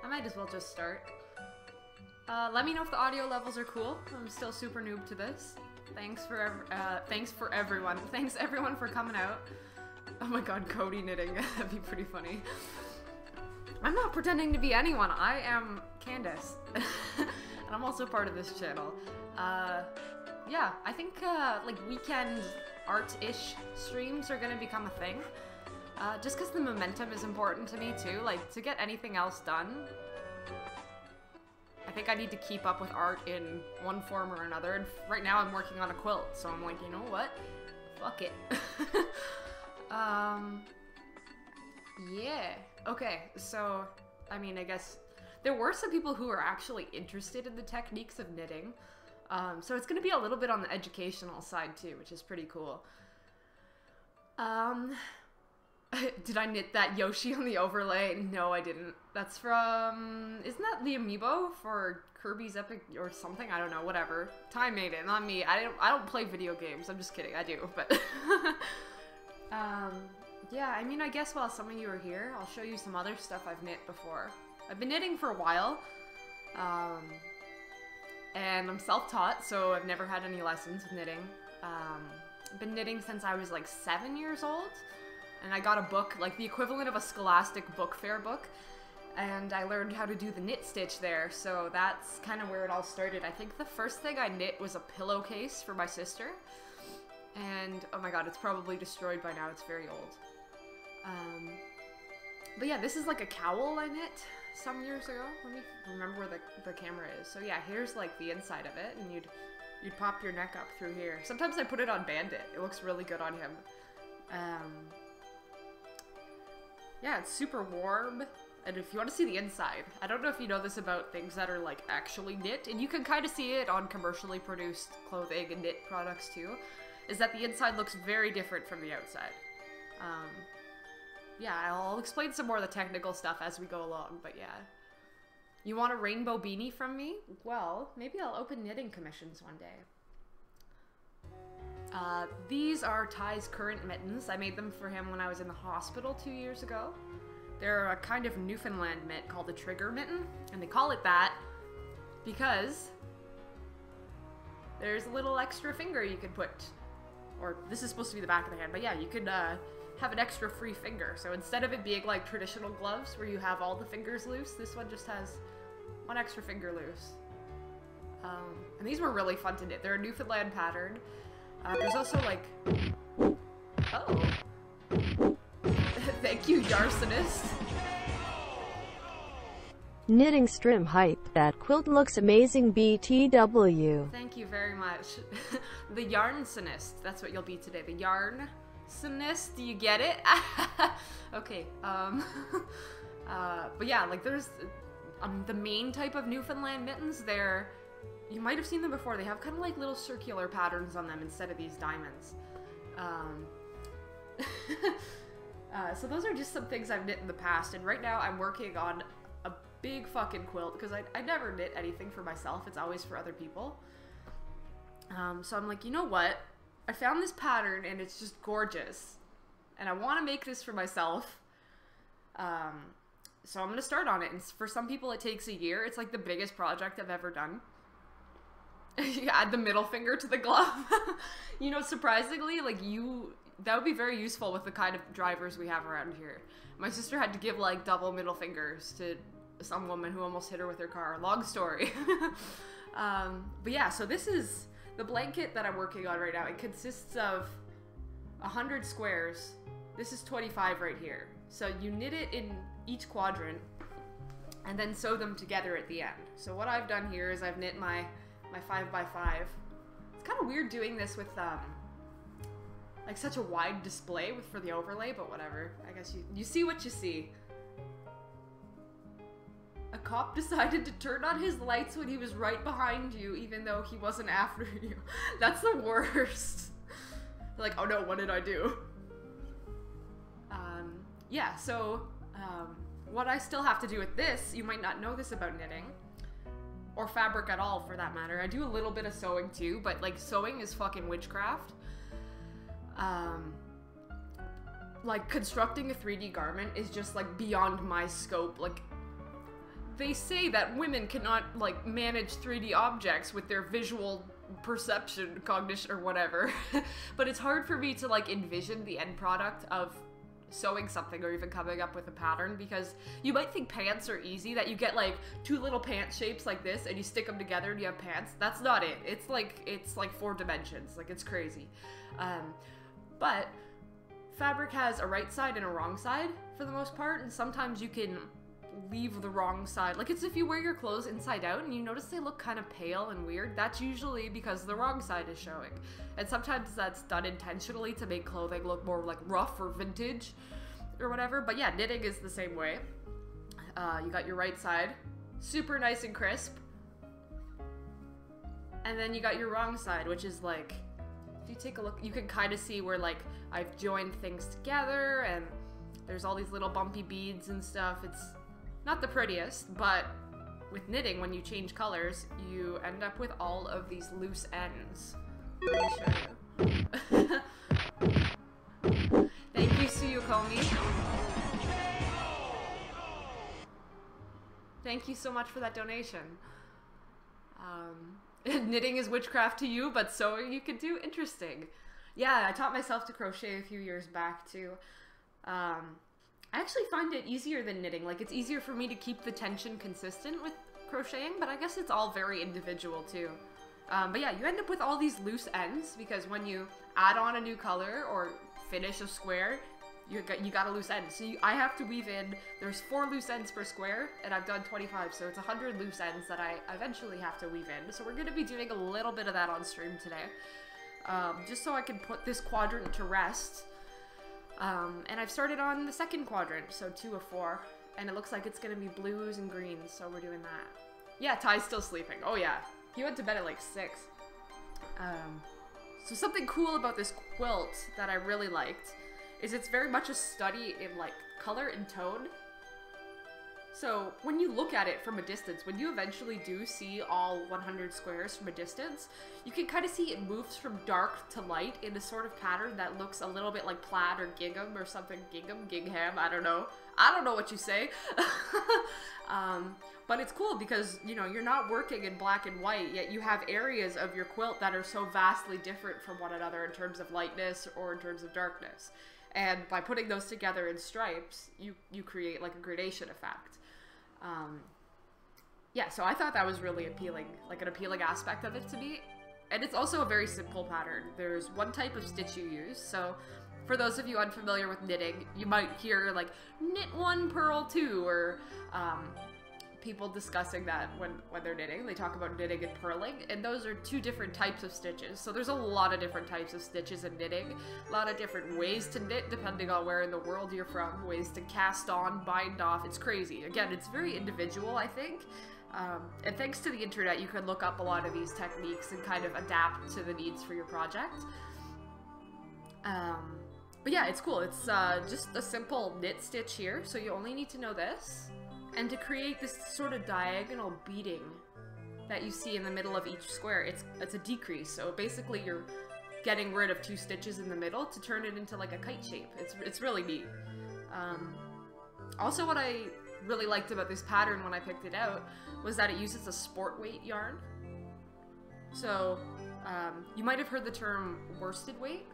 I might as well just start. Let me know if the audio levels are cool. I'm still super noob to this. Thanks for everyone. Thanks everyone for coming out. Oh my god, Cody knitting. That'd be pretty funny. I'm not pretending to be anyone. I am Candace. And I'm also part of this channel. Yeah, I think like weekend art-ish streams are gonna become a thing. Just because the momentum is important to me too. Like, to get anything else done, I think I need to keep up with art in one form or another. And right now I'm working on a quilt, so I'm like, you know what? Fuck it. Yeah. Okay, so, I mean, I guess there were some people who were actually interested in the techniques of knitting. So it's gonna be a little bit on the educational side too, which is pretty cool. Did I knit that Yoshi on the overlay? No, I didn't. That's from... Isn't that the amiibo for Kirby's Epic or something? I don't know, whatever. Ty made it, not me. I don't play video games. I'm just kidding, I do, but... yeah, I mean, I guess while some of you are here, I'll show you some other stuff I've knit before. I've been knitting for a while, and I'm self-taught, so I've never had any lessons with knitting. I've been knitting since I was like 7 years old, and I got a book, like the equivalent of a Scholastic book fair book, and I learned how to do the knit stitch there, so that's kind of where it all started. I think the first thing I knit was a pillowcase for my sister, and oh my god, it's probably destroyed by now, it's very old. But yeah, this is like a cowl I knit some years ago. Let me remember where the camera is. So yeah, here's like the inside of it, and you'd pop your neck up through here. Sometimes I put it on Bandit. It looks really good on him. Yeah, it's super warm. And if you want to see the inside, I don't know if you know this about things that are like actually knit, and you can kind of see it on commercially produced clothing and knit products too, is that the inside looks very different from the outside. Yeah, I'll explain some more of the technical stuff as we go along, but yeah. You want a rainbow beanie from me? Well, maybe I'll open knitting commissions one day. These are Ty's current mittens. I made them for him when I was in the hospital 2 years ago. They're a kind of Newfoundland mitt called a trigger mitten, and they call it that because there's a little extra finger you could put, or this is supposed to be the back of the hand, but yeah, you could have an extra free finger. So instead of it being like traditional gloves where you have all the fingers loose, this one just has one extra finger loose. And these were really fun to knit. They're a Newfoundland pattern. There's also like... Oh. Thank you, Yarsonist. Knitting stream hype. That quilt looks amazing, BTW. Thank you very much. The Yarnsonist. That's what you'll be today. The Yarnsonist. Do you get it? Okay. But yeah, like there's the main type of Newfoundland mittens. They're... You might have seen them before. They have kind of like little circular patterns on them instead of these diamonds. So those are just some things I've knit in the past, and right now I'm working on a big fucking quilt because I never knit anything for myself. It's always for other people. So I'm like, you know what? I found this pattern and it's just gorgeous, and I want to make this for myself. So I'm gonna start on it, and for some people it takes a year. It's like the biggest project I've ever done. You add the middle finger to the glove. You know, surprisingly, like that would be very useful with the kind of drivers we have around here. My sister had to give like double middle fingers to some woman who almost hit her with her car. Long story. But yeah, so this is the blanket that I'm working on right now. It consists of 100 squares. This is 25 right here. So you knit it in each quadrant and then sew them together at the end. So what I've done here is I've knit my 5x5. It's kind of weird doing this with like such a wide display for the overlay, but whatever. I guess you see what you see. A cop decided to turn on his lights when he was right behind you, even though he wasn't after you. That's the worst. Like, oh no, what did I do? Yeah, so what I still have to do with this, you might not know this about knitting, or fabric at all for that matter. I do a little bit of sewing too, but like sewing is fucking witchcraft. Like constructing a 3D garment is just like beyond my scope. Like they say that women cannot, like, manage 3D objects with their visual perception, cognition, or whatever. But it's hard for me to, like, envision the end product of sewing something or even coming up with a pattern, because you might think pants are easy, that you get, like, 2 little pant shapes like this and you stick them together and you have pants. That's not it. It's like 4 dimensions. Like, it's crazy. But fabric has a right side and a wrong side for the most part, and sometimes you can leave the wrong side. Like, it's if you wear your clothes inside out and you notice they look kind of pale and weird, that's usually because the wrong side is showing. And sometimes that's done intentionally to make clothing look more like rough or vintage or whatever. But yeah, knitting is the same way. You got your right side, super nice and crisp. And then you got your wrong side, which is like, if you take a look, you can kind of see where, like, I've joined things together and there's all these little bumpy beads and stuff. It's not the prettiest, but with knitting, when you change colors, you end up with all of these loose ends. Let me show you. Thank you, Suyokomi. Thank you so much for that donation. Knitting is witchcraft to you, but sewing you could do. Interesting. Yeah, I taught myself to crochet a few years back, too. I actually find it easier than knitting. Like, it's easier for me to keep the tension consistent with crocheting, but I guess it's all very individual too. But yeah, you end up with all these loose ends because when you add on a new color or finish a square, you got a loose end. So I have to weave in, there's 4 loose ends per square, and I've done 25, so it's 100 loose ends that I eventually have to weave in. So we're going to be doing a little bit of that on stream today, just so I can put this quadrant to rest. And I've started on the second quadrant, so 2 of 4, and it looks like it's gonna be blues and greens, so we're doing that. Yeah, Ty's still sleeping. Oh yeah, he went to bed at like 6. So something cool about this quilt that I really liked is it's very much a study in, like, color and tone. So when you look at it from a distance, when you eventually do see all 100 squares from a distance, you can kind of see it moves from dark to light in a sort of pattern that looks a little bit like plaid or gingham or something. Gingham, I don't know. I don't know what you say. But it's cool because, you know, you're not working in black and white, yet you have areas of your quilt that are so vastly different from one another in terms of lightness or in terms of darkness. And by putting those together in stripes, you create like a gradation effect. Yeah, so I thought that was really appealing, like an appealing aspect of it to me. And it's also a very simple pattern. There's one type of stitch you use, so for those of you unfamiliar with knitting, you might hear like knit 1, purl 2, or people discussing that when they're knitting. They talk about knitting and purling, and those are 2 different types of stitches. So there's a lot of different types of stitches in knitting, a lot of different ways to knit depending on where in the world you're from, ways to cast on, bind off. It's crazy. Again, it's very individual, I think. And thanks to the internet, you can look up a lot of these techniques and kind of adapt to the needs for your project. But yeah, it's cool. It's just a simple knit stitch here, so you only need to know this. And to create this sort of diagonal beading that you see in the middle of each square, it's a decrease. So basically you're getting rid of 2 stitches in the middle to turn it into like a kite shape. It's really neat. Also, what I really liked about this pattern when I picked it out was that it uses a sport weight yarn. So you might have heard the term worsted weight,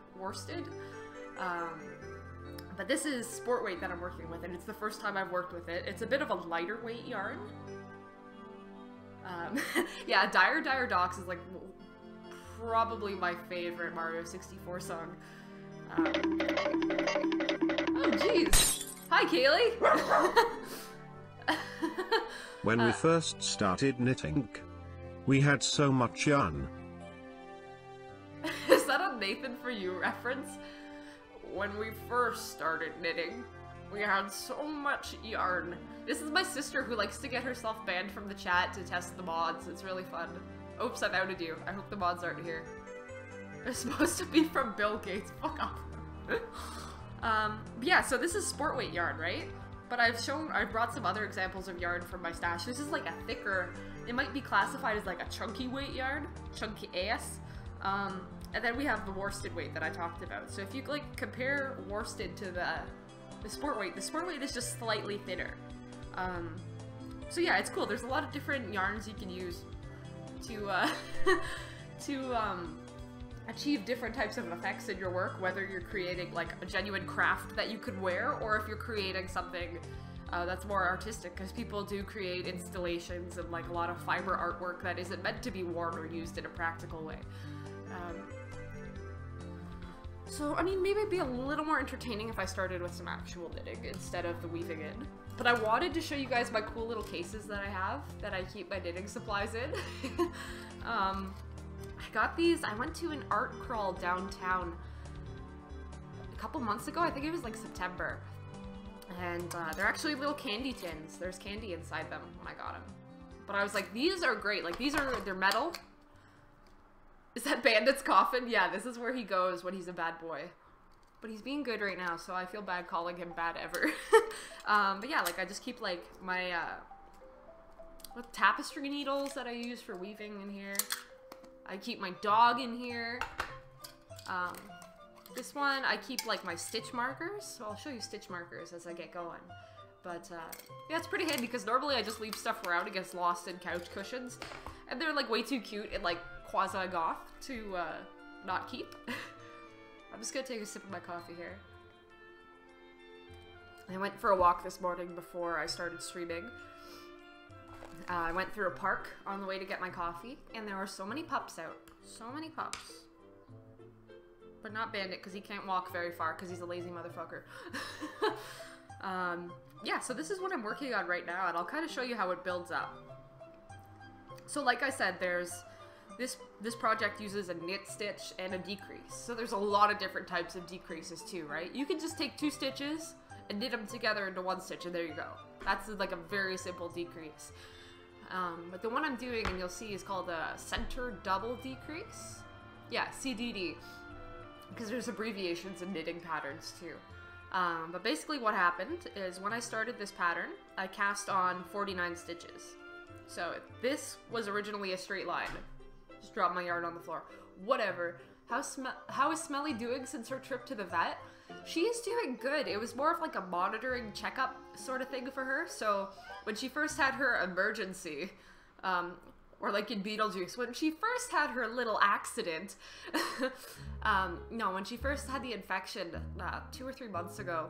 but this is sport weight that I'm working with, and it's the first time I've worked with it. It's a bit of a lighter weight yarn. Yeah, Dire Docks is like probably my favorite Mario 64 song. Oh jeez. Hi Kaylee! When we first started knitting, we had so much yarn. Is that a Nathan For You reference? When we first started knitting, we had so much yarn. This is my sister who likes to get herself banned from the chat to test the mods. It's really fun. Oops, I've outed you. I hope the mods aren't here. They're supposed to be from Bill Gates. Fuck off. Yeah, so this is sport weight yarn, right? But I've brought some other examples of yarn from my stash. This is like a thicker, it might be classified as like a chunky weight yarn. Chunky ass. And then we have the worsted weight that I talked about. So if you like compare worsted to the sport weight is just slightly thinner. So yeah, it's cool. There's a lot of different yarns you can use to to achieve different types of effects in your work, whether you're creating like a genuine craft that you could wear, or if you're creating something that's more artistic, because people do create installations and like a lot of fiber artwork that isn't meant to be worn or used in a practical way. So, I mean, maybe it'd be a little more entertaining if I started with some actual knitting instead of the weaving in. But I wanted to show you guys my cool little cases that I have, that I keep my knitting supplies in. I got these, I went to an art crawl downtown a couple months ago, I think it was like September. And they're actually little candy tins. There's candy inside them when I got them. But I was like, these are great. Like, they're metal. Is that Bandit's coffin? Yeah, this is where he goes when he's a bad boy. But he's being good right now, so I feel bad calling him bad ever. But yeah, like, I just keep, like, my, tapestry needles that I use for weaving in here. I keep my dog in here. This one, I keep, like, my stitch markers. So I'll show you stitch markers as I get going. But, yeah, it's pretty handy, because normally I just leave stuff around. It gets lost in couch cushions. And they're, like, way too cute and, like, quasi-goth to, not keep. I'm just gonna take a sip of my coffee here. I went for a walk this morning before I started streaming. I went through a park on the way to get my coffee, and there were so many pups out. So many pups. But not Bandit, because he can't walk very far, because he's a lazy motherfucker. Yeah, so this is what I'm working on right now, and I'll kind of show you how it builds up. So like I said, there's... This project uses a knit stitch and a decrease. So there's a lot of different types of decreases too, right? You can just take 2 stitches and knit them together into 1 stitch, and there you go. That's like a very simple decrease. But the one I'm doing, and you'll see, is called a center double decrease. Yeah, CDD. Because there's abbreviations in knitting patterns too. But basically what happened is when I started this pattern, I cast on 49 stitches. So this was originally a straight line. Just dropped my yarn on the floor. Whatever. How is Smelly doing since her trip to the vet? She is doing good. It was more of like a monitoring checkup sort of thing for her. So when she first had her emergency, or like in Beetlejuice, when she first had her little accident, no, when she first had the infection 2 or 3 months ago,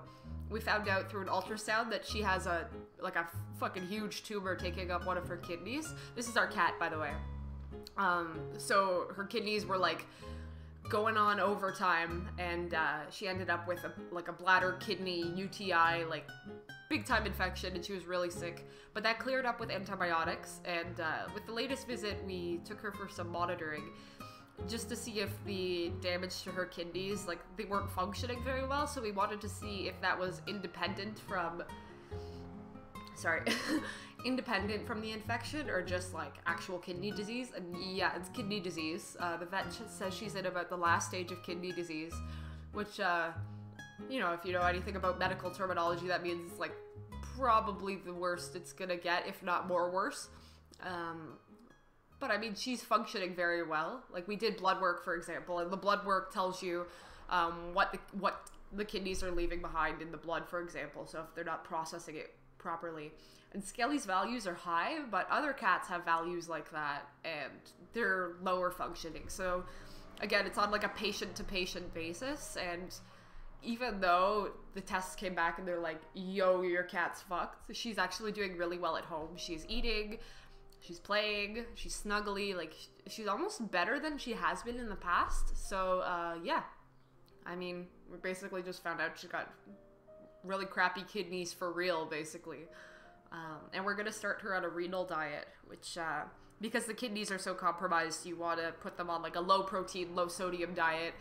we found out through an ultrasound that she has a fucking huge tumor taking up one of her kidneys. This is our cat, by the way. So her kidneys were like going on overtime, and she ended up with a bladder kidney UTI, like big time infection, and she was really sick. But that cleared up with antibiotics, and with the latest visit we took her for some monitoring just to see if the damage to her kidneys, like, they weren't functioning very well, so we wanted to see if that was independent from independent from the infection or just like actual kidney disease. And yeah, it's kidney disease. The vet says she's in about the last stage of kidney disease, which you know, if you know anything about medical terminology, that means it's like probably the worst it's gonna get, if not more worse. But I mean, she's functioning very well. Like, we did blood work, for example, and the blood work tells you what the kidneys are leaving behind in the blood, for example, so if they're not processing it properly. And Skelly's values are high, but other cats have values like that, and they're lower functioning. So again, it's on like a patient-to-patient basis, and even though the tests came back and they're like, yo, your cat's fucked, she's actually doing really well at home. She's eating, she's playing, she's snuggly, like, she's almost better than she has been in the past. So, yeah. I mean, we basically just found out she got really crappy kidneys for real, basically. And we're gonna start her on a renal diet, which, because the kidneys are so compromised, you want to put them on, like, a low-protein, low-sodium diet.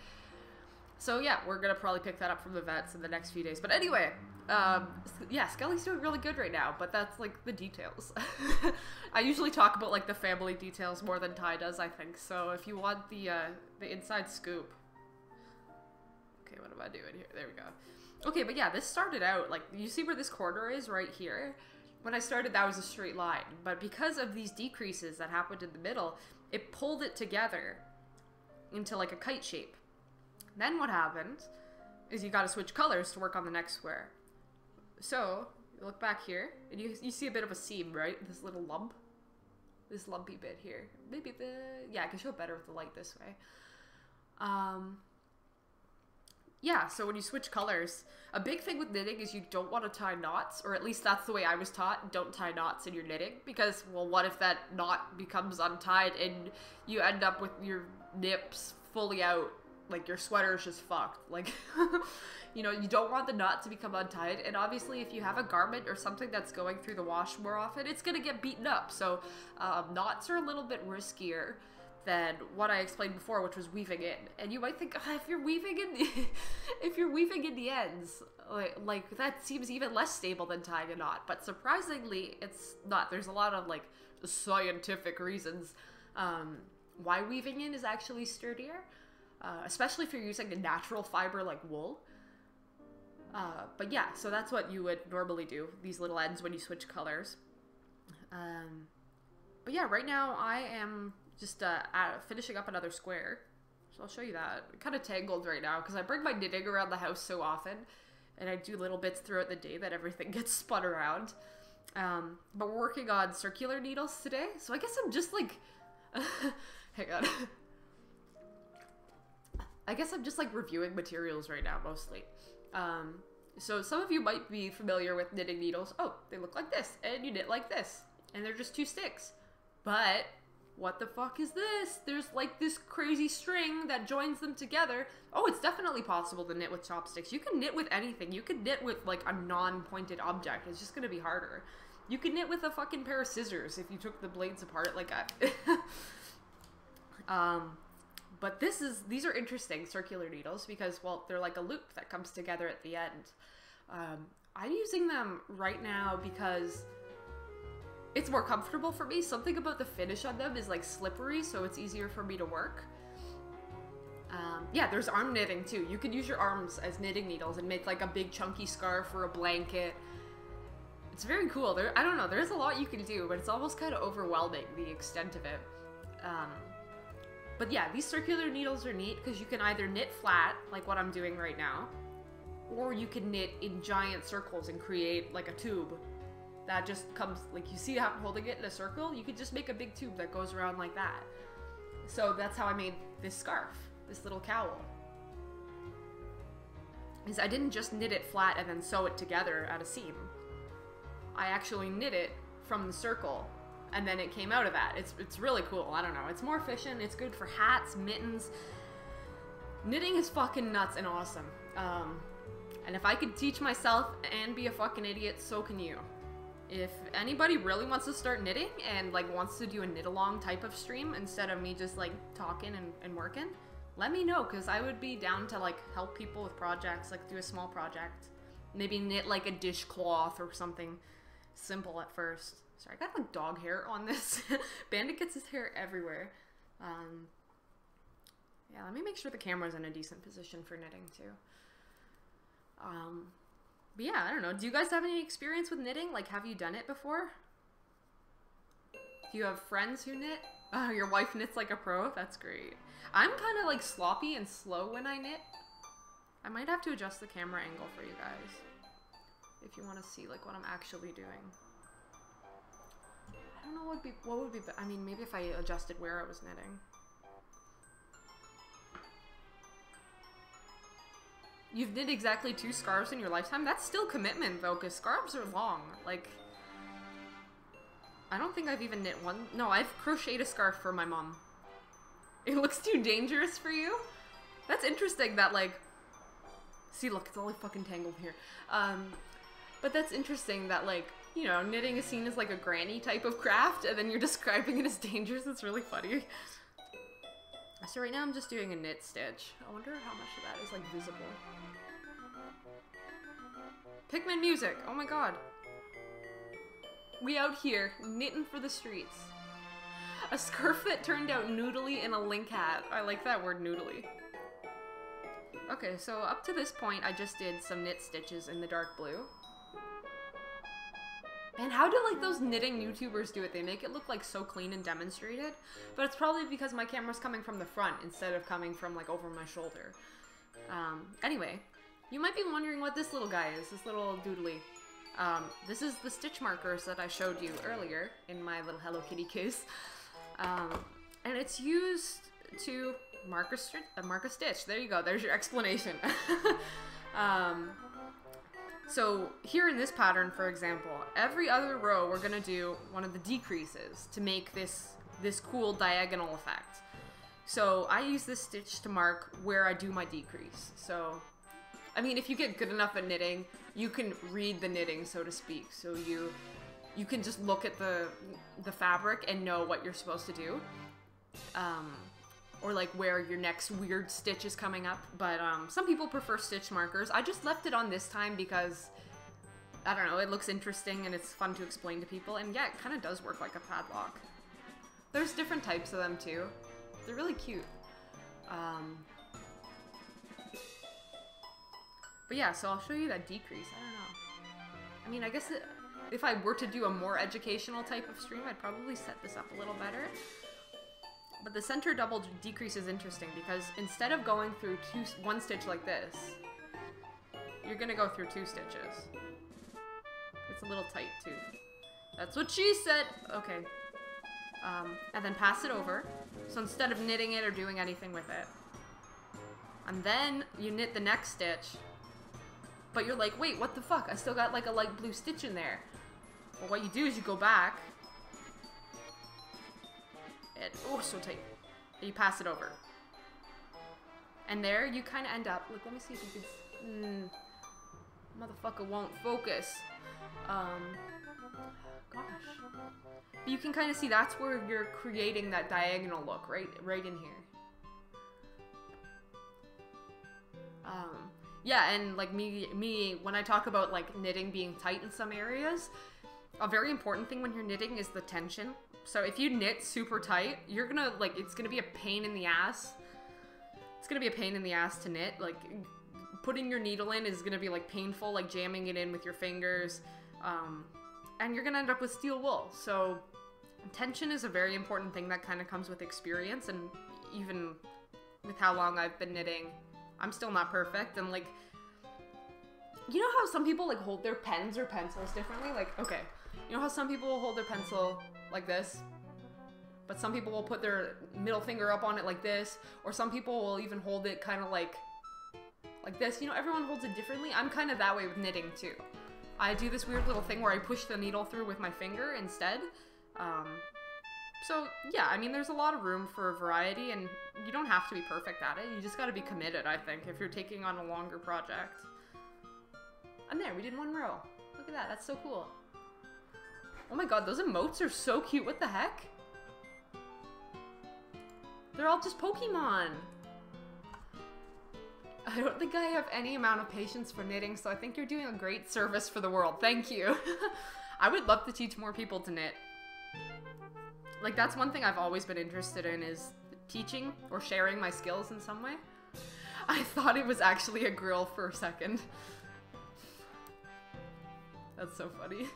So, yeah, we're gonna probably pick that up from the vets in the next few days. But anyway, yeah, Skelly's doing really good right now, but that's, like, the details. I usually talk about, like, the family details more than Ty does, I think. So if you want the inside scoop... Okay, what am I doing here? There we go. Okay, but yeah, this started out, like, you see where this corner is right here? When I started, that was a straight line. But because of these decreases that happened in the middle, it pulled it together into, like, a kite shape. Then what happened is you gotta switch colors to work on the next square. So, look back here, and you see a bit of a seam, right? This little lump. This lumpy bit here. Maybe yeah, I can show it better with the light this way. Yeah, so when you switch colors, a big thing with knitting is you don't want to tie knots, or at least that's the way I was taught. Don't tie knots in your knitting, because, well, what if that knot becomes untied and you end up with your nips fully out, like your sweater's just fucked. Like, you know, you don't want the knot to become untied, and obviously if you have a garment or something that's going through the wash more often, it's gonna get beaten up, so knots are a little bit riskier than what I explained before, which was weaving in. And you might think, if you're weaving in, if you're weaving in the ends, like that seems even less stable than tying a knot. But surprisingly, it's not. There's a lot of like scientific reasons why weaving in is actually sturdier, especially if you're using a natural fiber like wool. But yeah, so that's what you would normally do, these little ends when you switch colors. But yeah, right now I am just finishing up another square, so I'll show you that. I'm kind of tangled right now because I bring my knitting around the house so often, and I do little bits throughout the day that everything gets spun around. But we're working on circular needles today, so I guess I'm just like, hang on. I guess I'm just like reviewing materials right now mostly. So some of you might be familiar with knitting needles. Oh, they look like this, and you knit like this, and they're just two sticks. But what the fuck is this? There's like this crazy string that joins them together. Oh, it's definitely possible to knit with chopsticks. You can knit with anything. You can knit with like a non-pointed object. It's just gonna be harder. You can knit with a fucking pair of scissors if you took the blades apart like that. But these are interesting circular needles because, well, they're like a loop that comes together at the end. I'm using them right now because it's more comfortable for me. Something about the finish on them is like slippery, so it's easier for me to work. Yeah, there's arm knitting too. You could use your arms as knitting needles and make like a big chunky scarf or a blanket. It's very cool. I don't know, there's a lot you can do, but it's almost kind of overwhelming, the extent of it. But yeah, these circular needles are neat because you can either knit flat, like what I'm doing right now, or you can knit in giant circles and create like a tube that just comes, like you see how I'm holding it in a circle? You could just make a big tube that goes around like that. So that's how I made this scarf, this little cowl. Is I didn't just knit it flat and then sew it together at a seam. I actually knit it from the circle, and then it came out of that. It's really cool. I don't know. It's more efficient. It's good for hats, mittens. Knitting is fucking nuts and awesome. And if I could teach myself and be a fucking idiot, so can you. If anybody really wants to start knitting and like wants to do a knit along type of stream instead of me just like talking and working, let me know, because I would be down to like help people with projects, like do a small project. Maybe knit like a dishcloth or something simple at first. Sorry, I got like dog hair on this. Bandit gets his hair everywhere. Yeah, let me make sure the camera's in a decent position for knitting too. But yeah, I don't know. Do you guys have any experience with knitting? Like, have you done it before? Do you have friends who knit? Oh, your wife knits like a pro? That's great. I'm kind of like sloppy and slow when I knit. I might have to adjust the camera angle for you guys if you want to see like what I'm actually doing. I don't know what would be, I mean, maybe if I adjusted where I was knitting. You've knit exactly 2 scarves in your lifetime? That's still commitment though, because scarves are long. Like, I don't think I've even knit one. No, I've crocheted a scarf for my mom. It looks too dangerous for you? That's interesting that like, see look, it's all fucking tangled here. But that's interesting that like, you know, knitting is seen as like a granny type of craft, and then you're describing it as dangerous. It's really funny. So right now I'm just doing a knit stitch. I wonder how much of that is like visible. Pikmin music, oh my god. We out here, knitting for the streets. A scarf that turned out noodly in a link hat. I like that word, noodly. Okay, so up to this point I just did some knit stitches in the dark blue. And how do like those knitting YouTubers do it? They make it look like so clean and demonstrated, but it's probably because my camera's coming from the front instead of coming from like over my shoulder. Anyway, you might be wondering what this little guy is, this little doodly. This is the stitch markers that I showed you earlier in my little Hello Kitty case. And it's used to mark a stitch. There you go, there's your explanation. So here in this pattern, for example, every other row we're gonna do one of the decreases to make this cool diagonal effect. So I use this stitch to mark where I do my decrease. So, I mean, if you get good enough at knitting, you can read the knitting, so to speak. So you can just look at the fabric and know what you're supposed to do. Or like where your next weird stitch is coming up. But some people prefer stitch markers. I just left it on this time because, I don't know, it looks interesting and it's fun to explain to people. And yeah, it kind of does work like a padlock. There's different types of them too. They're really cute. But yeah, so I'll show you that decrease. I don't know. I mean, I guess if I were to do a more educational type of stream, I'd probably set this up a little better. But the center double decrease is interesting because instead of going through one stitch like this, you're gonna go through 2 stitches. It's a little tight too. That's what she said! Okay. And then pass it over. So instead of knitting it or doing anything with it. And then you knit the next stitch. But you're like, wait, what the fuck? I still got like a light blue stitch in there. Well, what you do is you go back. And, oh, so tight. And you pass it over. And there you kind of end up, look, let me see if you can, motherfucker won't focus. Gosh. But you can kind of see that's where you're creating that diagonal look, right in here. Yeah, and like me, when I talk about like knitting being tight in some areas, a very important thing when you're knitting is the tension. So if you knit super tight, you're gonna, like, it's gonna be a pain in the ass. It's gonna be a pain in the ass to knit. Like, putting your needle in is gonna be like painful, like jamming it in with your fingers. And you're gonna end up with steel wool. So tension is a very important thing that kind of comes with experience, and even with how long I've been knitting, I'm still not perfect. And like, you know how some people like hold their pens or pencils differently? Like, okay, you know how some people will hold their pencil like this, but some people will put their middle finger up on it like this, or some people will even hold it kind of like this. You know, everyone holds it differently. I'm kind of that way with knitting too. I do this weird little thing where I push the needle through with my finger instead. So yeah, I mean, there's a lot of room for variety, and you don't have to be perfect at it. You just gotta be committed, I think, if you're taking on a longer project. And there, we did 1 row. Look at that, that's so cool. Oh my god, those emotes are so cute, what the heck? They're all just Pokemon. I don't think I have any amount of patience for knitting, so I think you're doing a great service for the world. Thank you. I would love to teach more people to knit. Like, that's one thing I've always been interested in, is teaching or sharing my skills in some way. I thought it was actually a grill for a second. That's so funny.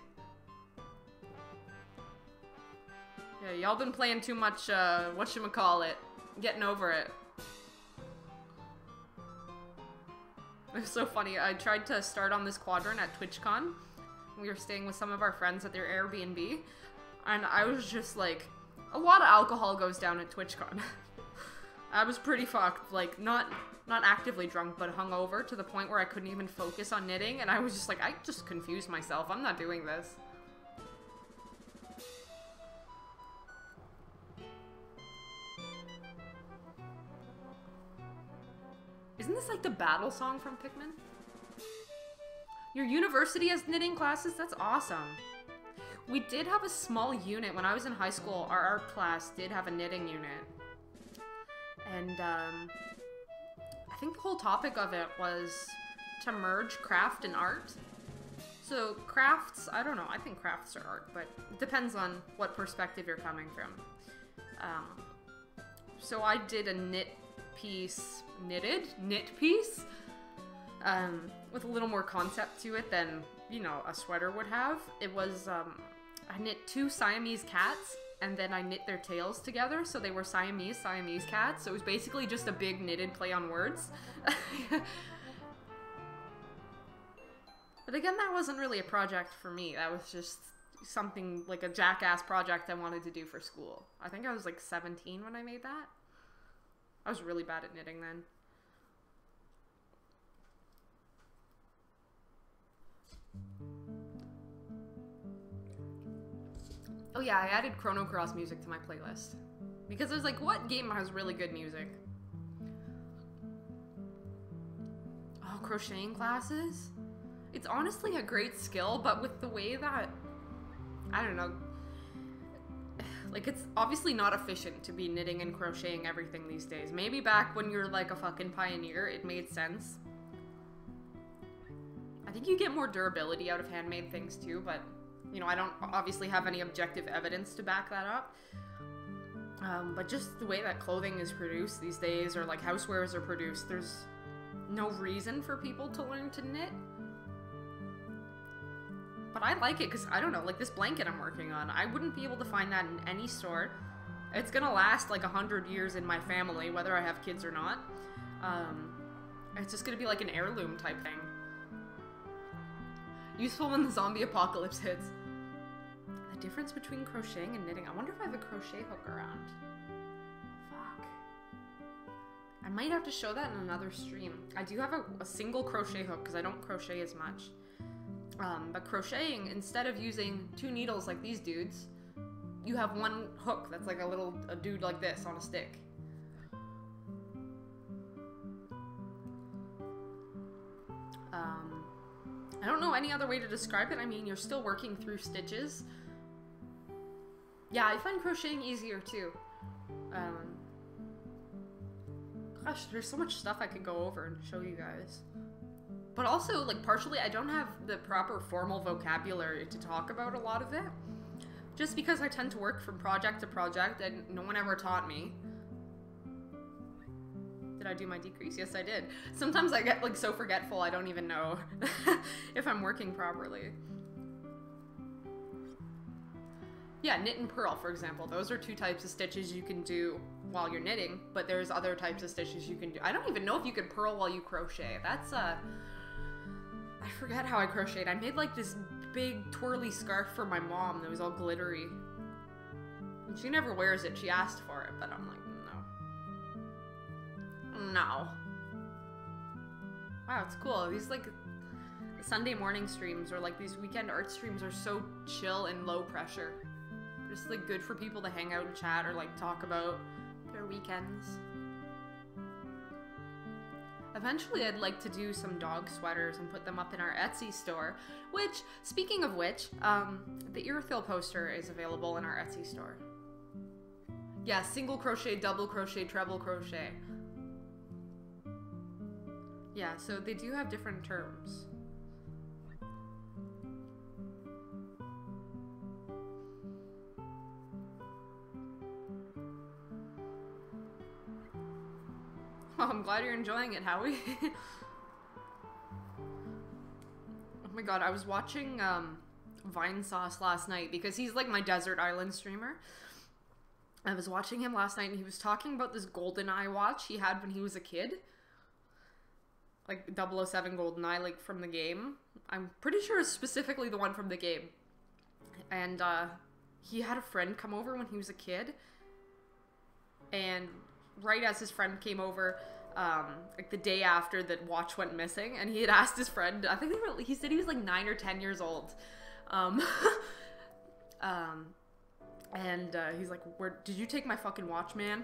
Yeah, y'all been playing too much, whatchamacallit. Getting over it. It was so funny. I tried to start on this quadrant at TwitchCon. We were staying with some of our friends at their Airbnb. And I was just like, a lot of alcohol goes down at TwitchCon. I was pretty fucked. Like, not actively drunk, but hungover to the point where I couldn't even focus on knitting. And I was just like, I just confused myself. I'm not doing this. Isn't this like the battle song from Pikmin? Your university has knitting classes? That's awesome. We did have a small unit. When I was in high school, our art class did have a knitting unit. And I think the whole topic of it was to merge craft and art. So crafts, I don't know, I think crafts are art, but it depends on what perspective you're coming from. So I did a knit piece, with a little more concept to it than, you know, a sweater would have. It was, I knit 2 Siamese cats, and then I knit their tails together, so they were Siamese cats. So it was basically just a big knitted play on words. But But again, that wasn't really a project for me. That was just something, like a jackass project I wanted to do for school. I think I was like 17 when I made that. I was really bad at knitting then. Oh yeah, I added Chrono Cross music to my playlist. Because I was like, what game has really good music? Oh, crocheting classes? It's honestly a great skill, but with the way that, I don't know, like, it's obviously not efficient to be knitting and crocheting everything these days. Maybe back when you're like a fucking pioneer, it made sense. I think you get more durability out of handmade things too, but, you know, I don't obviously have any objective evidence to back that up. But just the way that clothing is produced these days, or like housewares are produced, there's no reason for people to learn to knit. But I like it because, I don't know, like this blanket I'm working on, I wouldn't be able to find that in any store. It's gonna last like 100 years in my family, whether I have kids or not. It's just gonna be like an heirloom type thing. Useful when the zombie apocalypse hits. The difference between crocheting and knitting. I wonder if I have a crochet hook around. Fuck. I might have to show that in another stream. I do have a single crochet hook because I don't crochet as much. But crocheting, instead of using 2 needles like these dudes, you have 1 hook that's like a dude like this on a stick. I don't know any other way to describe it. I mean, you're still working through stitches. Yeah, I find crocheting easier too. Gosh, there's so much stuff I could go over and show you guys. But also, like, partially, I don't have the proper formal vocabulary to talk about a lot of it. Just because I tend to work from project to project and no one ever taught me. Did I do my decrease? Yes, I did. Sometimes I get, like, so forgetful I don't even know if I'm working properly. Yeah, knit and purl, for example. Those are 2 types of stitches you can do while you're knitting, but there's other types of stitches you can do. I don't even know if you could purl while you crochet. That's, I forget how I crocheted. I made, like, this big twirly scarf for my mom that was all glittery. And she never wears it. She asked for it, but I'm like, no. No. Wow, it's cool. These, like, Sunday morning streams or, like, these weekend art streams are so chill and low pressure. Just, like, good for people to hang out and chat or, like, talk about their weekends. Eventually, I'd like to do some dog sweaters and put them up in our Etsy store, which, speaking of which, the Earthil poster is available in our Etsy store. Yeah, single crochet, double crochet, treble crochet. Yeah, so they do have different terms. Oh, I'm glad you're enjoying it, Howie. Oh my god, I was watching Vine Sauce last night because he's like my desert island streamer. I was watching him last night and he was talking about this GoldenEye watch he had when he was a kid. Like 007 GoldenEye, like from the game. I'm pretty sure it's specifically the one from the game. And he had a friend come over when he was a kid. And right as his friend came over, like the day after the watch went missing, and he had asked his friend, I think he said he was like 9 or 10 years old. And he's like, "Where did you take my fucking watch, man?"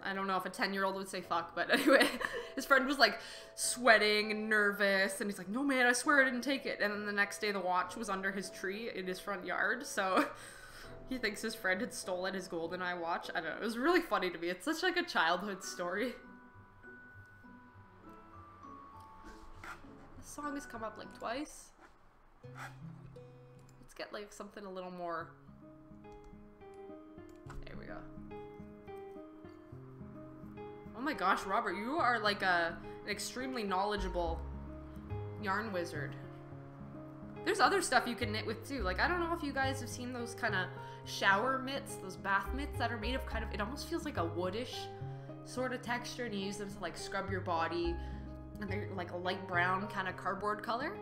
I don't know if a 10-year-old would say fuck, but anyway, his friend was like sweating and nervous, and he's like, "No, man, I swear I didn't take it." And then the next day, the watch was under his tree in his front yard, so he thinks his friend had stolen his GoldenEye watch. I don't know. It was really funny to me. It's such like a childhood story. This song has come up like twice. Let's get like something a little more. There we go. Oh my gosh, Robert, you are like an extremely knowledgeable yarn wizard. There's other stuff you can knit with too. Like, I don't know if you guys have seen those kind of shower mitts, those bath mitts that are made of kind of, it almost feels like a woodish sort of texture, and you use them to like scrub your body, and they're like a light brown kind of cardboard color.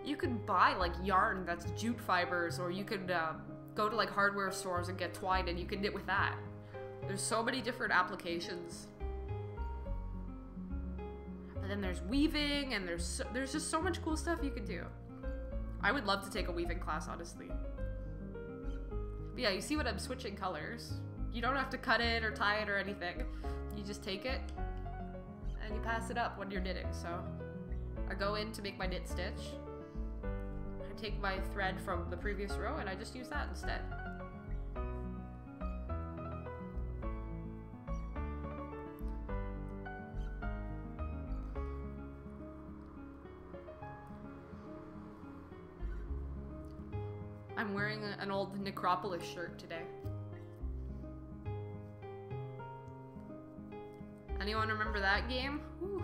You could buy like yarn that's jute fibers, or you could go to like hardware stores and get twine and you can knit with that. There's so many different applications. And then there's weaving, and there's just so much cool stuff you could do. I would love to take a weaving class, honestly. But yeah, you see what I'm switching colors. You don't have to cut it or tie it or anything. You just take it and you pass it up when you're knitting. So I go in to make my knit stitch. I take my thread from the previous row and I just use that instead. I'm wearing an old Necropolis shirt today. Anyone remember that game? Whew.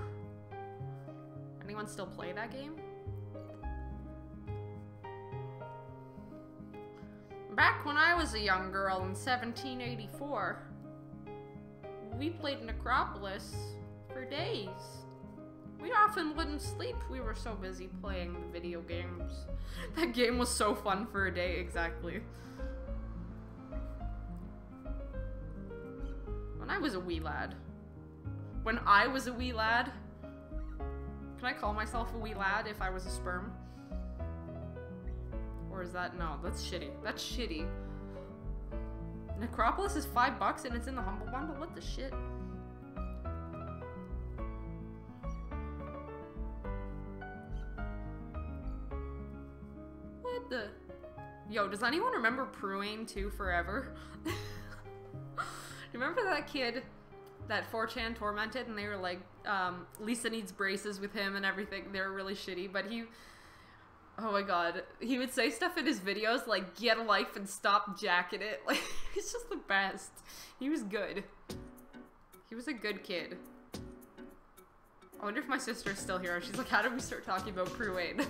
Anyone still play that game? Back when I was a young girl in 1784, we played Necropolis for days. We often wouldn't sleep. We were so busy playing the video games. That game was so fun for a day, exactly. When I was a wee lad. When I was a wee lad. Can I call myself a wee lad if I was a sperm? Or is that, no, that's shitty. That's shitty. Necropolis is $5 and it's in the Humble Bundle? What the shit? What the? Yo, does anyone remember Pruane 2 Forever? Do you remember that kid that 4chan tormented and they were like, Lisa needs braces with him and everything? They were really shitty, but he, oh my god, he would say stuff in his videos like, get a life and stop jacking it. Like, he's just the best. He was good. He was a good kid. I wonder if my sister's still here. She's like, how did we start talking about Pruane?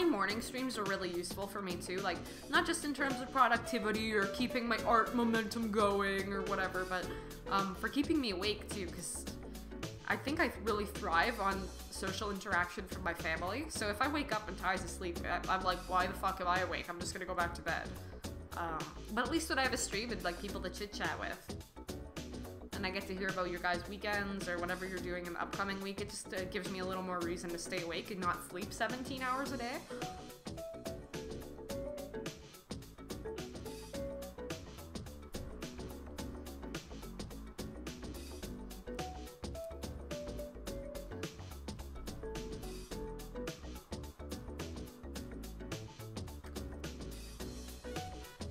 Morning streams are really useful for me too, like not just in terms of productivity or keeping my art momentum going or whatever, but for keeping me awake too, because I think I really thrive on social interaction from my family. So if I wake up and Ty's asleep, I'm like, why the fuck am I awake? I'm just gonna go back to bed. But at least when I have a stream and like people to chit chat with, and I get to hear about your guys' weekends or whatever you're doing in the upcoming week, it just gives me a little more reason to stay awake and not sleep 17 hours a day.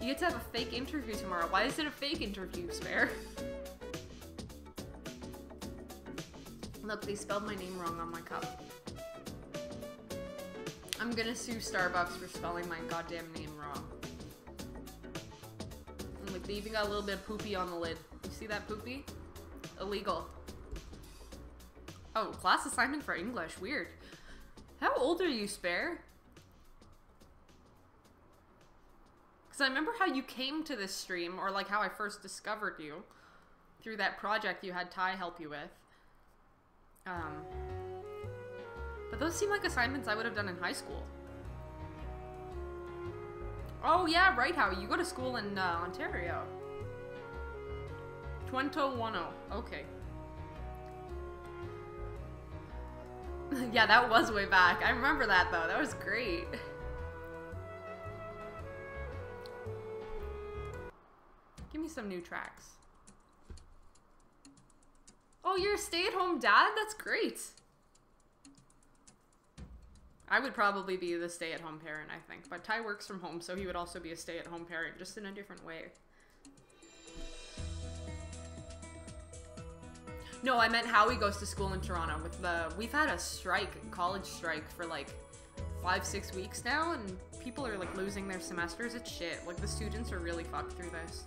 You get to have a fake interview tomorrow. Why is it a fake interview, Spare? Look, they spelled my name wrong on my cup. I'm gonna sue Starbucks for spelling my goddamn name wrong. And look, they even got a little bit of poopy on the lid. You see that poopy? Illegal. Oh, class assignment for English. Weird. How old are you, Spare? Because I remember how you came to this stream, or like how I first discovered you through that project you had Ty help you with. But those seem like assignments I would have done in high school. Oh yeah, right, Howie. You go to school in Ontario. Twento 10. Okay. Yeah, that was way back. I remember that though. That was great. Give me some new tracks. Oh, you're a stay-at-home dad? That's great. I would probably be the stay-at-home parent, I think. But Ty works from home, so he would also be a stay-at-home parent, just in a different way. No, I meant Howie goes to school in Toronto. We've had a strike, college strike, for like 5-6 weeks now, and people are like losing their semesters. It's shit. Like the students are really fucked through this.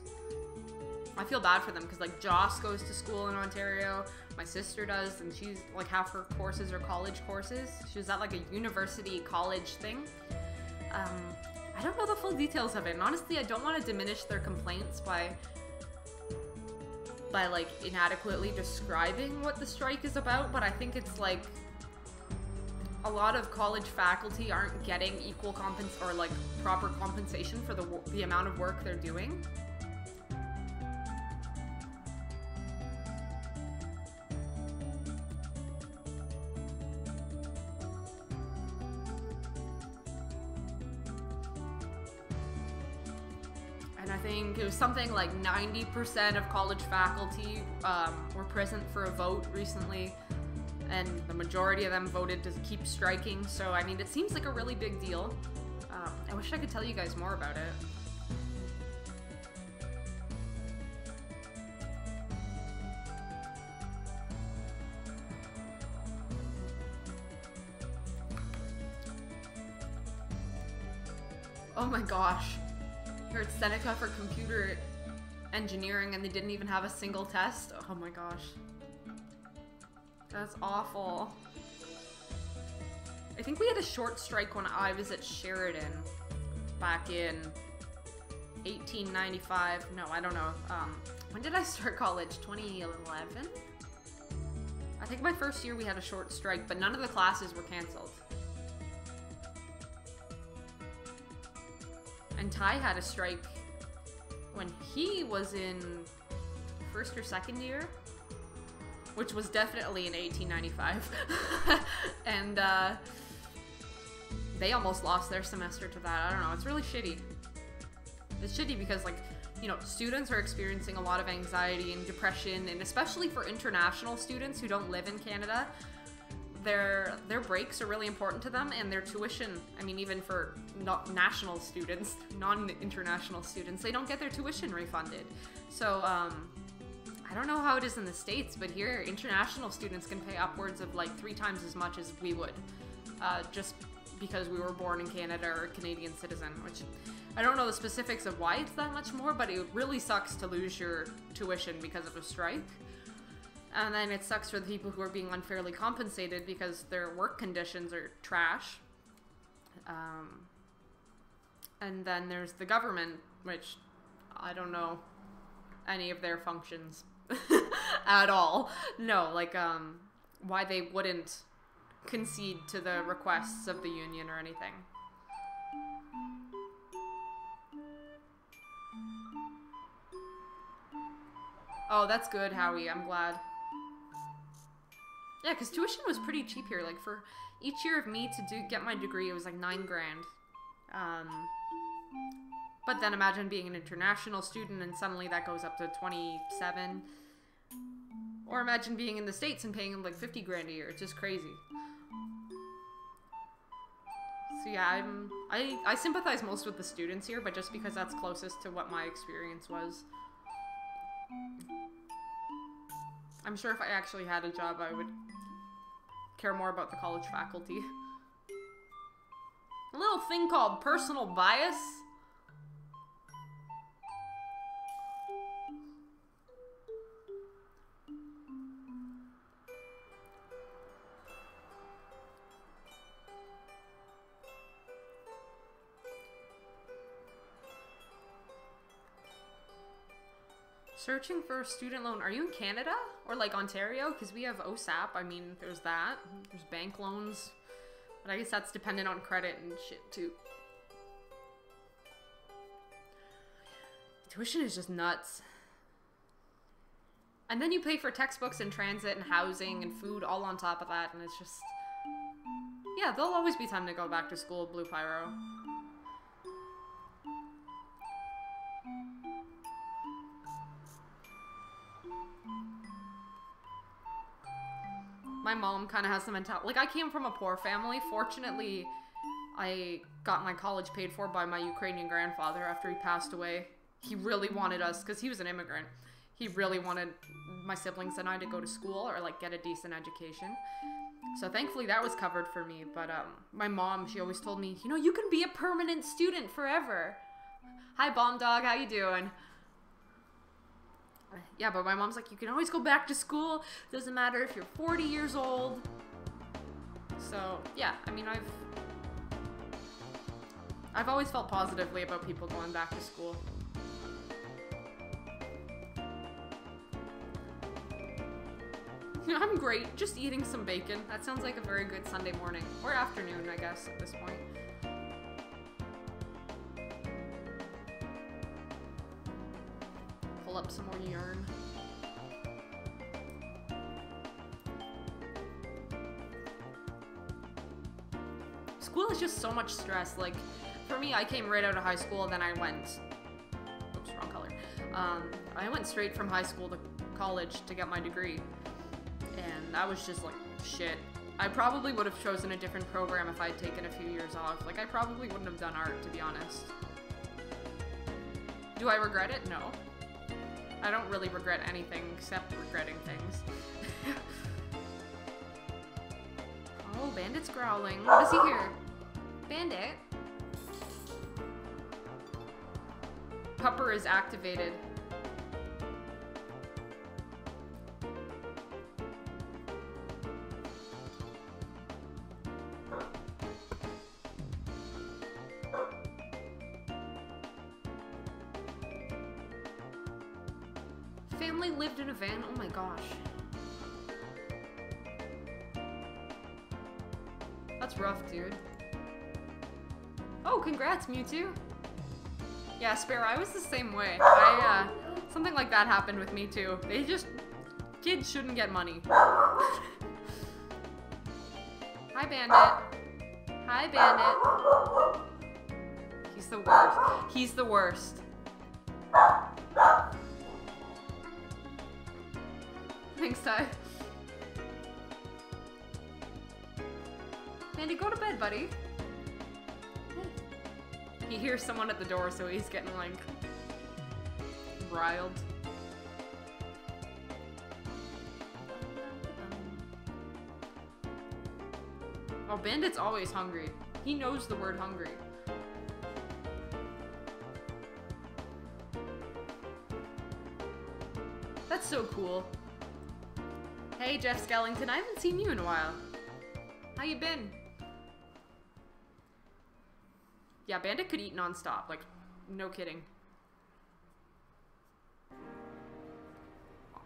I feel bad for them because like Joss goes to school in Ontario, my sister does, and she's like half her courses are college courses. She was at like a university college thing. I don't know the full details of it, and honestly I don't want to diminish their complaints by like inadequately describing what the strike is about, but I think it's like a lot of college faculty aren't getting equal or like proper compensation for the amount of work they're doing. And I think it was something like 90% of college faculty were present for a vote recently, and the majority of them voted to keep striking. So, I mean, it seems like a really big deal. I wish I could tell you guys more about it. Oh my gosh. Here at Seneca for computer engineering and they didn't even have a single test. Oh my gosh. That's awful. I think we had a short strike when I was at Sheridan back in 1895. No, I don't know. When did I start college? 2011? I think my first year we had a short strike, but none of the classes were canceled. And Ty had a strike when he was in first or second year, which was definitely in 1895. And they almost lost their semester to that. I don't know, it's really shitty. It's shitty because, like, you know, students are experiencing a lot of anxiety and depression, and especially for international students who don't live in Canada, their breaks are really important to them, and their tuition, I mean, even for national students, non-international students, they don't get their tuition refunded. So, I don't know how it is in the States, but here, international students can pay upwards of like 3 times as much as we would, just because we were born in Canada or a Canadian citizen, which I don't know the specifics of why it's that much more, but it really sucks to lose your tuition because of a strike. And then it sucks for the people who are being unfairly compensated because their work conditions are trash. And then there's the government, which I don't know any of their functions at all. No, like, why they wouldn't concede to the requests of the union or anything. Oh, that's good, Howie. I'm glad. Yeah, because tuition was pretty cheap here. Like, for each year of me to get my degree, it was like $9 grand. But then imagine being an international student and suddenly that goes up to 27. Or imagine being in the States and paying like 50 grand a year. It's just crazy. So yeah, I sympathize most with the students here, but just because that's closest to what my experience was. I'm sure if I actually had a job, I would care more about the college faculty. A little thing called personal bias. Searching for a student loan. Are you in Canada? Or like Ontario? Because we have OSAP. I mean, there's that. There's bank loans. But I guess that's dependent on credit and shit too. Tuition is just nuts. And then you pay for textbooks and transit and housing and food all on top of that. And it's just... Yeah, there'll always be time to go back to school, Blue Pyro. My mom kind of has the mentality, like, I came from a poor family. Fortunately, I got my college paid for by my Ukrainian grandfather after he passed away. He really wanted us, because he was an immigrant, he really wanted my siblings and I to go to school or, like, get a decent education. So thankfully that was covered for me, but my mom, she always told me, you know, you can be a permanent student forever. Hi, Bomb Dog, how you doing? Yeah, but my mom's like, you can always go back to school. Doesn't matter if you're 40 years old. So, yeah, I mean, I've always felt positively about people going back to school. I'm great, just eating some bacon. That sounds like a very good Sunday morning. Or afternoon, I guess, at this point. Pull up some more yarn. School is just so much stress. Like, for me, I came right out of high school, then I went... Oops, wrong color. I went straight from high school to college to get my degree. And that was just like, shit. I probably would have chosen a different program if I'd taken a few years off. Like, I probably wouldn't have done art, to be honest. Do I regret it? No. I don't really regret anything except regretting things. Oh, Bandit's growling. What does he hear? Bandit? Pupper is activated. Family lived in a van? Oh my gosh. That's rough, dude. Oh, congrats, Mewtwo. Yeah, Sparrow, I was the same way. Something like that happened with me too. Kids shouldn't get money. Hi, Bandit. Hi, Bandit. He's the worst. He's the worst. Thanks, Ty. Mandy, go to bed, buddy. He hears someone at the door, so he's getting, like, riled. Oh, Bandit's always hungry. He knows the word hungry. That's so cool. Hey, Jeff Skellington, I haven't seen you in a while. How you been? Yeah, Bandit could eat non-stop, like, no kidding.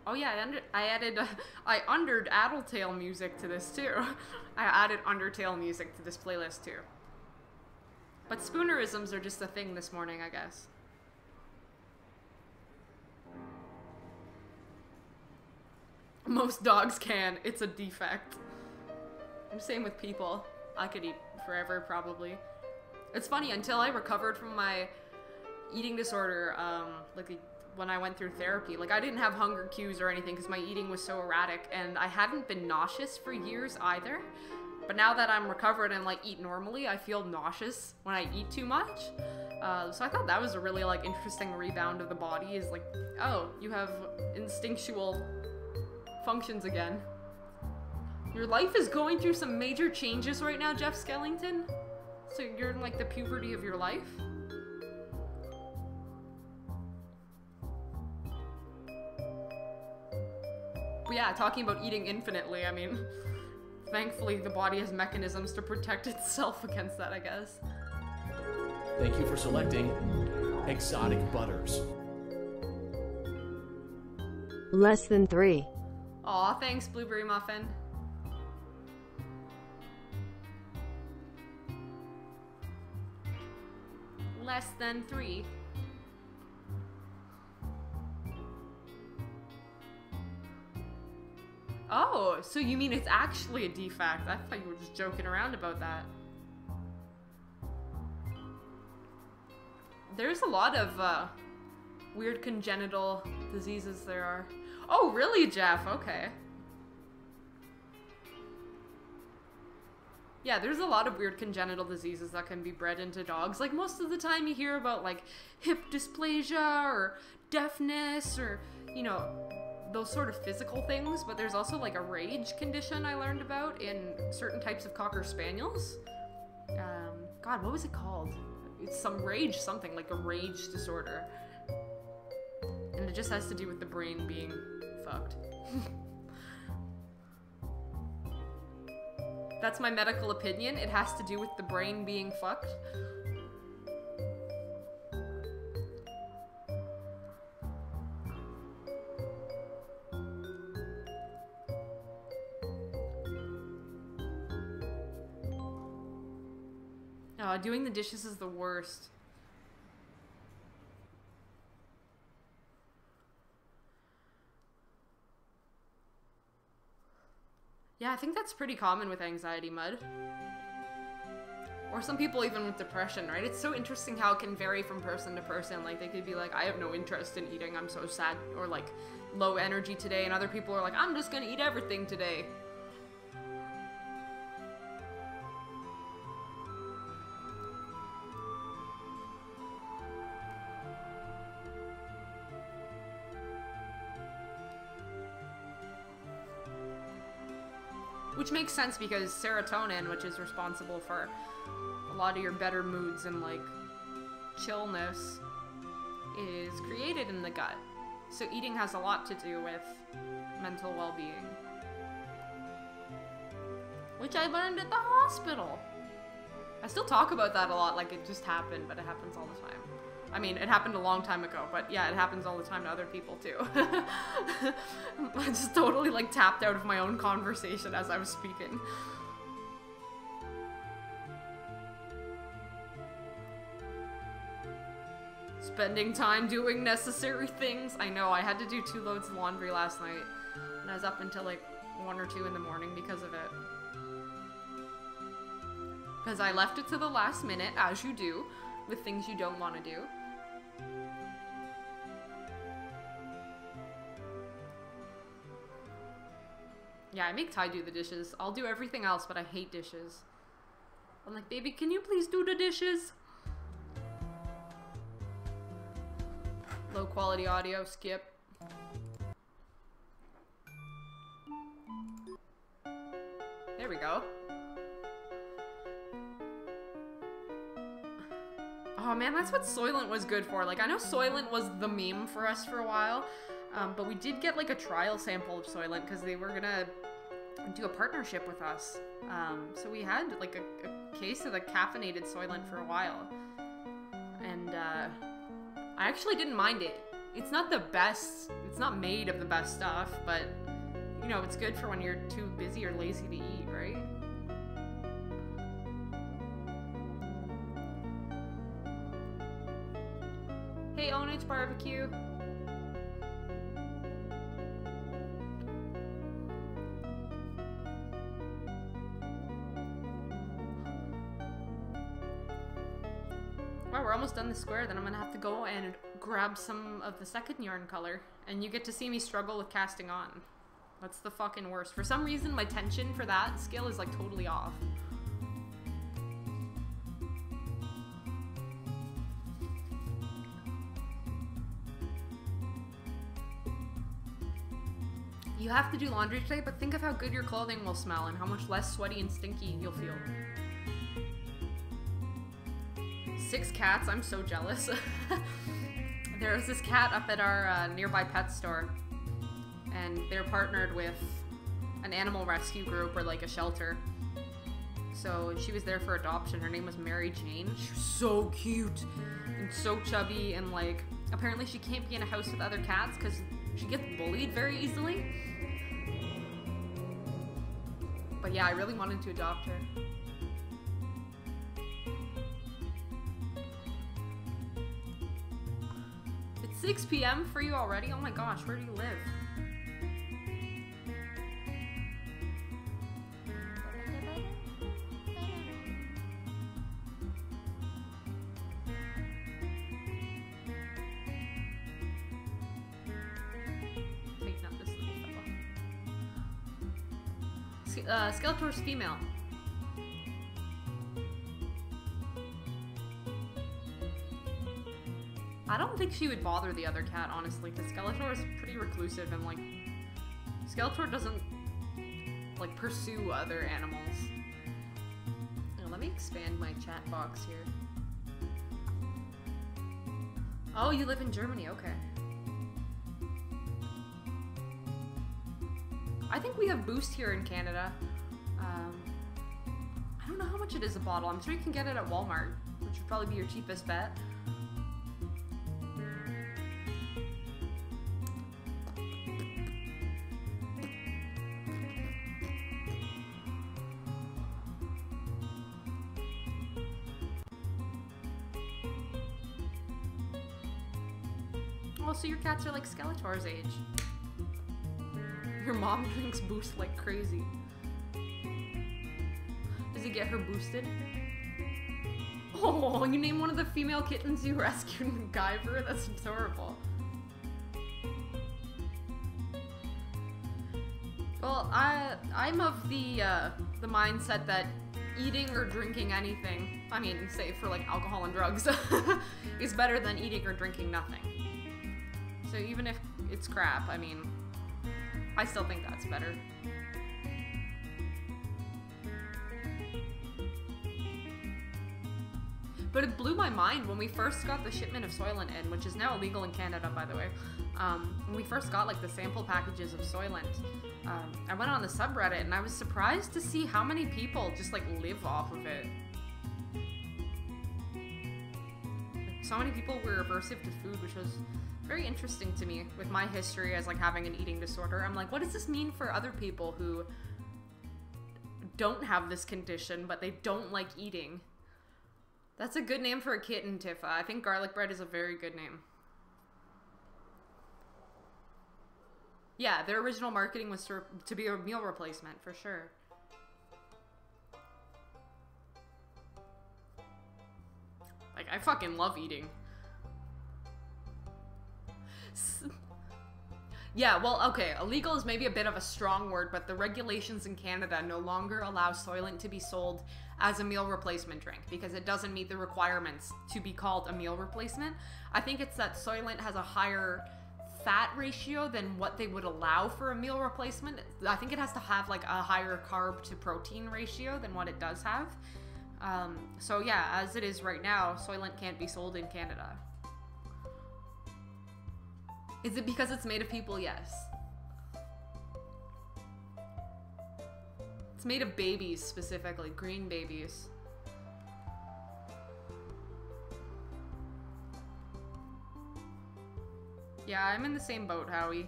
Oh yeah, I undered Addletail music to this too. I added Undertale music to this playlist too. But spoonerisms are just a thing this morning, I guess. Most dogs can. It's a defect. Same with people. I could eat forever, probably. It's funny, until I recovered from my eating disorder, when I went through therapy, like, I didn't have hunger cues or anything because my eating was so erratic, and I hadn't been nauseous for years either. But now that I'm recovered and, like, eat normally, I feel nauseous when I eat too much. So I thought that was a really, like, interesting rebound of the body, is like, oh, you have instinctual functions again. Your life is going through some major changes right now, Jeff Skellington? So you're in, like, the puberty of your life? But yeah, talking about eating infinitely, I mean, thankfully the body has mechanisms to protect itself against that, I guess. Thank you for selecting Exotic Butters. Less than 3. Aw, thanks, Blueberry Muffin. Less than 3. Oh, so you mean it's actually a defect? I thought you were just joking around about that. There's a lot of weird congenital diseases there are. Oh, really, Jeff? Okay. Yeah, there's a lot of weird congenital diseases that can be bred into dogs. Like, most of the time you hear about, like, hip dysplasia or deafness or, you know, those sort of physical things, but there's also like a rage condition I learned about in certain types of Cocker Spaniels. God, what was it called? It's some rage something, like a rage disorder. And it just has to do with the brain being fucked. That's my medical opinion. It has to do with the brain being fucked. Doing the dishes is the worst. Yeah, I think that's pretty common with anxiety, Mud. Or some people even with depression, right? It's so interesting how it can vary from person to person. Like, they could be like, I have no interest in eating, I'm so sad, or like, low energy today, and other people are like, I'm just gonna eat everything today. Which makes sense because serotonin, which is responsible for a lot of your better moods and like chillness, is created in the gut. So eating has a lot to do with mental well-being. Which I learned at the hospital. I still talk about that a lot, like it just happened, but it happens all the time. I mean, it happened a long time ago, but yeah, it happens all the time to other people too. I just totally like tapped out of my own conversation as I was speaking. Spending time doing necessary things. I know, I had to do 2 loads of laundry last night, and I was up until like 1 or 2 in the morning because of it. Because I left it to the last minute, as you do, with things you don't want to do. Yeah, I make Ty do the dishes. I'll do everything else, but I hate dishes. I'm like, baby, can you please do the dishes? Low quality audio, skip. There we go. Oh man, that's what Soylent was good for. Like, I know Soylent was the meme for us for a while, but we did get like a trial sample of Soylent because they were gonna do a partnership with us. So we had like a case of the caffeinated Soylent for a while. And I actually didn't mind it. It's not the best, it's not made of the best stuff, but you know, it's good for when you're too busy or lazy to eat, right? Hey, Onage Barbecue. Wow, we're almost done the square, then I'm gonna have to go and grab some of the second yarn color, and you get to see me struggle with casting on. That's the fucking worst. For some reason, my tension for that skill is like totally off. You have to do laundry today, but think of how good your clothing will smell and how much less sweaty and stinky you'll feel. 6 cats, I'm so jealous. There was this cat up at our nearby pet store, and they're partnered with an animal rescue group or like a shelter. So she was there for adoption. Her name was Mary Jane. She was so cute and so chubby, and like apparently she can't be in a house with other cats because she gets bullied very easily. But yeah, I really wanted to adopt her. It's 6 p.m. for you already? Oh my gosh, where do you live? Wait, not this little fella. Skeletor's female. I don't think she would bother the other cat, honestly, because Skeletor is pretty reclusive and, like, Skeletor doesn't, like, pursue other animals. Now, let me expand my chat box here. Oh, you live in Germany, okay. I think we have Boost here in Canada. I don't know how much it is a bottle. I'm sure you can get it at Walmart, which would probably be your cheapest bet. Oh, so your cats are like Skeletor's age. Your mom drinks Boost like crazy. Does he get her boosted? Oh, you named one of the female kittens you rescued MacGyver? That's adorable. Well, I'm of the mindset that eating or drinking anything, I mean, save for like alcohol and drugs, is better than eating or drinking nothing. So even if it's crap, I mean, I still think that's better. But it blew my mind when we first got the shipment of Soylent in, which is now illegal in Canada, by the way. When we first got like the sample packages of Soylent, I went on the subreddit and I was surprised to see how many people just like live off of it. So many people were aversive to food, which was very interesting to me with my history as like having an eating disorder. I'm like, what does this mean for other people who don't have this condition, but they don't like eating? That's a good name for a kitten, Tifa. I think garlic bread is a very good name. Yeah, their original marketing was to be a meal replacement, for sure. Like, I fucking love eating. Yeah, well, okay, illegal is maybe a bit of a strong word, but the regulations in Canada no longer allow Soylent to be sold as a meal replacement drink because it doesn't meet the requirements to be called a meal replacement. I think it's that Soylent has a higher fat ratio than what they would allow for a meal replacement. I think it has to have like a higher carb to protein ratio than what it does have. So yeah, as it is right now, Soylent can't be sold in Canada. Is it because it's made of people? Yes. It's made of babies, specifically. Green babies. Yeah, I'm in the same boat, Howie.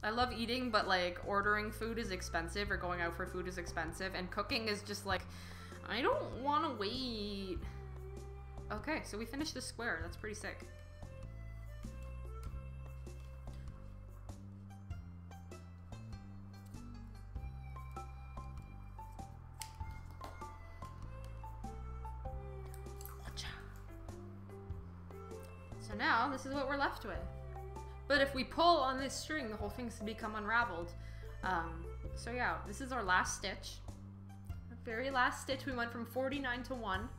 I love eating, but like ordering food is expensive or going out for food is expensive, and cooking is just like, I don't want to wait. Okay, so we finished this square. That's pretty sick. So now, this is what we're left with. But if we pull on this string, the whole thing's to become unraveled. So yeah, this is our last stitch. The very last stitch, we went from 49 to 1.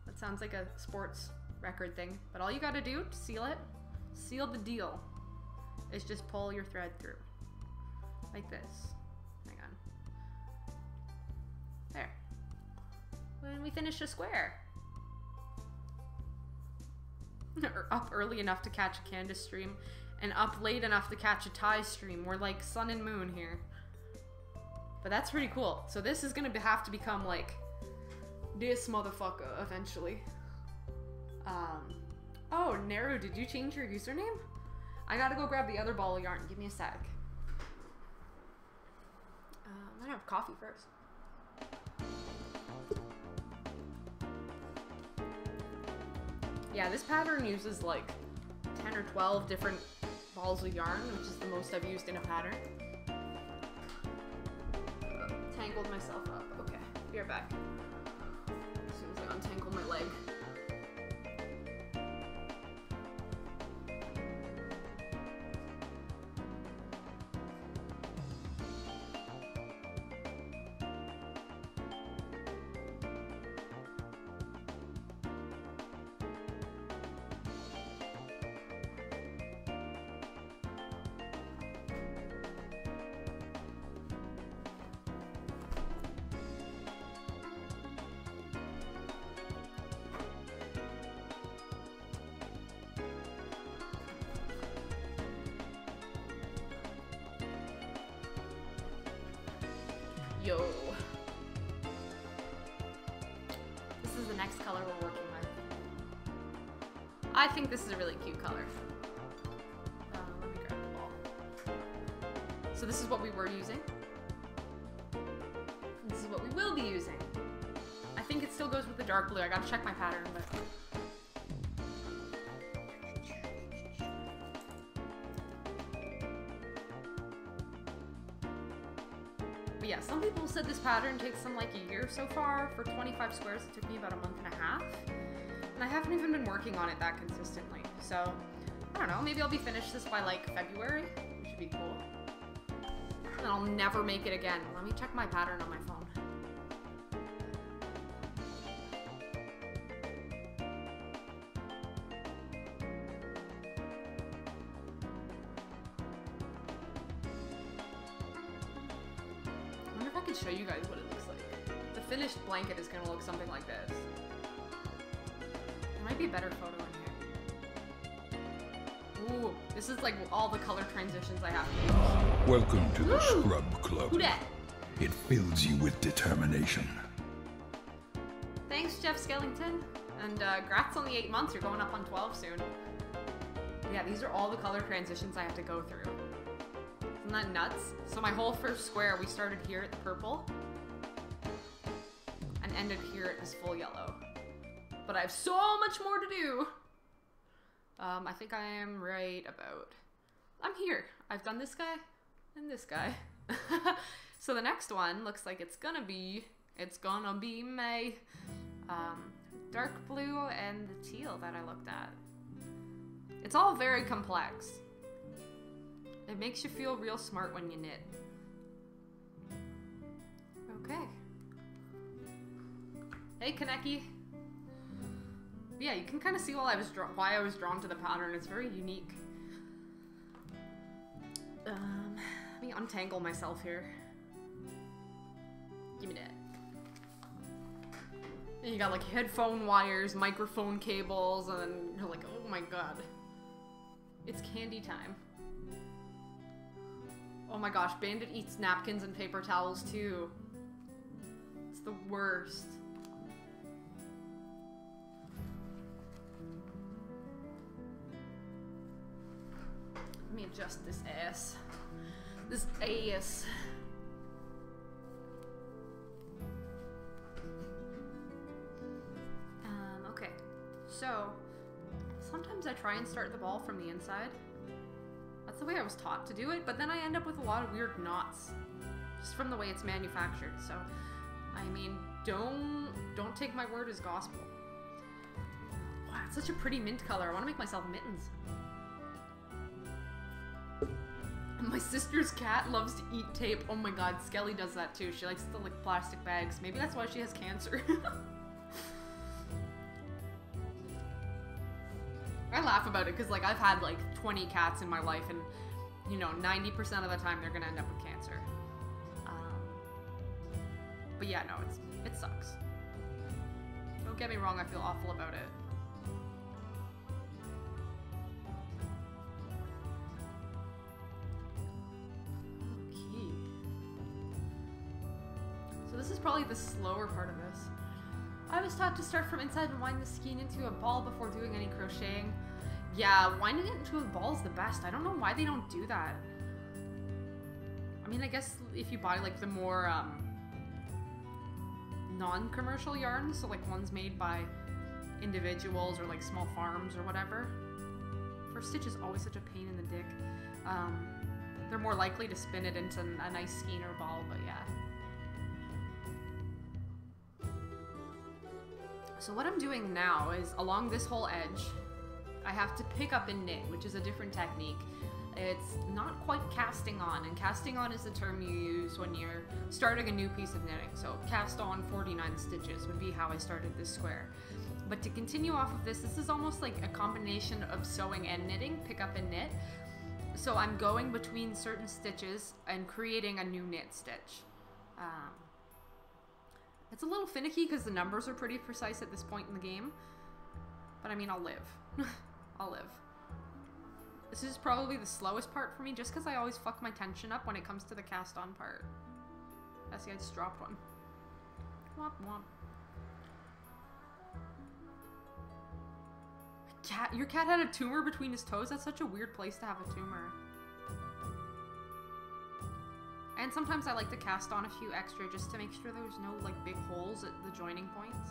That sounds like a sports record thing. But all you gotta do to seal it, seal the deal, is just pull your thread through. Like this. Hang on. There. When we finish a square. Up early enough to catch a Candace stream, and up late enough to catch a Ty stream. We're like sun and moon here. But that's pretty cool. So this is gonna have to become like this motherfucker eventually. Oh, Naru, did you change your username? I gotta go grab the other ball of yarn. Give me a sec. I'm gonna have coffee first. Yeah, this pattern uses like 10 or 12 different balls of yarn, which is the most I've used in a pattern. Tangled myself up. Okay, be right back. As soon as I untangle my leg. Yo. This is the next color we're working with. I think this is a really cute color. Let me grab the ball. So this is what we were using. This is what we will be using. I think it still goes with the dark blue. I gotta check my pattern, but... But yeah, some people said this pattern takes them like a year so far. For 25 squares, it took me about a month and a half. And I haven't even been working on it that consistently. So, I don't know, maybe I'll be finished this by like February, which would be cool. And I'll never make it again. Let me check my pattern on my phone. I wonder if I could show you guys what it looks like. The finished blanket is gonna look something like this. There might be a better photo in here. Ooh, this is like all the color transitions I have to use. Welcome to the Scrub Club. Who dat? It fills you with determination. Thanks, Jeff Skellington. And grats on the 8 months. You're going up on 12 soon. Yeah, these are all the color transitions I have to go through. Isn't that nuts? So my whole first square, we started here at the purple and ended here at this full yellow. But I have so much more to do. I think I am right about... I'm here. I've done this guy and this guy. So the next one looks like it's gonna be my dark blue and the teal that I looked at. It's all very complex. It makes you feel real smart when you knit. Okay. Hey, Kaneki. Yeah, you can kind of see why I was drawn to the pattern. It's very unique. Let me untangle myself here. Give me that. And you got like headphone wires, microphone cables, and then you're like, oh my god. It's candy time. Oh my gosh, Bandit eats napkins and paper towels too. It's the worst. Let me adjust this ass. This ass. Okay. So, sometimes I try and start the ball from the inside. That's the way I was taught to do it, but then I end up with a lot of weird knots. Just from the way it's manufactured, so... I mean, don't take my word as gospel. Wow, it's such a pretty mint color. I want to make myself mittens. My sister's cat loves to eat tape. Oh my god, Skelly does that too. She likes to lick plastic bags. Maybe that's why she has cancer. I laugh about it because like I've had like 20 cats in my life and you know 90% of the time they're gonna end up with cancer. But yeah, no, it sucks. Don't get me wrong, I feel awful about it. Okay. So this is probably the slower part of this. I was taught to start from inside and wind the skein into a ball before doing any crocheting. Yeah, winding it into a ball is the best. I don't know why they don't do that. I mean, I guess if you buy like the more non-commercial yarns, so like ones made by individuals or like small farms or whatever. First stitch is always such a pain in the dick. They're more likely to spin it into a nice skein or ball, but yeah. So what I'm doing now is along this whole edge, I have to pick up and knit, which is a different technique. It's not quite casting on, and casting on is the term you use when you're starting a new piece of knitting. So cast on 49 stitches would be how I started this square. But to continue off of this is almost like a combination of sewing and knitting, pick up and knit. So I'm going between certain stitches and creating a new knit stitch. It's a little finicky because the numbers are pretty precise at this point in the game. But I mean, I'll live. I'll live. This is probably the slowest part for me just because I always fuck my tension up when it comes to the cast on part. see, I just dropped one. Womp womp. Cat, your cat had a tumor between his toes? That's such a weird place to have a tumor. And sometimes I like to cast on a few extra just to make sure there's no, like, big holes at the joining points.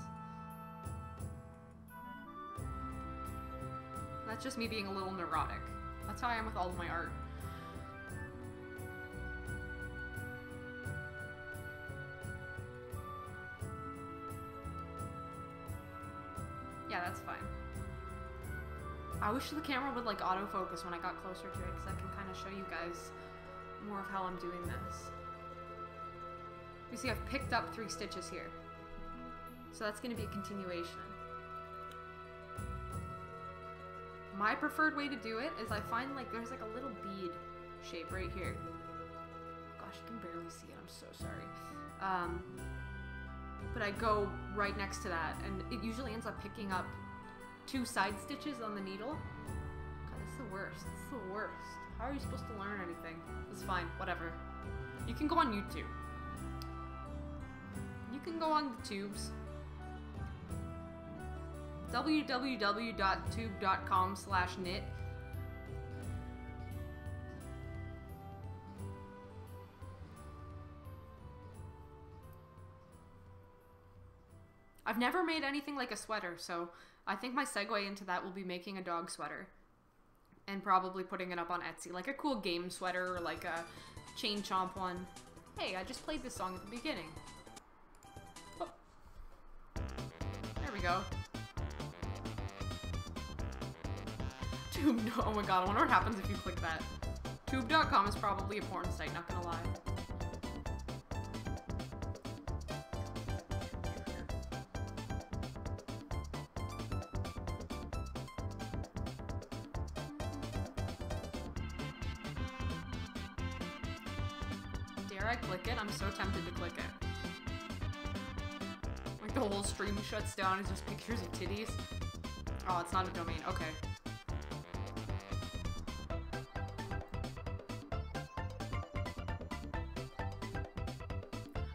That's just me being a little neurotic. That's how I am with all of my art. Yeah, that's fine. I wish the camera would like autofocus when I got closer to it, because I can kind of show you guys more of how I'm doing this. You see, I've picked up 3 stitches here. So that's going to be a continuation. My preferred way to do it is I find like there's like a little bead shape right here. Gosh, you can barely see it. I'm so sorry. But I go right next to that, and it usually ends up picking up 2 side stitches on the needle. God, it's the worst. It's the worst. How are you supposed to learn anything? It's fine. Whatever. You can go on YouTube. You can go on the tubes. www.tube.com/knit. I've never made anything like a sweater, so I think my segue into that will be making a dog sweater. And probably putting it up on Etsy. Like a cool game sweater or like a chain chomp one. Hey, I just played this song at the beginning. Oh. There we go. Tube, no, oh my god, I wonder what happens if you click that. Tube.com is probably a porn site, not gonna lie. Dare I click it? I'm so tempted to click it. Like the whole stream shuts down, it's just pictures of titties. Oh, it's not a domain, okay.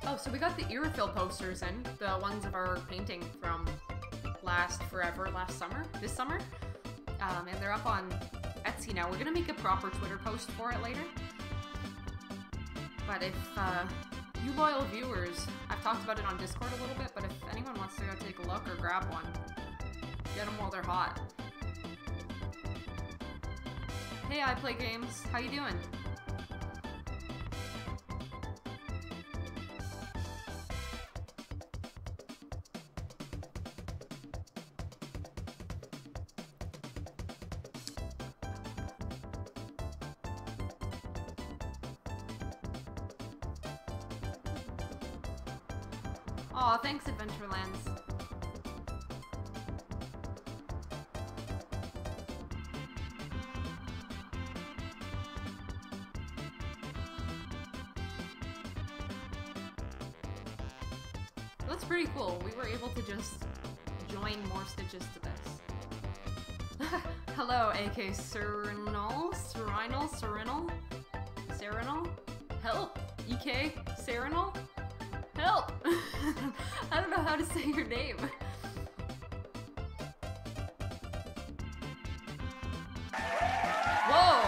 Oh, so we got the Irrefill posters in, the ones of our painting from last summer, this summer. And they're up on Etsy now. We're gonna make a proper Twitter post for it later. But if, you loyal viewers, I've talked about it on Discord a little bit, but if anyone wants to go take a look or grab one, get them while they're hot. Hey, I play games. How you doing? Aw, thanks, Adventurelands. That's pretty cool. We were able to just join more stitches to this. Hello, AK Serinal? Help! EK Serinal? Help! I don't know how to say your name. Whoa!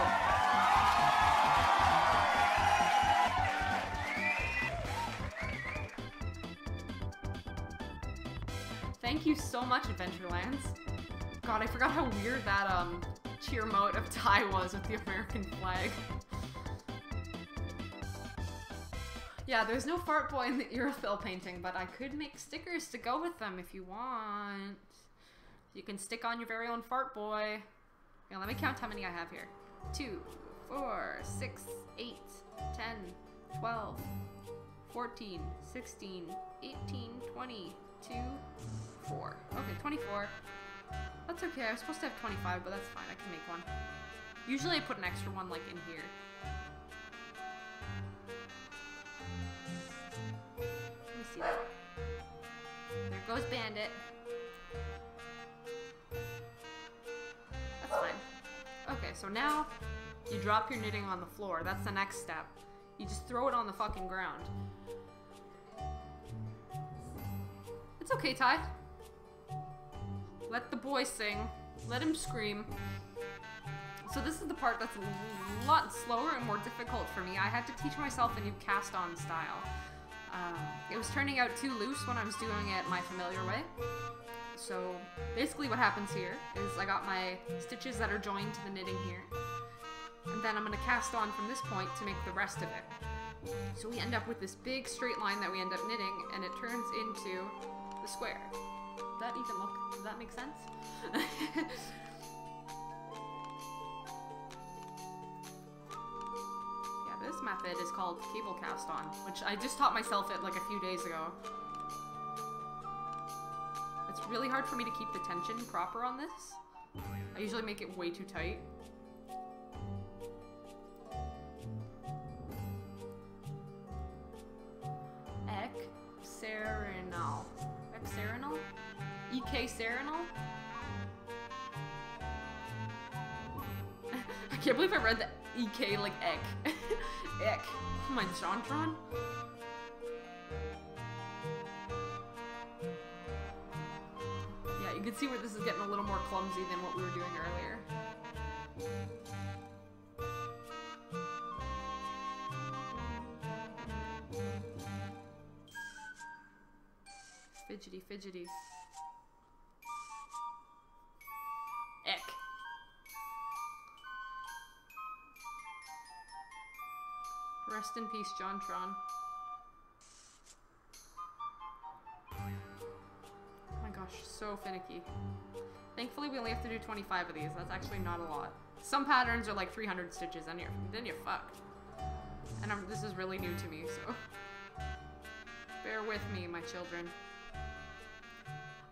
Thank you so much, Adventurelands. God, I forgot how weird that cheer mode of Thai was with the American flag. Yeah, there's no fart boy in the Irrefill painting, but I could make stickers to go with them if you want. You can stick on your very own fart boy. Yeah, let me count how many I have here. 2, 4, 6, 8, 10, 12, 14, 16, 18, 20, 2, 4. Okay, 24. That's okay, I was supposed to have 25, but that's fine, I can make one. Usually I put an extra one like in here. Let me see that. There goes Bandit. That's fine. Okay, so now you drop your knitting on the floor. That's the next step. You just throw it on the fucking ground. It's okay, Ty. Let the boy sing. Let him scream. So this is the part that's a lot slower and more difficult for me. I had to teach myself a new cast-on style. It was turning out too loose when I was doing it my familiar way. So basically what happens here is I got my stitches that are joined to the knitting here. And then I'm going to cast on from this point to make the rest of it. So we end up with this big straight line that we end up knitting, and it turns into the square. Does that make sense? Yeah, this method is called cable cast on, which I just taught myself it like a few days ago. It's really hard for me to keep the tension proper on this. I usually make it way too tight. Exerinal. Exerinal? Ek-serinal? I can't believe I read the EK like ek. Ek. My Jontron? Yeah, you can see where this is getting a little more clumsy than what we were doing earlier. Fidgety, fidgety. Eck. Rest in peace, Jontron. Oh my gosh, so finicky. Thankfully, we only have to do 25 of these. That's actually not a lot. Some patterns are like 300 stitches, and then you're fucked. And this is really new to me, so bear with me, my children.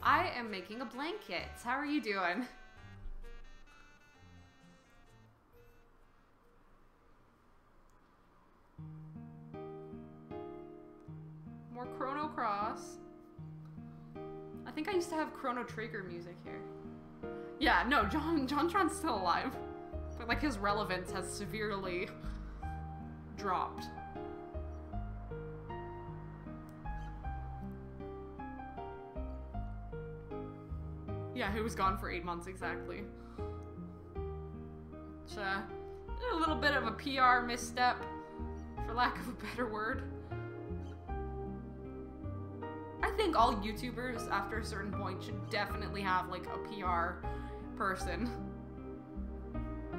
I am making a blanket. How are you doing? More Chrono Cross. I think I used to have Chrono Trigger music here. Yeah, no, Jontron's still alive. But like his relevance has severely dropped. Yeah, he was gone for 8 months exactly. Which, a little bit of a PR misstep, for lack of a better word. I think all YouTubers, after a certain point, should definitely have, like, a PR person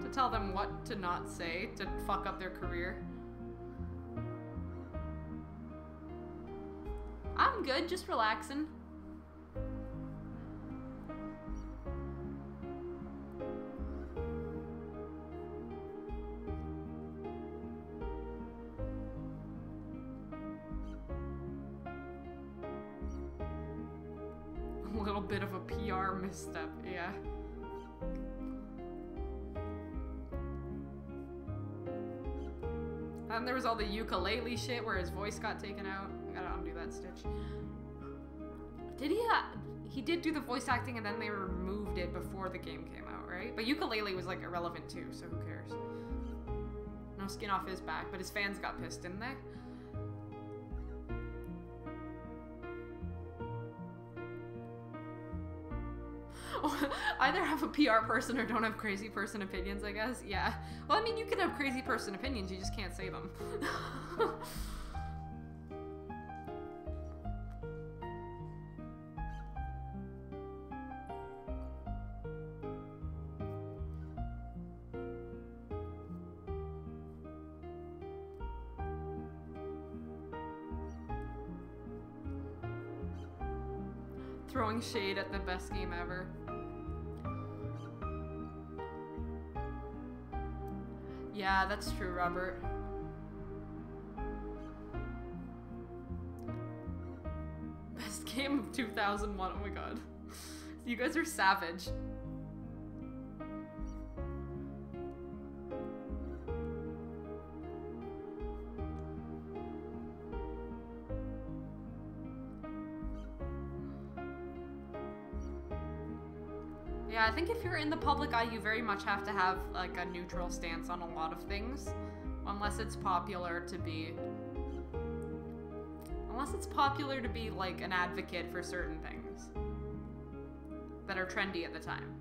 to tell them what to not say to fuck up their career. I'm good, just relaxing. A little bit of a PR misstep, yeah. And there was all the ukulele shit where his voice got taken out. I gotta undo that stitch. Did he did do the voice acting and then they removed it before the game came out, right? But ukulele was like irrelevant too, so who cares? No skin off his back, but his fans got pissed, didn't they? Either have a PR person or don't have crazy person opinions, I guess. Yeah. Well, I mean, you can have crazy person opinions, you just can't say them. Throwing shade at the best game ever. Yeah, that's true, Robert. Best game of 2001, oh my god. You guys are savage. Yeah, I think if you're in the public eye, you very much have to have, like, a neutral stance on a lot of things. Unless it's popular to be... Unless it's popular to be, like, an advocate for certain things that are trendy at the time.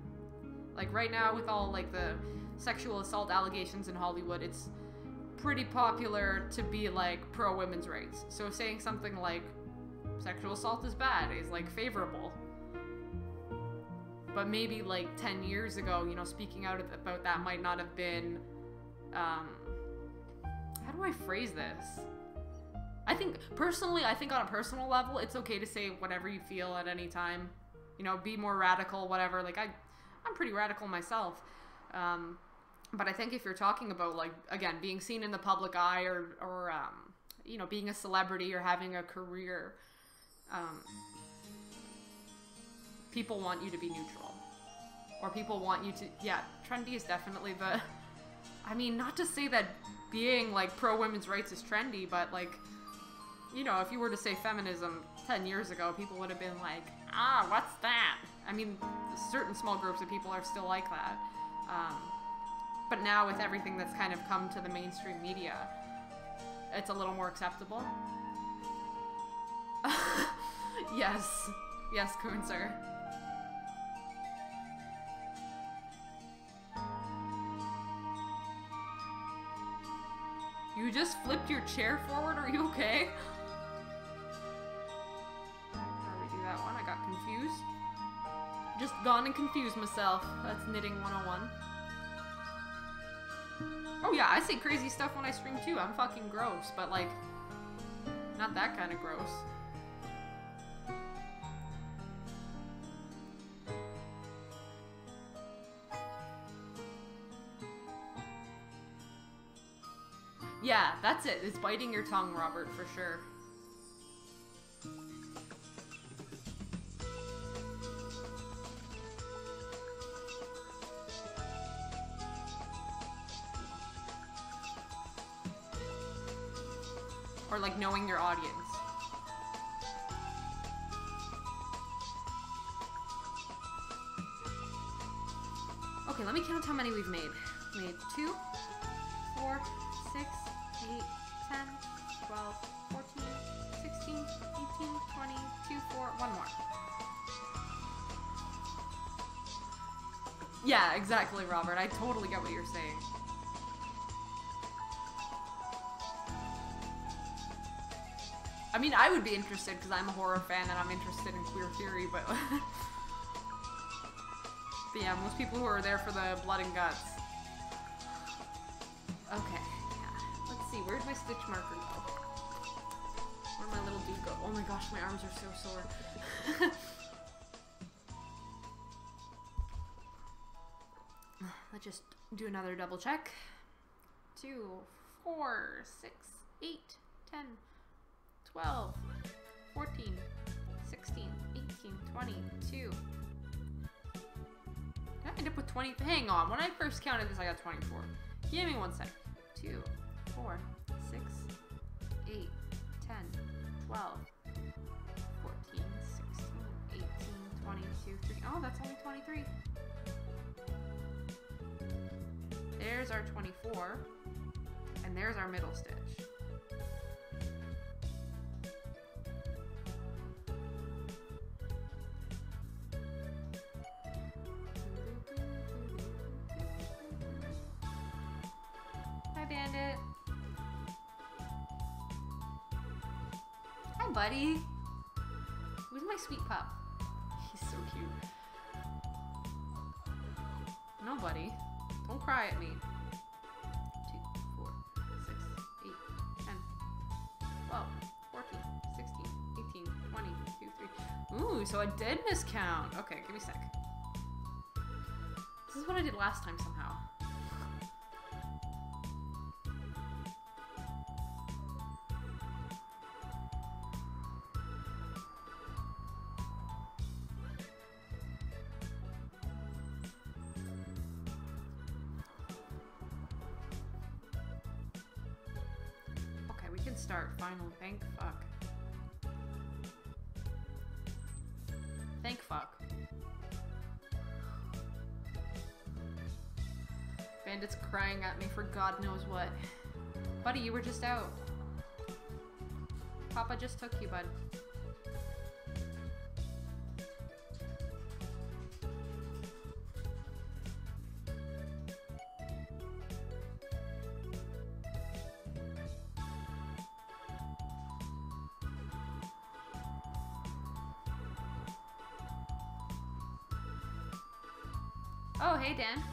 Like, right now, with all, like, the sexual assault allegations in Hollywood, it's pretty popular to be, like, pro-women's rights. So saying something like, sexual assault is bad is, like, favorable. But maybe, like, 10 years ago, you know, speaking out about that might not have been, how do I phrase this? I think, personally, on a personal level, it's okay to say whatever you feel at any time. You know, be more radical, whatever. Like, I'm pretty radical myself. But I think if you're talking about, like, again, being seen in the public eye or you know, being a celebrity or having a career, people want you to be neutral. Or people want you to, yeah, trendy is definitely the, I mean, not to say that being, like, pro-women's rights is trendy, but, like, you know, if you were to say feminism 10 years ago, people would have been like, ah, what's that? I mean, certain small groups of people are still like that. But now with everything that's kind of come to the mainstream media, it's a little more acceptable. Yes. Yes, Coon Sir. You just flipped your chair forward, are you okay? How do we do that one? I got confused. Just gone and confused myself. That's knitting 101. Oh yeah, I say crazy stuff when I stream too. I'm fucking gross, but like, not that kind of gross. Yeah, that's it. It's biting your tongue, Robert, for sure. Or like knowing your audience. Okay, let me count how many we've made. We made 2, 4, 6, 8, 10, 12, 14, 16, 18, 20, 2, 4, one more. Yeah, exactly, Robert. I totally get what you're saying. I mean, I would be interested because I'm a horror fan and I'm interested in queer theory, but... but yeah, most people who are there for the blood and guts. Okay, yeah. Let's see, where'd my stitch marker go? Where'd my little dude go? Oh my gosh, my arms are so sore. Let's just do another double check. 2, 4, 6, 8, 10, 12, 14, 16, 18, 22. Did I end up with 20? Hang on, when I first counted this, I got 24. Give me one sec. 2, 4, 6, 8, 10, 12, 14, 16, 18, 22, 3. Oh, that's only 23. There's our 24. And there's our middle stitch. Hi, Bandit. Hi, buddy. Who's my sweet pup? He's so cute. No, buddy. Don't cry at me. 2, 4, 6, 8, 10, 12, 14, 16, 18, 20, 2, 3. Ooh, so I did miscount. Okay, give me a sec. This is what I did last time somehow. Start finally. Thank fuck. Thank fuck. Bandit's crying at me for God knows what. Buddy, you were just out. Papa just took you, bud. Oh, hey, Dan.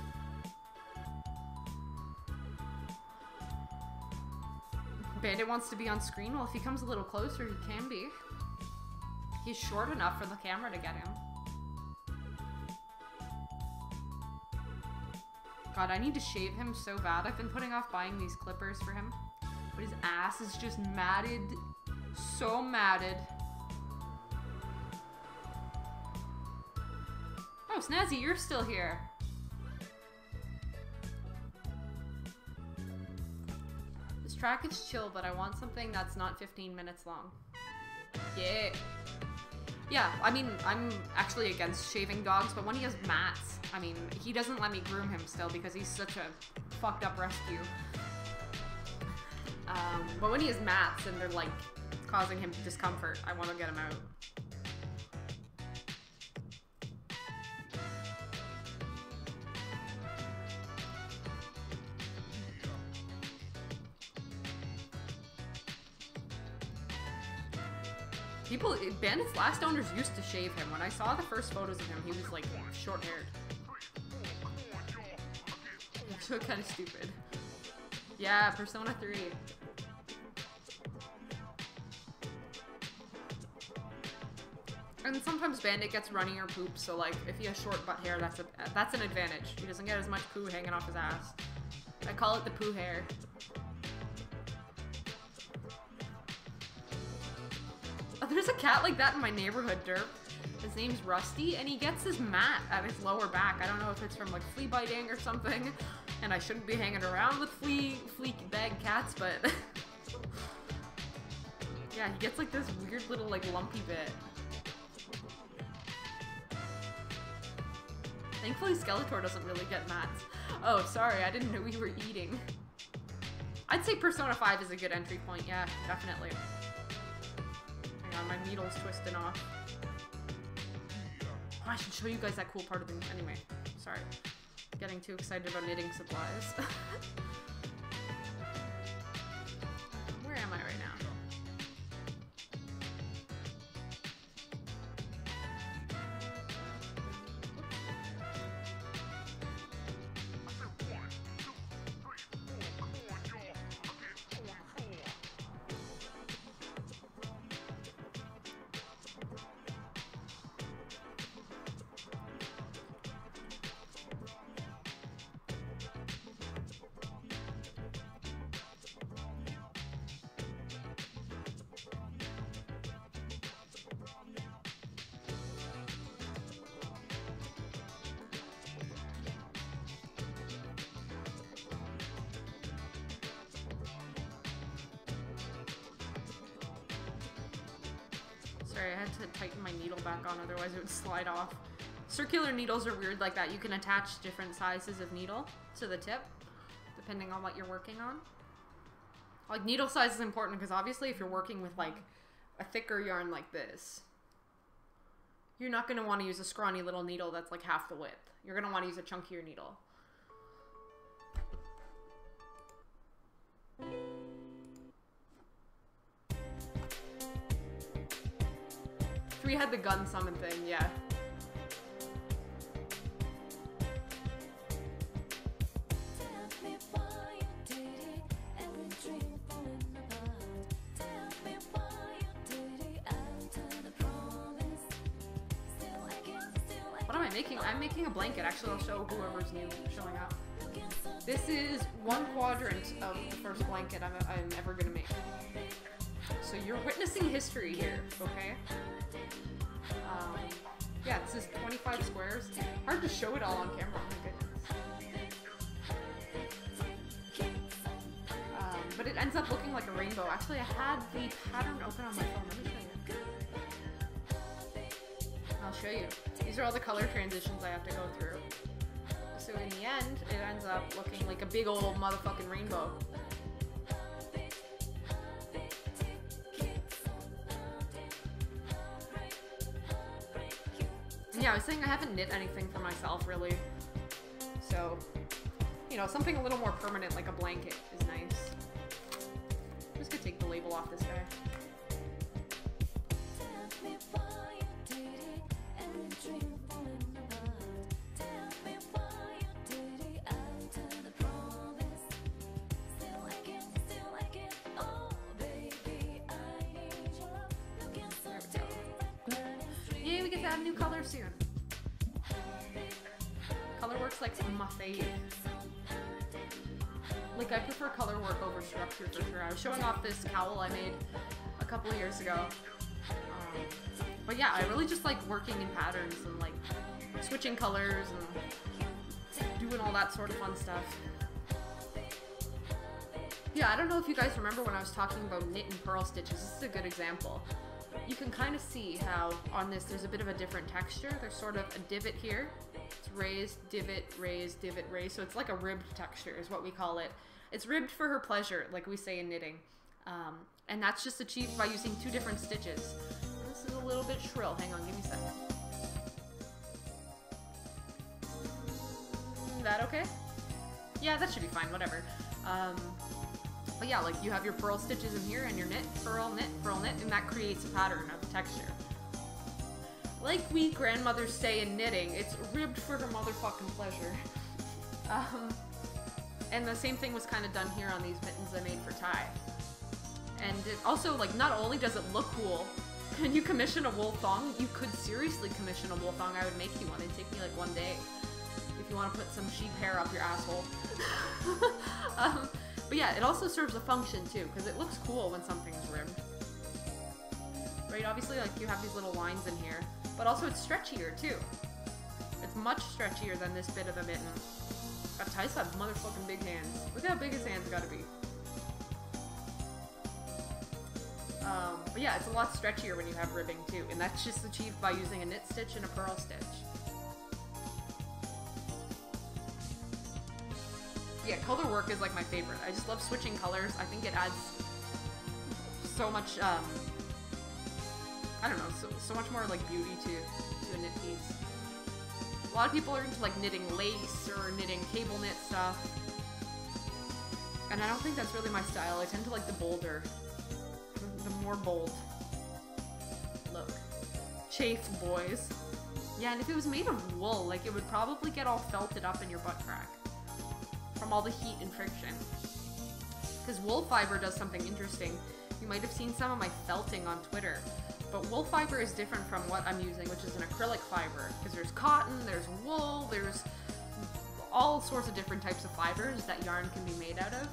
Bandit wants to be on screen. Well, if he comes a little closer, he can be. He's short enough for the camera to get him. God, I need to shave him so bad. I've been putting off buying these clippers for him. But his ass is just matted. So matted. Oh, Snazzy, you're still here. This track is chill, but I want something that's not 15 minutes long. Yeah. Yeah, I mean, I'm actually against shaving dogs, but when he has mats, I mean, he doesn't let me groom him still because he's such a fucked up rescue. But when he has mats and they're like causing him discomfort, I want to get him out. People, Bandit's last owners used to shave him. When I saw the first photos of him, he was like short-haired. So kind of stupid. Yeah, Persona 3. And sometimes Bandit gets runnier poop, so like if he has short butt hair, that's an advantage. He doesn't get as much poo hanging off his ass. I call it the poo hair. There's a cat like that in my neighborhood, Derp. His name's Rusty, and he gets his mat at his lower back. I don't know if it's from like flea biting or something, and I shouldn't be hanging around with flea bag cats, but yeah, he gets like this weird little like lumpy bit. Thankfully, Skeletor doesn't really get mats. Oh, sorry, I didn't know we were eating. I'd say Persona 5 is a good entry point. Yeah, definitely. My needle's twisting off. Oh, I should show you guys that cool part of the... Anyway, sorry. Getting too excited about knitting supplies. Where am I right now? Sorry, I had to tighten my needle back on, otherwise it would slide off. Circular needles are weird like that. You can attach different sizes of needle to the tip, depending on what you're working on. Like, needle size is important because obviously if you're working with, like, a thicker yarn like this, you're not going to want to use a scrawny little needle that's, like, half the width. You're going to want to use a chunkier needle. We had the gun summon thing, yeah. What am I making? I'm making a blanket. Actually, I'll show whoever's new showing up. This is one quadrant of the first blanket I'm ever gonna make. So you're witnessing history here, okay? Yeah, this is 25 squares. Hard to show it all on camera, oh my goodness. But it ends up looking like a rainbow. Actually, I had the pattern open on my phone. Let me show you. I'll show you. These are all the color transitions I have to go through. So in the end, it ends up looking like a big old motherfucking rainbow. Yeah, I was saying I haven't knit anything for myself, really. So, you know, something a little more permanent, like a blanket, is nice. I'm just gonna take the label off this guy. Yay, we get to add new colors soon. Color work's like my fave. Like, I prefer color work over structure for sure. I was showing off this cowl I made a couple of years ago. But yeah, I really just like working in patterns and like switching colors and doing all that sort of fun stuff. Yeah, I don't know if you guys remember when I was talking about knit and purl stitches. This is a good example. You can kind of see how on this there's a bit of a different texture. There's sort of a divot here. It's raised, divot, raised, divot, raised. So it's like a ribbed texture is what we call it. It's ribbed for her pleasure, like we say in knitting. And that's just achieved by using two different stitches. This is a little bit shrill. Hang on, give me a second. That okay? Yeah, that should be fine, whatever. But yeah, like you have your purl stitches in here and your knit, purl, knit, and that creates a pattern of texture. Like we grandmothers say in knitting, it's ribbed for her motherfucking pleasure. And the same thing was kind of done here on these mittens I made for Ty. And it also, like, not only does it look cool, can you commission a wool thong? You could seriously commission a wool thong. I would make you one. It'd take me like one day. If you want to put some sheep hair up your asshole. But yeah, it also serves a function too, because it looks cool when something's ribbed. Right, obviously, like, you have these little lines in here, but also it's stretchier too. It's much stretchier than this bit of the mitten. God, Ty's got motherfucking big hands. Look how big his hands gotta be. But yeah, it's a lot stretchier when you have ribbing too, and that's just achieved by using a knit stitch and a purl stitch. Yeah, color work is like my favorite. I just love switching colors. I think it adds so much, I don't know, so much more like beauty to a knit piece. A lot of people are into like knitting lace or knitting cable knit stuff. And I don't think that's really my style. I tend to like the bolder, the more bold look. Chafe, boys. Yeah, and if it was made of wool, like it would probably get all felted up in your butt crack from all the heat and friction. Because wool fiber does something interesting. You might have seen some of my felting on Twitter. But wool fiber is different from what I'm using, which is an acrylic fiber. Because there's cotton, there's wool, there's all sorts of different types of fibers that yarn can be made out of.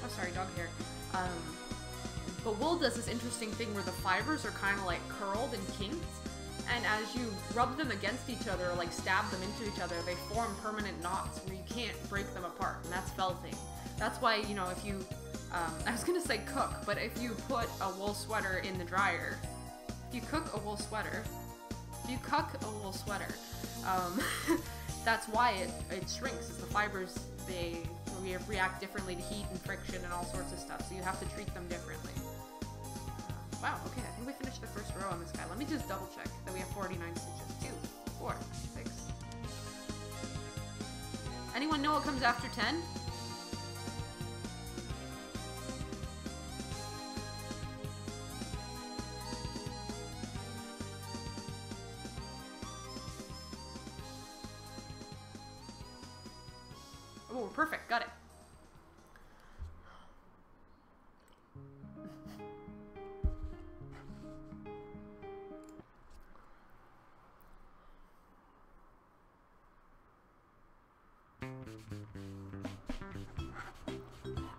Oh, sorry, dog hair. But wool does this interesting thing where the fibers are kind of like curled and kinked. And as you rub them against each other, or like stab them into each other, they form permanent knots where you can't break them apart. And that's felting. That's why, you know, if you, I was gonna say cook, but if you put a wool sweater in the dryer, if you cook a wool sweater, that's why it shrinks, is the fibers, they react differently to heat and friction and all sorts of stuff, so you have to treat them differently. Wow, okay, I think we finished the first row on this guy. Let me just double check that we have 49 stitches. 2, 4, 6. Anyone know what comes after 10? Oh, perfect, got it.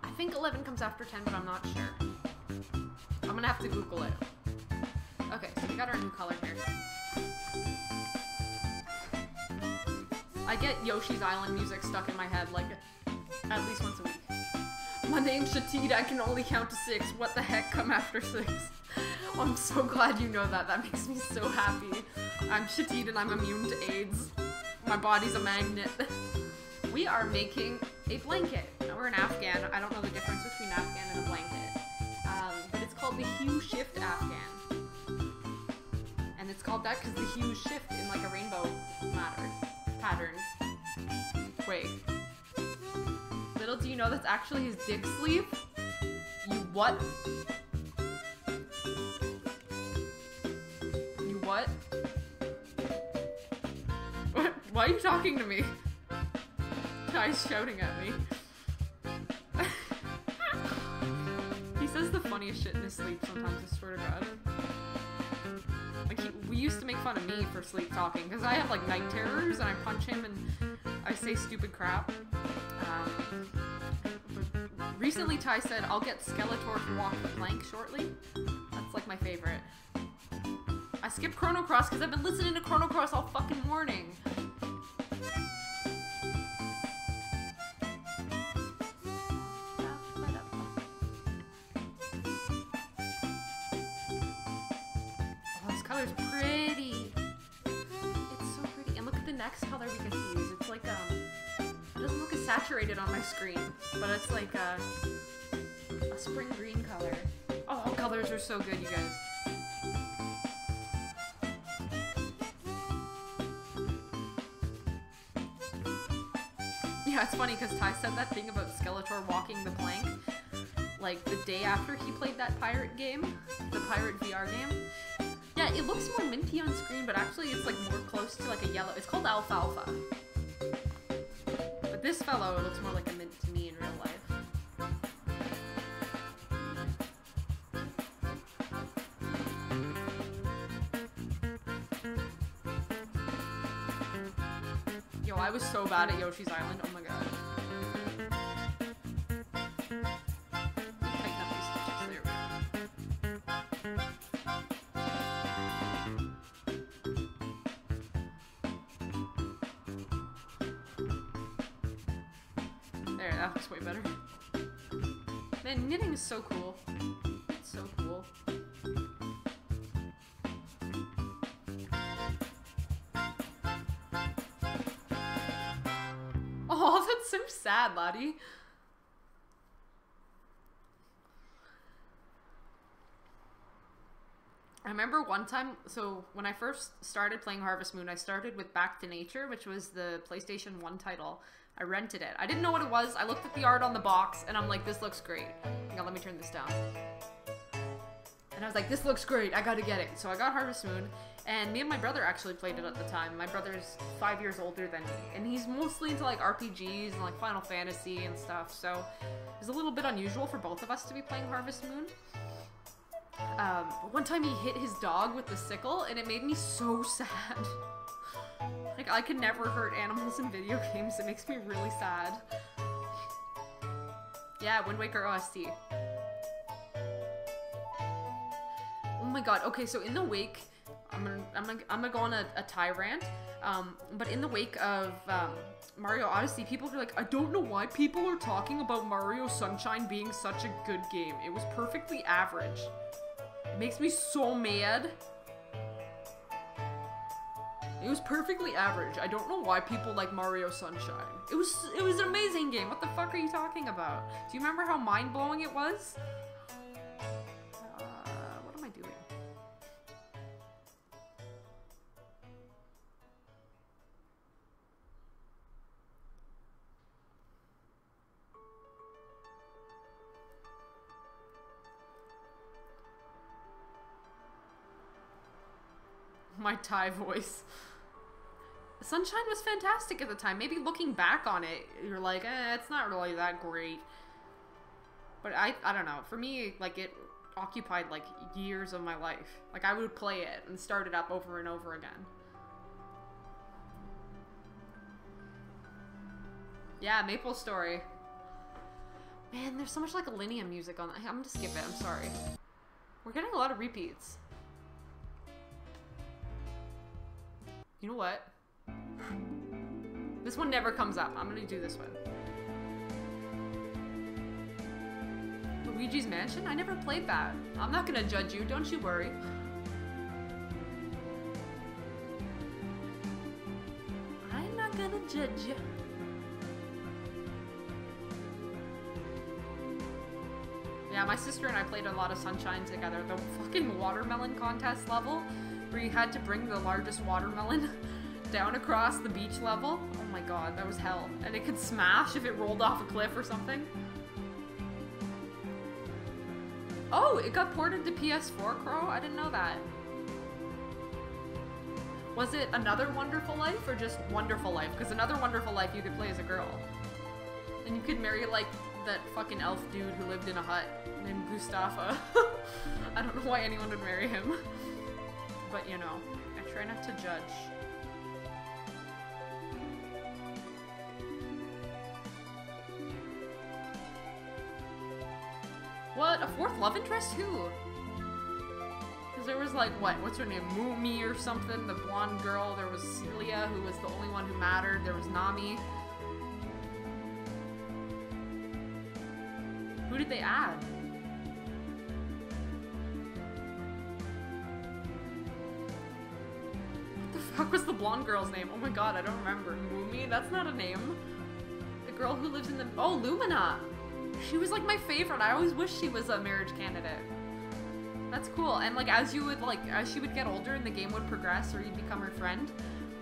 I think 11 comes after 10, but I'm not sure. I'm gonna have to Google it. Okay, so we got our new color here. I get Yoshi's Island music stuck in my head like at least once a week. My name's Shatid, I can only count to 6. What the heck come after 6? Oh, I'm so glad you know that. That makes me so happy. I'm Shatid and I'm immune to AIDS. My body's a magnet. We are making a blanket. Now we're an Afghan. I don't know the difference between an Afghan and a blanket. But it's called the Hue Shift Afghan. And it's It's called that because the hues shift in like a rainbow pattern. Wait. Little do you know that's actually his dick sleeve? You what? You what? What? Why are you talking to me? Guy's shouting at me. He says the funniest shit in his sleep sometimes, I swear to God. Like, we used to make fun of me for sleep talking, because I have, like, night terrors, and I punch him and I say stupid crap. But recently Ty said, I'll get Skeletor to walk the plank shortly. That's, like, my favorite. I skipped Chrono Cross because I've been listening to Chrono Cross all fucking morning. Color's pretty. It's so pretty. And look at the next color we get to use. It's like, it doesn't look as saturated on my screen, but it's like a spring green color. Oh, all colors are so good, you guys. Yeah, it's funny because Ty said that thing about Skeletor walking the plank, like, the day after he played that pirate game, the pirate VR game. Yeah, it looks more minty on screen, but actually it's like more close to like a yellow. It's called alfalfa. But this fellow looks more like a mint to me in real life. Yo, I was so bad at Yoshi's Island. Oh my god. Tighten up these stitches. There we go. There, that looks way better. Man, knitting is so cool. It's so cool. Oh, that's so sad, laddie. I remember one time, so when I first started playing Harvest Moon, I started with Back to Nature, which was the PlayStation 1 title. I rented it. I didn't know what it was. I looked at the art on the box, and I'm like, this looks great. Hang on, let me turn this down. And I was like, this looks great. I gotta get it. So I got Harvest Moon, and me and my brother actually played it at the time. My brother's 5 years older than me, and he's mostly into like RPGs and like Final Fantasy and stuff, so it was a little bit unusual for both of us to be playing Harvest Moon. One time he hit his dog with the sickle, and it made me so sad. Like, I could never hurt animals in video games. It makes me really sad. Yeah, Wind Waker OST. Oh my god. Okay, so in the wake, I'm gonna go on a Ty rant. But in the wake of Mario Odyssey, people were like, I don't know why people are talking about Mario Sunshine being such a good game. It was perfectly average. It makes me so mad. It was perfectly average. I don't know why people like Mario Sunshine. It was an amazing game. What the fuck are you talking about? Do you remember how mind-blowing it was? What am I doing? My Thai voice. Sunshine was fantastic at the time. Maybe looking back on it, you're like, it's not really that great. But I don't know. For me, like, it occupied, like, years of my life. Like, I would play it and start it up over and over again. Yeah, Maple Story. Man, there's so much, like, Alinea music on that. I'm gonna skip it. I'm sorry. We're getting a lot of repeats. You know what? This one never comes up. I'm gonna do this one. Luigi's Mansion? I never played that. I'm not gonna judge you, don't you worry. I'm not gonna judge you. Yeah, my sister and I played a lot of Sunshine together. The fucking watermelon contest level where you had to bring the largest watermelon down across the beach level. Oh my god, that was hell. And it could smash if it rolled off a cliff or something. Oh, it got ported to PS4, Crow? I didn't know that. Was it Another Wonderful Life or just Wonderful Life? Because Another Wonderful Life you could play as a girl. And you could marry, like, that fucking elf dude who lived in a hut named Mustafa. I don't know why anyone would marry him. But, you know, I try not to judge. What? A fourth love interest? Who? Because there was like, what's her name? Mumi or something, the blonde girl. There was Celia, who was the only one who mattered. There was Nami. Who did they add? What the fuck was the blonde girl's name? Oh my god, I don't remember. Mumi? That's not a name. The girl who lives in the... Oh, Lumina! She was like my favorite. I always wished she was a marriage candidate. That's cool. And like as she would get older and the game would progress or you'd become her friend.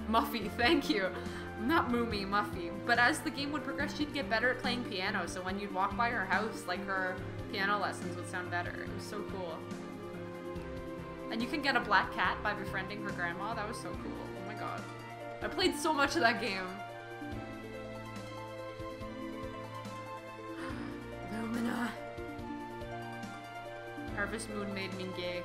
Muffy, thank you. Not Mumi, Muffy. But as the game would progress, she'd get better at playing piano. So when you'd walk by her house, like her piano lessons would sound better. It was so cool. And you can get a black cat by befriending her grandma. That was so cool. Oh my god. I played so much of that game. Lumina. Harvest Moon made me gay.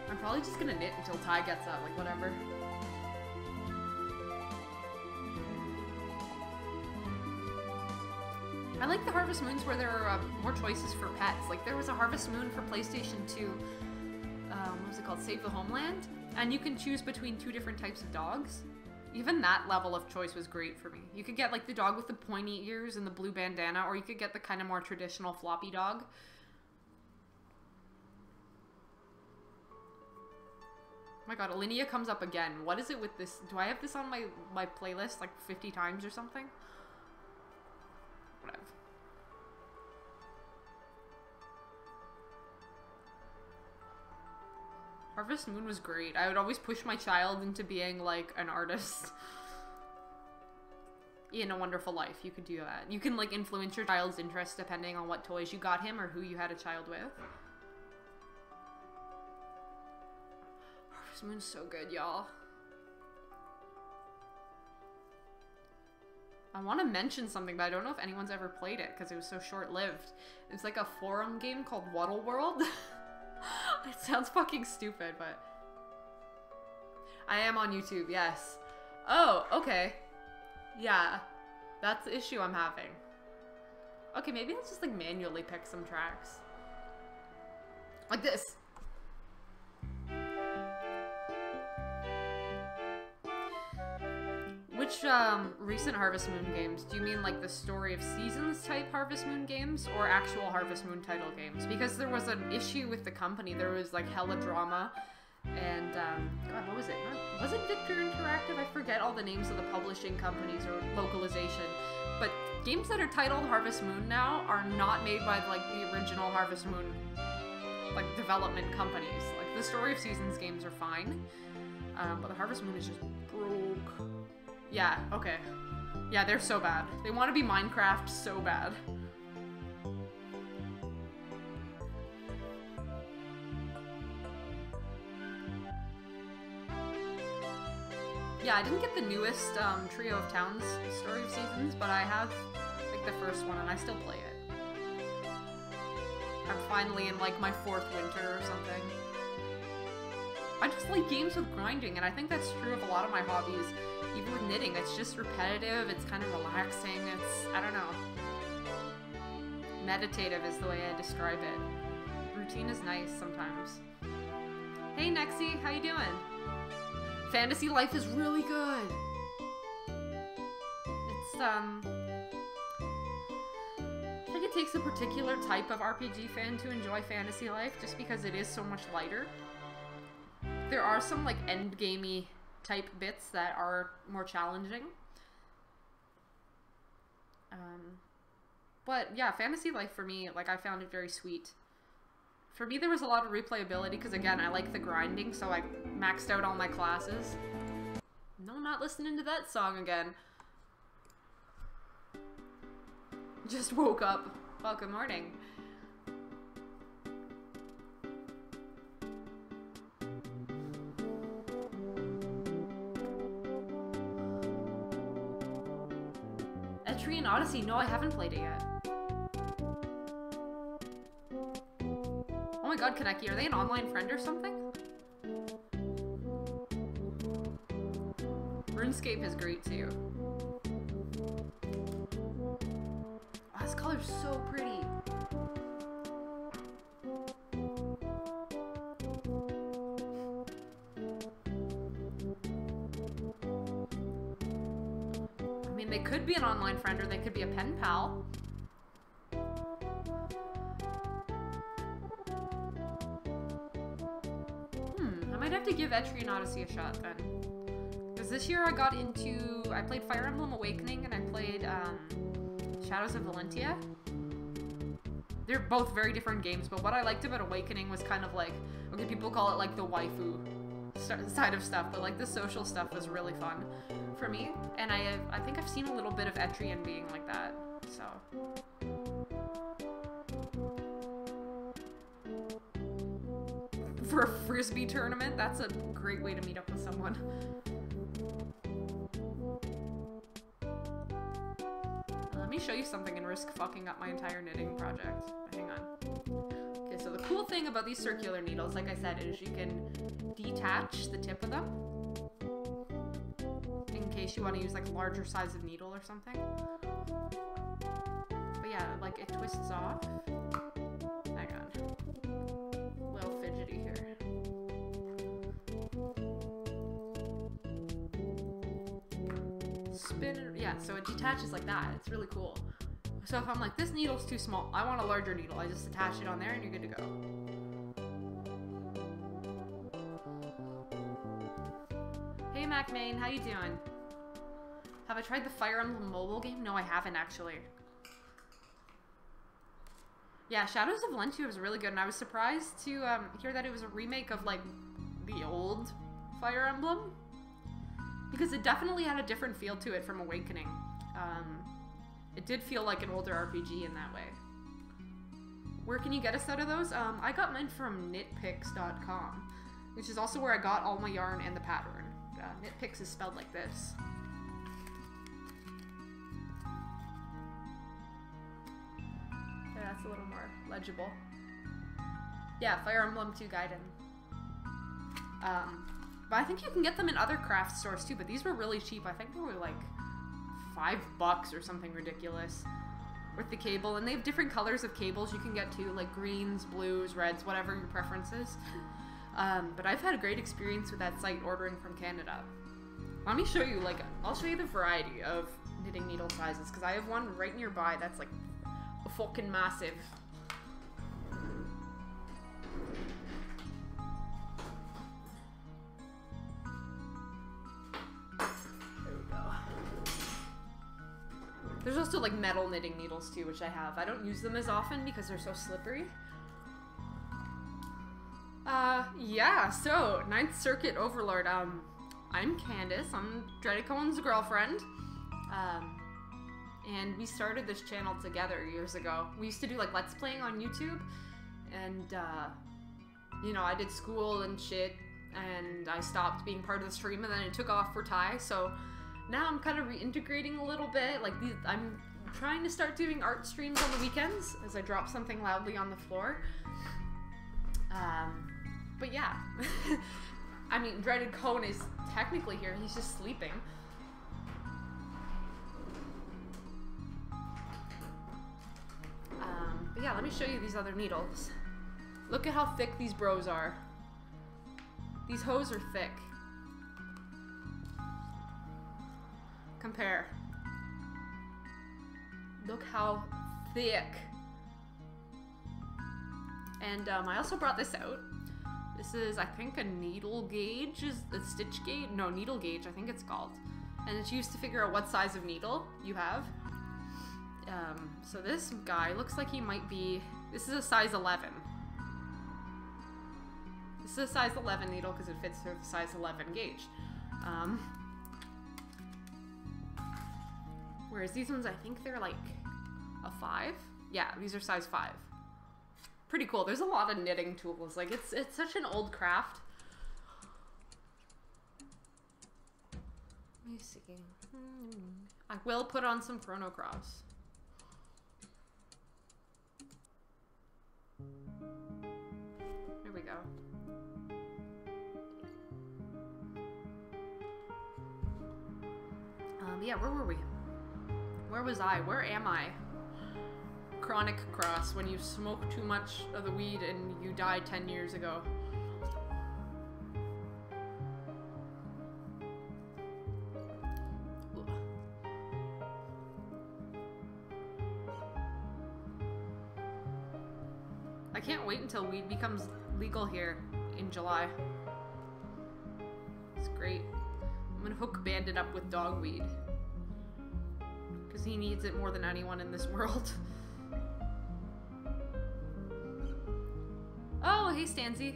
I'm probably just gonna knit until Ty gets up, like whatever. I like the Harvest Moons where there are more choices for pets. Like there was a Harvest Moon for PlayStation 2. What was it called? Save the Homeland? And you can choose between 2 different types of dogs. Even that level of choice was great for me. You could get like the dog with the pointy ears and the blue bandana, or you could get the kind of more traditional floppy dog. Oh my god, Alinea comes up again. What is it with this? Do I have this on my playlist like 50 times or something? Whatever. Harvest Moon was great. I would always push my child into being like an artist. In A Wonderful Life, you could do that. You can like influence your child's interest depending on what toys you got him or who you had a child with. Harvest Moon's so good, y'all. I want to mention something, but I don't know if anyone's ever played it because it was so short-lived. It's like a forum game called Waddle World. It sounds fucking stupid, but... I am on YouTube, yes. Oh, okay. Yeah. That's the issue I'm having. Okay, maybe let's just, like, manually pick some tracks. Like this. Which, recent Harvest Moon games? Do you mean, like, the Story of Seasons type Harvest Moon games, or actual Harvest Moon title games? Because there was an issue with the company. There was, like, hella drama, and, God, what was it? Was it Victor Interactive? I forget all the names of the publishing companies or localization. But games that are titled Harvest Moon now are not made by, like, the original Harvest Moon, like, development companies. Like, the Story of Seasons games are fine, but the Harvest Moon is just broke. Yeah, okay. Yeah, they're so bad. They want to be Minecraft so bad. Yeah, I didn't get the newest Trio of Towns Story of Seasons, but I have like the first one and I still play it. I'm finally in like my 4th winter or something. I just like games with grinding, and I think that's true of a lot of my hobbies. Even with knitting, it's just repetitive, it's kind of relaxing, it's, I don't know. Meditative is the way I describe it. Routine is nice sometimes. Hey Nexie, how you doing? Fantasy Life is really good. It's, I think it takes a particular type of RPG fan to enjoy Fantasy Life, just because it is so much lighter. There are some, like, endgamey type bits that are more challenging. But yeah, Fantasy Life for me, like, I found it very sweet. For me, there was a lot of replayability because, again, I like the grinding, so I maxed out all my classes. No, not listening to that song again. Just woke up. Well, good morning. Etrian Odyssey. No, I haven't played it yet. Oh my god, Kaneki, are they an online friend or something? RuneScape is great too. Oh, this color's so pretty. I mean, they could be an online friend or they could be a pen pal. I might have to give Etrian Odyssey a shot then. Because this year I played Fire Emblem Awakening and I played Shadows of Valentia. They're both very different games, but what I liked about Awakening was kind of like, okay, people call it like the waifu side of stuff, but like the social stuff was really fun for me. And I think I've seen a little bit of Etrian being like that, so. For a frisbee tournament, that's a great way to meet up with someone. Let me show you something and risk fucking up my entire knitting project. Hang on. Okay, so the cool thing about these circular needles, like I said, is you can detach the tip of them in case you want to use like a larger size of needle or something. But yeah, like it twists off. Hang on. A little fidgety here. Spin it, yeah, so it detaches like that. It's really cool. So if I'm like, this needle's too small, I want a larger needle, I just attach it on there and you're good to go. Hey MacMain, how you doing? Have I tried the Fire Emblem mobile game? No, I haven't actually. Yeah, Shadows of Valentia was really good, and I was surprised to hear that it was a remake of like the old Fire Emblem. Because it definitely had a different feel to it from Awakening. It did feel like an older RPG in that way. Where can you get a set of those? I got mine from knitpicks.com, which is also where I got all my yarn and the pattern. Knitpicks is spelled like this. There, that's a little more legible. Yeah, Fire Emblem 2 Gaiden. But I think you can get them in other craft stores too, but these were really cheap. I think they were like $5 or something ridiculous with the cable. And they have different colors of cables you can get too, like greens, blues, reds, whatever your preference is. But I've had a great experience with that site ordering from Canada. Let me show you, like, I'll show you the variety of knitting needle sizes, because I have one right nearby that's like fucking massive. There's also like metal knitting needles too, which I have. I don't use them as often because they're so slippery. Yeah, so 9th Circuit Overlord. I'm Candace. I'm DreadedCone's girlfriend. And we started this channel together years ago. We used to do like Let's Playing on YouTube, and you know, I did school and shit, and I stopped being part of the stream, and then it took off for Ty, so now I'm kind of reintegrating a little bit. Like, I'm trying to start doing art streams on the weekends as I drop something loudly on the floor. But yeah. I mean, DreadedCone is technically here. He's just sleeping. But yeah, let me show you these other needles. Look at how thick these bros are. These hoes are thick. Compare. Look how thick. And I also brought this out. This is, I think, a needle gauge, is a stitch gauge? No, needle gauge, I think it's called. And it's used to figure out what size of needle you have. So this guy looks like he might be, this is a size 11. This is a size 11 needle because it fits through the size 11 gauge. Whereas these ones, I think they're like a 5. Yeah, these are size 5. Pretty cool. There's a lot of knitting tools. Like, it's such an old craft. Let me see. I will put on some Chrono Cross. There we go. Yeah, where were we? Where was I? Where am I? Chronic cross, when you smoke too much of the weed and you died 10 years ago. I can't wait until weed becomes legal here in July. It's great. I'm gonna hook Bandit up with dog weed. Because he needs it more than anyone in this world. Oh, hey Stanzy.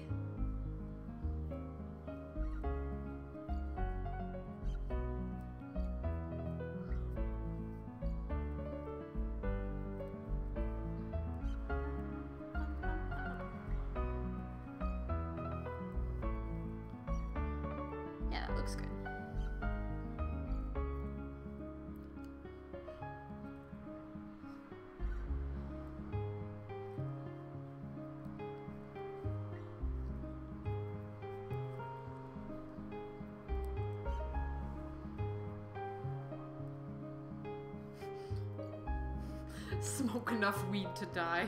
Yeah, that looks good. Smoke enough weed to die.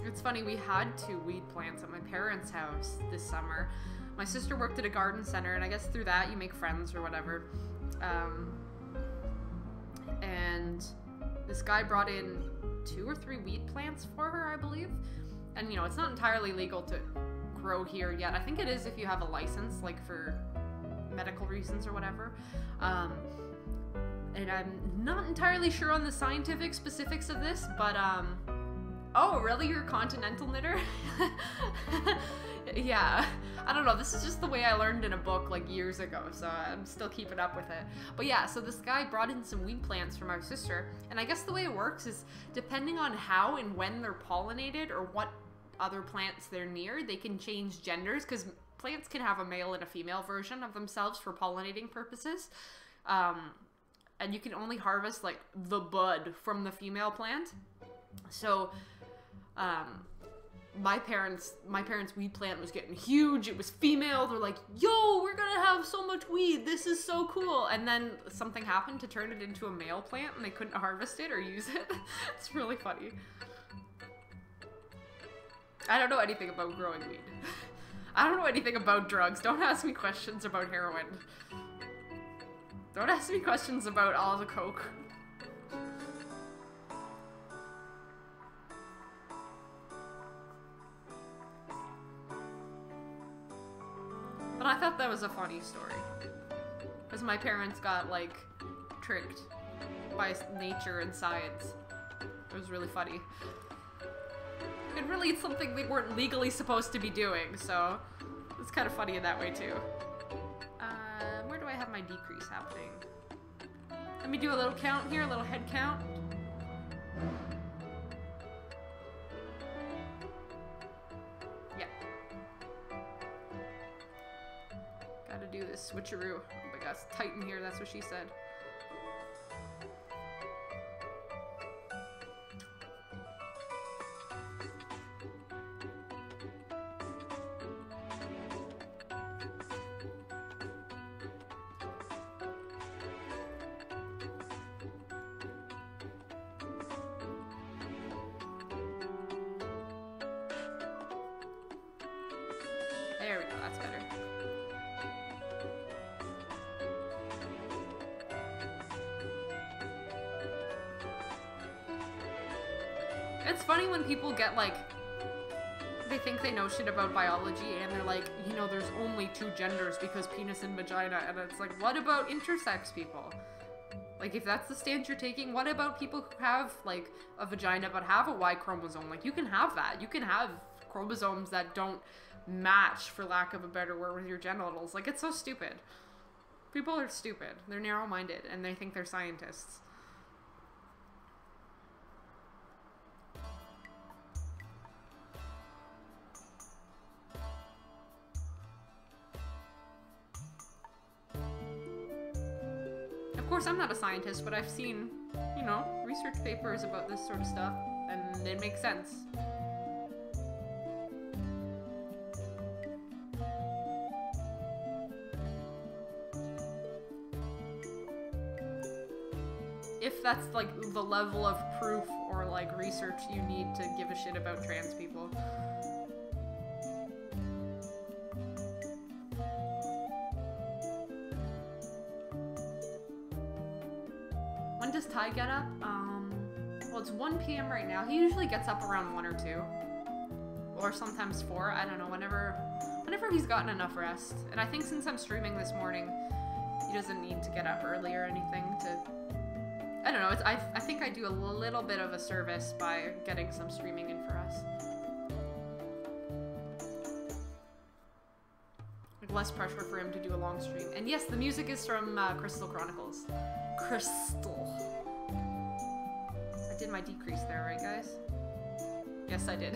It's funny, we had 2 weed plants at my parents' house this summer. My sister worked at a garden center, and I guess through that you make friends or whatever. And this guy brought in 2 or 3 weed plants for her, I believe. And you know, it's not entirely legal to grow here yet. I think it is if you have a license, like for medical reasons or whatever. And I'm not entirely sure on the scientific specifics of this, but oh, really? You're a continental knitter? Yeah. I don't know. This is just the way I learned in a book like years ago, so I'm still keeping up with it. But yeah, so this guy brought in some weed plants from our sister, and I guess the way it works is depending on how and when they're pollinated or what other plants they're near, they can change genders, because plants can have a male and a female version of themselves for pollinating purposes. And you can only harvest like the bud from the female plant. So my parents' weed plant was getting huge. It was female. They're like, yo, we're gonna have so much weed. This is so cool. And then something happened to turn it into a male plant and they couldn't harvest it or use it. It's really funny. I don't know anything about growing weed. I don't know anything about drugs. Don't ask me questions about heroin. Don't ask me questions about all the coke. But I thought that was a funny story. Because my parents got, like, tricked by nature and science. It was really funny. And really, it's something they weren't legally supposed to be doing, so it's kind of funny in that way, too. Where do I have my decrease happening? Let me do a little count here, a little head count. Yeah. Gotta do this switcheroo. Oh my gosh, it's tight in here, that's what she said. There we go, that's better. It's funny when people get like, they think they know shit about biology, and they're like, you know, there's only 2 genders because penis and vagina, and it's like, what about intersex people? Like, if that's the stance you're taking, what about people who have, like, a vagina but have a Y chromosome? Like, you can have that. You can have chromosomes that don't match, for lack of a better word, with your genitals. Like, it's so stupid. People are stupid. They're narrow-minded, and they think they're scientists. Of course, I'm not a scientist, but I've seen, you know, research papers about this sort of stuff, and it makes sense. If that's, like, the level of proof or, like, research you need to give a shit about trans people. When does Ty get up? Well, it's 1 p.m. right now. He usually gets up around 1 or 2. Or sometimes 4. I don't know, whenever he's gotten enough rest. And I think since I'm streaming this morning, he doesn't need to get up early or anything to... I don't know, I think I do a little bit of a service by getting some streaming in for us. Like, less pressure for him to do a long stream. And yes, the music is from Crystal Chronicles. Crystal. I did my decrease there, right, guys? Yes, I did.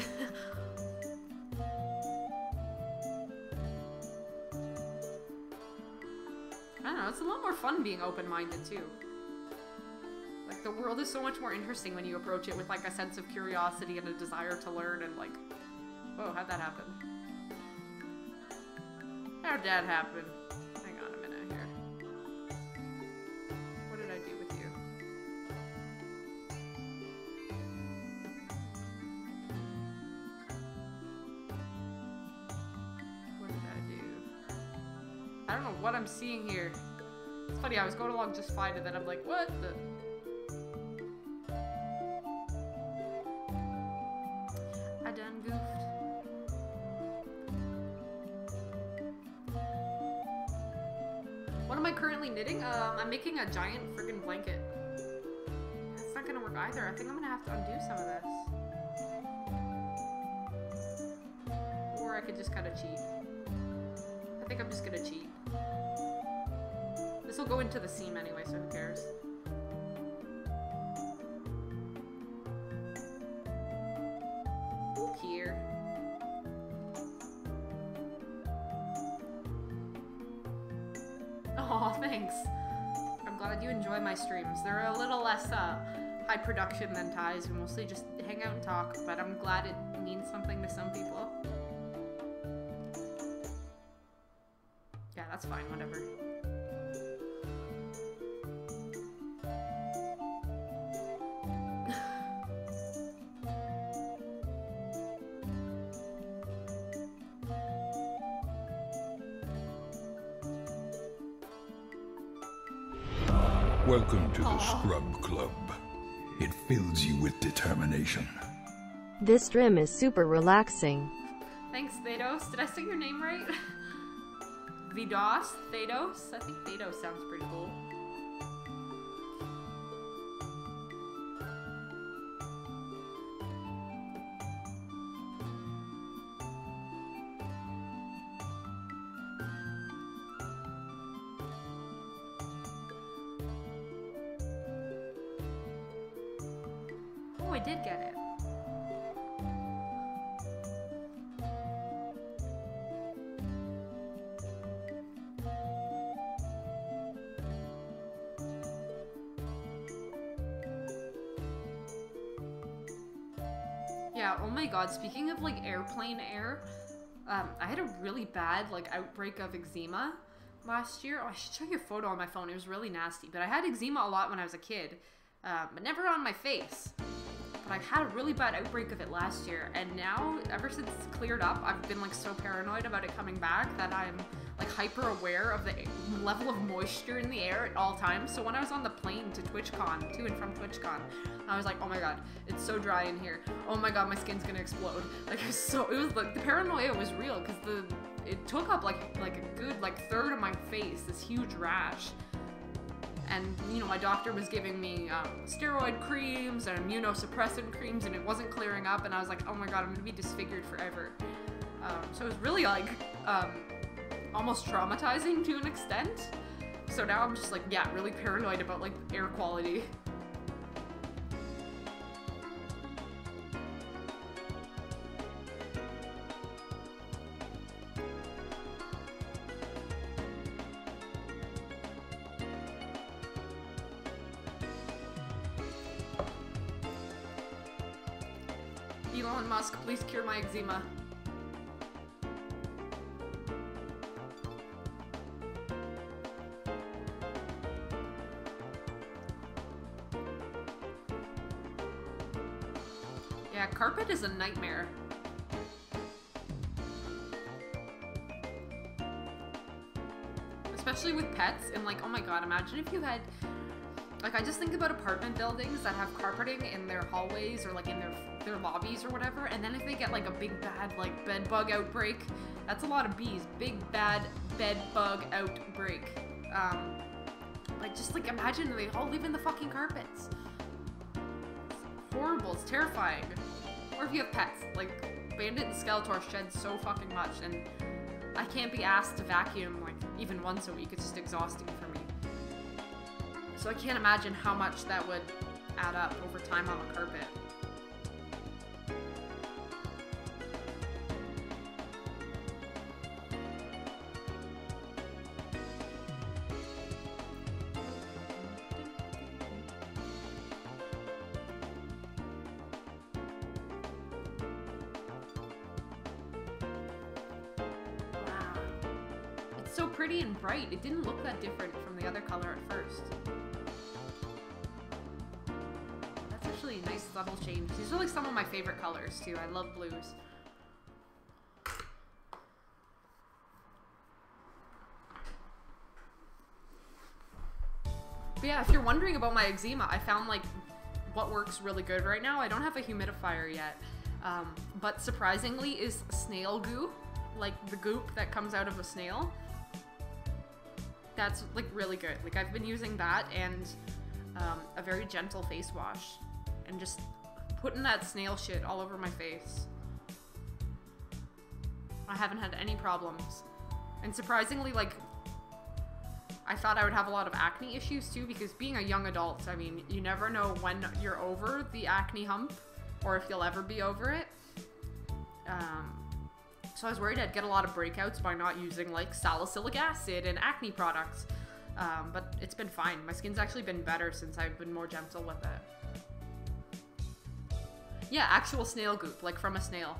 I don't know, it's a lot more fun being open-minded, too. Like, the world is so much more interesting when you approach it with, like, a sense of curiosity and a desire to learn and, like, whoa, how'd that happen? How'd that happen? Hang on a minute here. What did I do with you? What did I do? I don't know what I'm seeing here. It's funny, I was going along just fine and then I'm like, what the... I done goofed. What am I currently knitting? I'm making a giant friggin' blanket. That's not gonna work either. I think I'm gonna have to undo some of this. Or I could just kind of cheat. I think I'm just gonna cheat. This will go into the seam anyway, so who cares? Here. Oh, thanks. I'm glad you enjoy my streams. They're a little less high production than Ty's. We mostly just hang out and talk, but I'm glad it means something to some people. Yeah, that's fine, whatever. Welcome to the Scrub Club. It fills you with determination. This stream is super relaxing. Thanks, Thados. Did I say your name right? Vidos? Thados? I think Thados sounds pretty cool. Oh, I did get it. Yeah, oh my god, speaking of, like, airplane air, I had a really bad, like, outbreak of eczema last year. Oh, I should show you a photo on my phone. It was really nasty. But I had eczema a lot when I was a kid, but never on my face. but I had a really bad outbreak of it last year, and now, ever since it's cleared up, I've been like so paranoid about it coming back that I'm like hyper aware of the level of moisture in the air at all times. So when I was on the plane to TwitchCon, to and from TwitchCon, I was like, oh my god, it's so dry in here. Oh my god, my skin's gonna explode. Like, it was like, the paranoia was real, because it took up like a good like third of my face, this huge rash. And, you know, my doctor was giving me steroid creams and immunosuppressant creams, and it wasn't clearing up, and I was like, oh my god, I'm gonna be disfigured forever. So it was really like almost traumatizing to an extent. So now I'm just like, yeah, really paranoid about like air quality. Elon Musk, please cure my eczema. Yeah, carpet is a nightmare. Especially with pets, and like, oh my god, imagine if you had, like, I just think about apartment buildings that have carpeting in their hallways or like in their lobbies or whatever, and then if they get like a big bad like bed bug outbreak, that's a lot of bees. Big bad bed bug outbreak. Like, just like imagine they all live in the fucking carpets. It's horrible, it's terrifying. Or if you have pets, like Bandit and Skeletor shed so fucking much, and I can't be asked to vacuum like even once a week. It's just exhausting for me. So I can't imagine how much that would add up over time on a carpet. So pretty and bright. It didn't look that different from the other color at first. That's actually a nice subtle change. These are like some of my favorite colors too. I love blues. But yeah, if you're wondering about my eczema, I found like what works really good right now. I don't have a humidifier yet, but surprisingly is snail goo, like the goop that comes out of a snail. That's like really good. Like, I've been using that and a very gentle face wash and just putting that snail shit all over my face. I haven't had any problems. And surprisingly, like, I thought I would have a lot of acne issues too, because being a young adult, I mean, you never know when you're over the acne hump or if you'll ever be over it. So I was worried I'd get a lot of breakouts by not using like salicylic acid and acne products, but it's been fine. My skin's actually been better since I've been more gentle with it. Yeah, actual snail goop, like from a snail.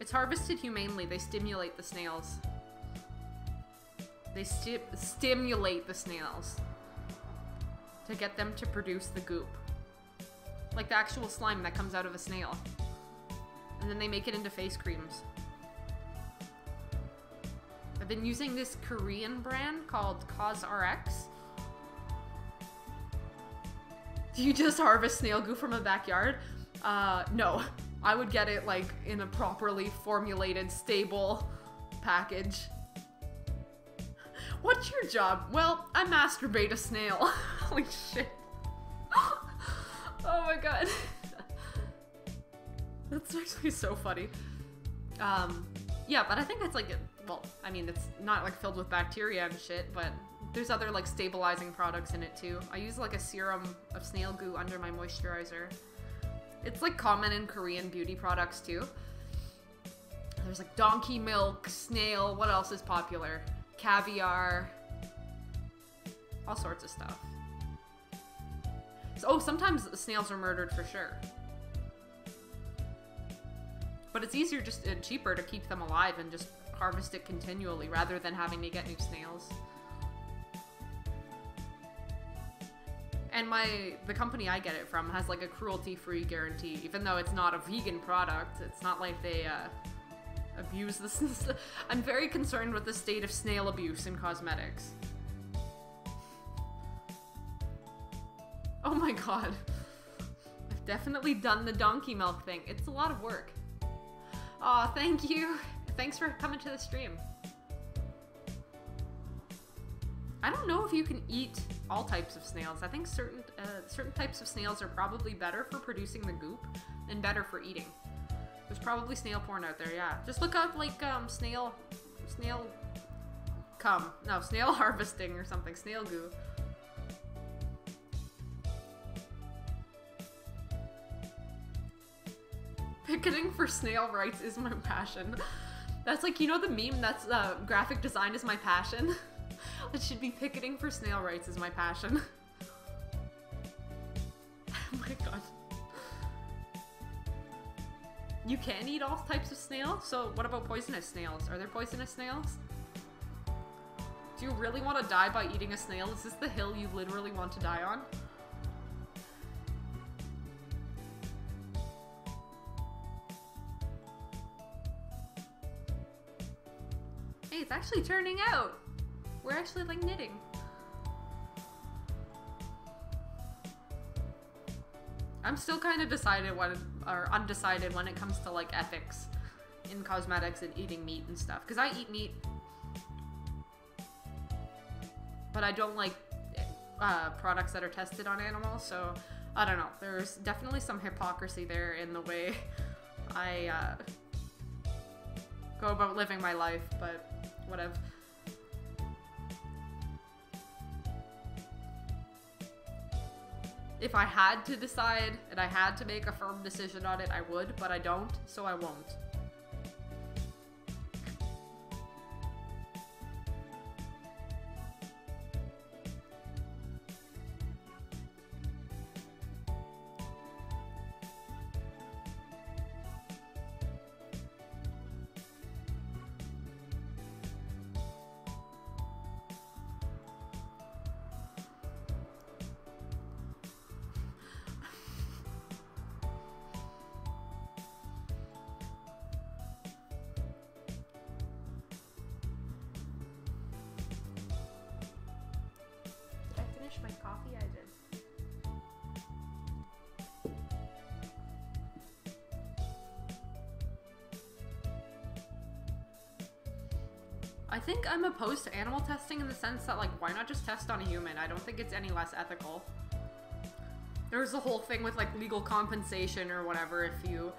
It's harvested humanely. They stimulate the snails. They stimulate the snails to get them to produce the goop. Like the actual slime that comes out of a snail. And then they make it into face creams. I've been using this Korean brand called CosRx. Do you just harvest snail goo from a backyard? No. I would get it like in a properly formulated, stable package. What's your job? Well, I masturbate a snail. Holy shit. Oh my god. That's actually so funny. Yeah, but I think it's like, well, I mean, it's not like filled with bacteria and shit, but there's other like stabilizing products in it too. I use like a serum of snail goo under my moisturizer. It's like common in Korean beauty products too. There's like donkey milk, snail, what else is popular? Caviar, all sorts of stuff. So, oh, sometimes snails are murdered for sure. But it's easier just and cheaper to keep them alive and just harvest it continually rather than having to get new snails. And the company I get it from has like a cruelty-free guarantee, even though it's not a vegan product. It's not like they abuse this. I'm very concerned with the state of snail abuse in cosmetics. Oh my god. I've definitely done the donkey milk thing. It's a lot of work. Aw, thank you. Thanks for coming to the stream. I don't know if you can eat all types of snails. I think certain types of snails are probably better for producing the goop and better for eating. There's probably snail porn out there, yeah. Just look up like snail harvesting or something, snail goo. Picketing for snail rights is my passion. That's like, you know the meme that's graphic design is my passion? It should be picketing for snail rights is my passion. Oh my god. You can eat all types of snails? So what about poisonous snails? Are there poisonous snails? Do you really want to die by eating a snail? Is this the hill you literally want to die on? Hey, it's actually turning out! We're actually like knitting. I'm still kind of undecided when it comes to like ethics in cosmetics and eating meat and stuff. Because I eat meat, but I don't like products that are tested on animals. So I don't know. There's definitely some hypocrisy there in the way I go about living my life. But whatever. If I had to decide and I had to make a firm decision on it, I would, but I don't, so I won't. My coffee, I did. I think I'm opposed to animal testing in the sense that, like, why not just test on a human? I don't think it's any less ethical. There's a whole thing with, like, legal compensation or whatever if you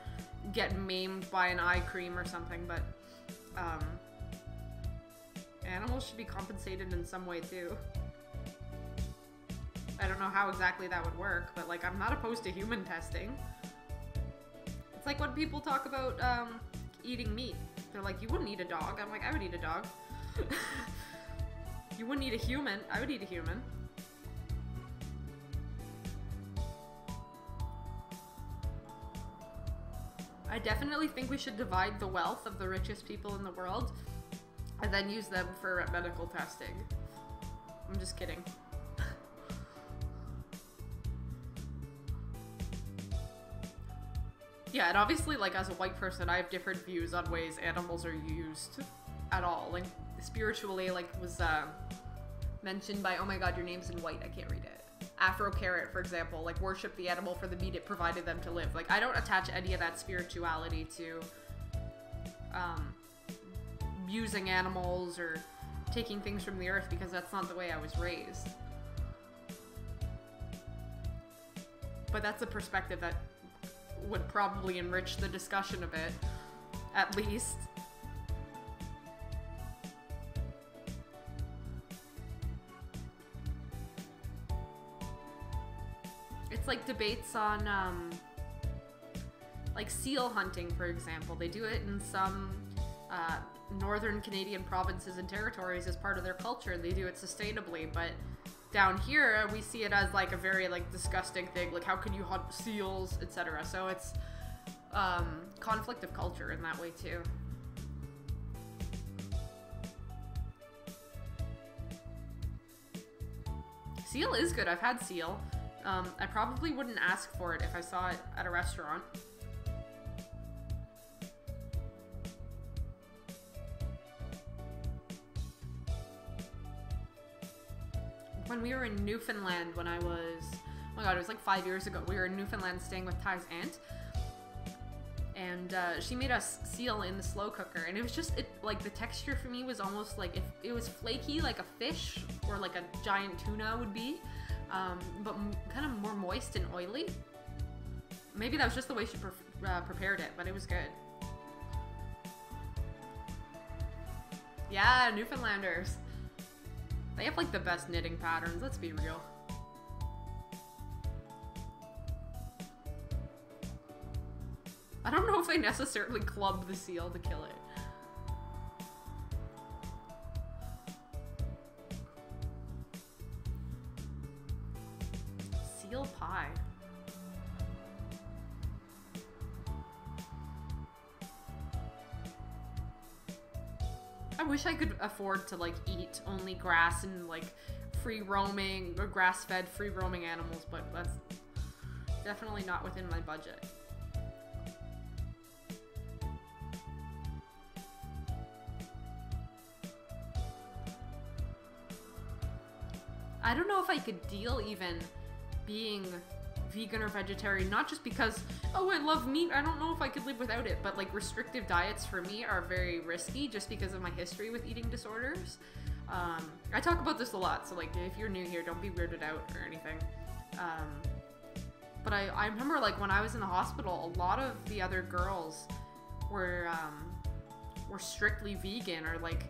get maimed by an eye cream or something, but, animals should be compensated in some way, too. I don't know how exactly that would work, but like I'm not opposed to human testing. It's like when people talk about eating meat. They're like, you wouldn't eat a dog. I'm like, I would eat a dog. You wouldn't eat a human. I would eat a human. I definitely think we should divide the wealth of the richest people in the world and then use them for medical testing. I'm just kidding. Yeah, and obviously, like, as a white person, I have different views on ways animals are used at all. Like, spiritually, like, was mentioned by, oh my god, your name's in white, I can't read it. Afro Carrot, for example, like, worship the animal for the meat it provided them to live. Like, I don't attach any of that spirituality to using animals or taking things from the earth, because that's not the way I was raised. But that's a perspective that would probably enrich the discussion a bit, at least. It's like debates on, like seal hunting, for example. They do it in some northern Canadian provinces and territories as part of their culture. They do it sustainably, but down here, we see it as like a very like disgusting thing, like how can you hunt seals, etc. So it's conflict of culture in that way too. Seal is good. I've had seal. I probably wouldn't ask for it if I saw it at a restaurant. When we were in Newfoundland when I was, oh my god, it was like 5 years ago. We were in Newfoundland staying with Ty's aunt. And she made us seal in the slow cooker. And it was just, like, the texture for me was almost like, if it was flaky like a fish or like a giant tuna would be. But kind of more moist and oily. Maybe that was just the way she prepared it, but it was good. Yeah, Newfoundlanders. They have like the best knitting patterns, let's be real. I don't know if they necessarily club the seal to kill it. Seal pie. I wish I could afford to like eat only grass and like free roaming or grass-fed free roaming animals, but that's definitely not within my budget. I don't know if I could deal even being vegan or vegetarian, not just because, oh, I love meat, I don't know if I could live without it, but like restrictive diets for me are very risky just because of my history with eating disorders. I talk about this a lot, so like if you're new here, don't be weirded out or anything. But I remember like when I was in the hospital, a lot of the other girls were strictly vegan, or like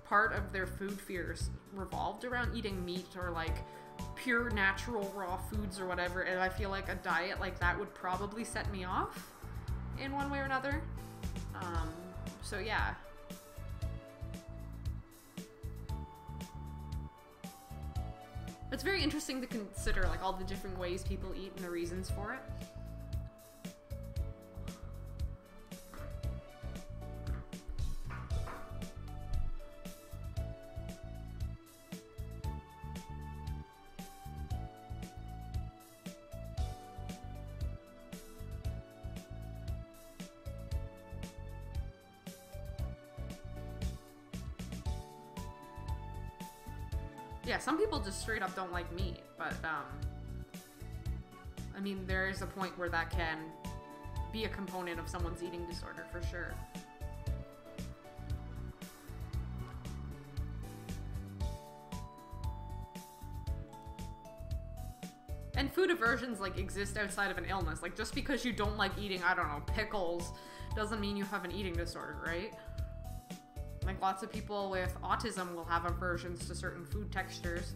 part of their food fears revolved around eating meat or like pure natural raw foods or whatever, and I feel like a diet like that would probably set me off in one way or another. So yeah. It's very interesting to consider like all the different ways people eat and the reasons for it. Yeah, some people just straight up don't like meat, but, I mean, there is a point where that can be a component of someone's eating disorder, for sure. And food aversions, like, exist outside of an illness. Like, just because you don't like eating, I don't know, pickles, doesn't mean you have an eating disorder, right? Like, lots of people with autism will have aversions to certain food textures,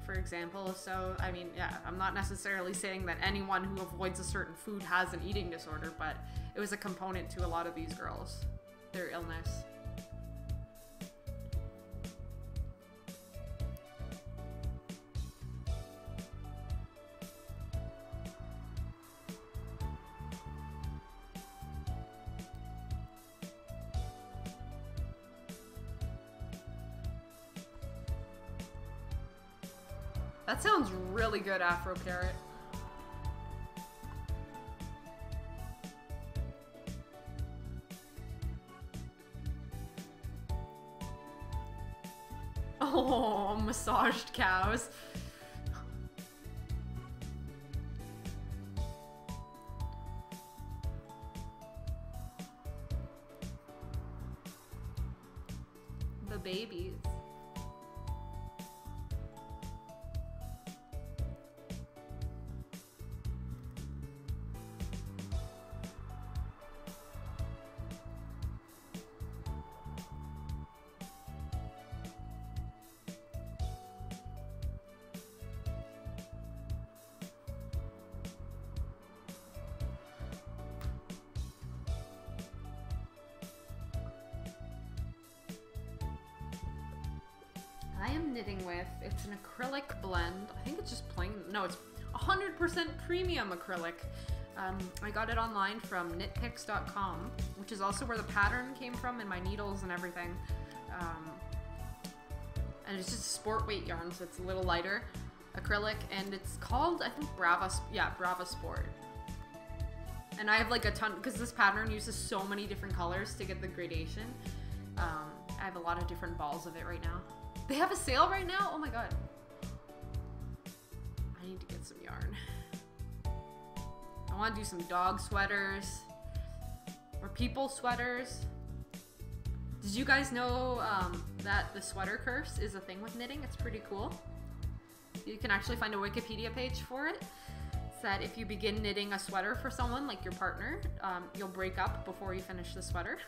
for example. So, I mean, yeah, I'm not necessarily saying that anyone who avoids a certain food has an eating disorder, but it was a component to a lot of these girls, their illness. That sounds really good, Afro Carrot. Oh, massaged cows. The babies. I am knitting with, it's an acrylic blend. I think it's just plain, no, it's 100% premium acrylic. I got it online from knitpicks.com, which is also where the pattern came from and my needles and everything. And it's just sport weight yarn, so it's a little lighter. acrylic, and it's called, I think, Brava Sport. And I have like a ton, because this pattern uses so many different colors to get the gradation. I have a lot of different balls of it right now. They have a sale right now? Oh my god. I need to get some yarn. I want to do some dog sweaters. Or people sweaters. Did you guys know that the sweater curse is a thing with knitting? It's pretty cool. You can actually find a Wikipedia page for it. It's that if you begin knitting a sweater for someone, like your partner, you'll break up before you finish the sweater.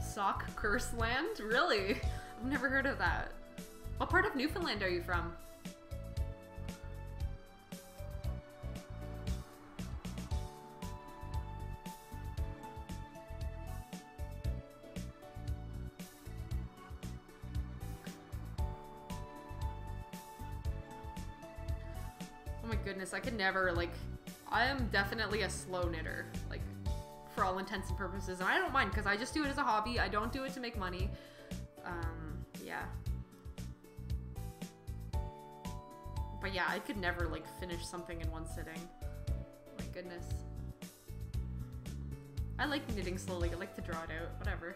Sock curse land? Really? I've never heard of that. What part of Newfoundland are you from? Oh my goodness, I could never, like, I am definitely a slow knitter, like, for all intents and purposes, and I don't mind, because I just do it as a hobby. I don't do it to make money. Yeah. But yeah, I could never, like, finish something in one sitting. My goodness. I like knitting slowly. I like to draw it out. Whatever.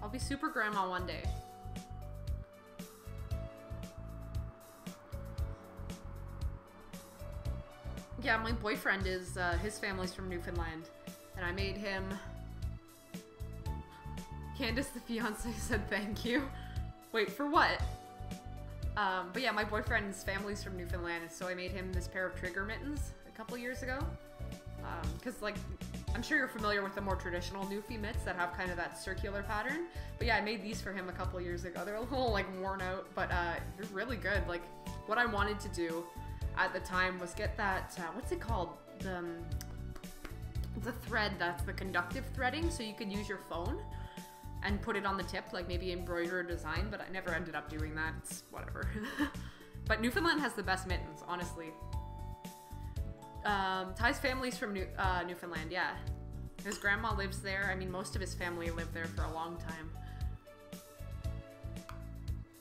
I'll be super grandma one day. Yeah, my boyfriend is, his family's from Newfoundland, and I made him... Candace, the fiance, said thank you. Wait, for what? But yeah, my boyfriend's family's from Newfoundland, and so I made him this pair of trigger mittens a couple years ago. Because, like, I'm sure you're familiar with the more traditional Newfie mitts that have kind of that circular pattern. But yeah, I made these for him a couple years ago. They're a little, like, worn out, but they're really good. Like, what I wanted to do at the time was get that, what's it called? The thread that's the conductive threading, so you could use your phone and put it on the tip, like maybe embroider a design, but I never ended up doing that. It's whatever. But Newfoundland has the best mittens, honestly. Ty's family's from Newfoundland, yeah. His grandma lives there. I mean, most of his family lived there for a long time.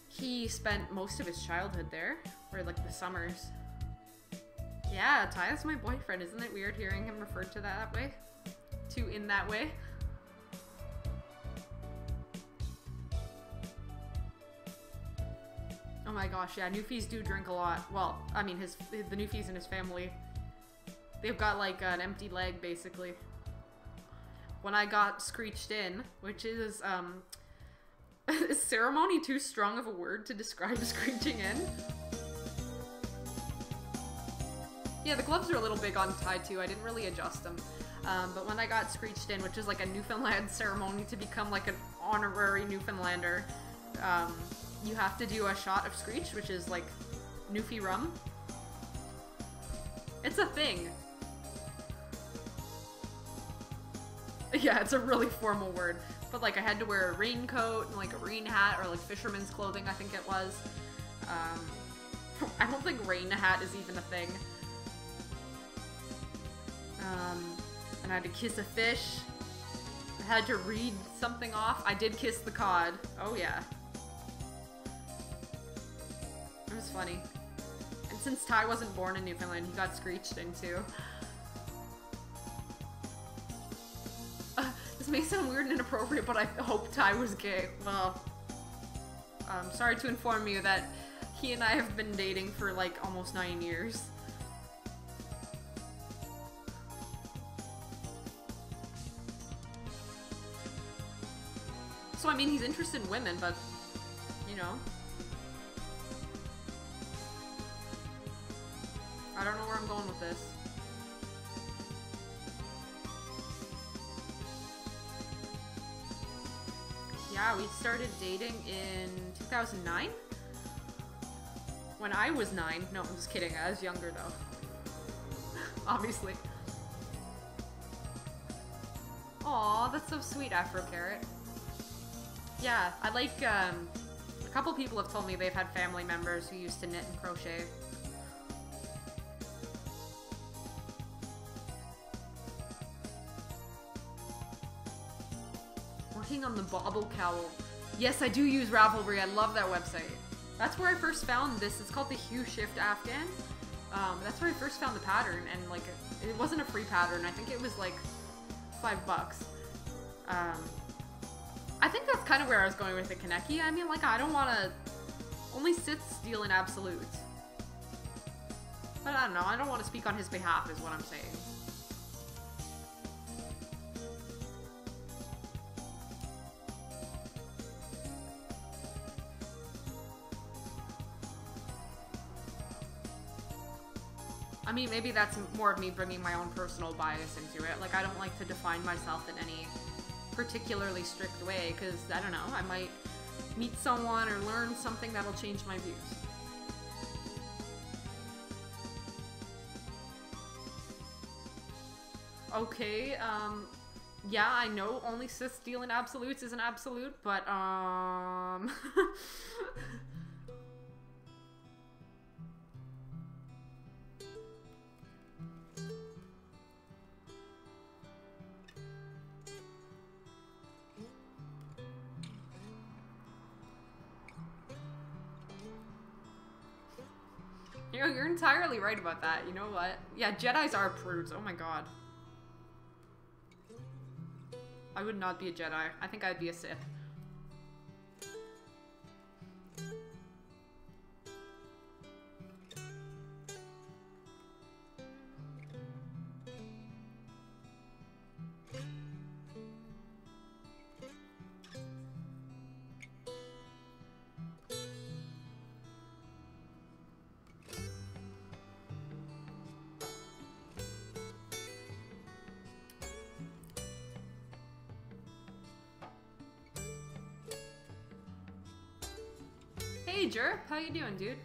He spent most of his childhood there, or like the summers. Yeah, Ty's my boyfriend. Isn't it weird hearing him referred to that way? In that way? Oh my gosh, yeah, Newfies do drink a lot. Well, I mean, the Newfies in his family, they've got like an empty leg, basically. When I got screeched in, which is, is ceremony too strong of a word to describe screeching in? Yeah, the gloves are a little big on Ty too. I didn't really adjust them. But when I got screeched in, which is like a Newfoundland ceremony to become like an honorary Newfoundlander, you have to do a shot of screech, which is like Newfie rum. It's a thing. Yeah, it's a really formal word. But like I had to wear a raincoat and like a rain hat, or like fisherman's clothing, I think it was. I don't think rain hat is even a thing. And I had to kiss a fish. I had to read something off. I did kiss the cod. Oh yeah. It was funny. And since Ty wasn't born in Newfoundland, he got screeched in too. This may sound weird and inappropriate, but I hope Ty was gay. Well, sorry to inform you that he and I have been dating for like almost 9 years. So I mean, he's interested in women, but, you know. I don't know where I'm going with this. Yeah, we started dating in 2009? When I was 9. No, I'm just kidding. I was younger, though. Obviously. Aw, that's so sweet, Afro Carrot. Yeah, I like, a couple people have told me they've had family members who used to knit and crochet. Working on the bauble cowl. Yes, I do use Ravelry. I love that website. That's where I first found this. It's called the Hue Shift Afghan. That's where I first found the pattern, and like it wasn't a free pattern. I think it was like $5. I think that's kind of where I was going with the Kaneki. I mean, like, I don't want to... Only Siths deal in absolutes. But I don't know. I don't want to speak on his behalf is what I'm saying. I mean, maybe that's more of me bringing my own personal bias into it. Like, I don't like to define myself in any particularly strict way, because, I don't know, I might meet someone or learn something that'll change my views. Okay, yeah, I know only Sith deal in absolutes is an absolute, but, You know, you're entirely right about that. You know what? Yeah, Jedis are prudes. Oh my god. I would not be a Jedi. I think I'd be a Sith. Hey Jerp, how you doing, dude?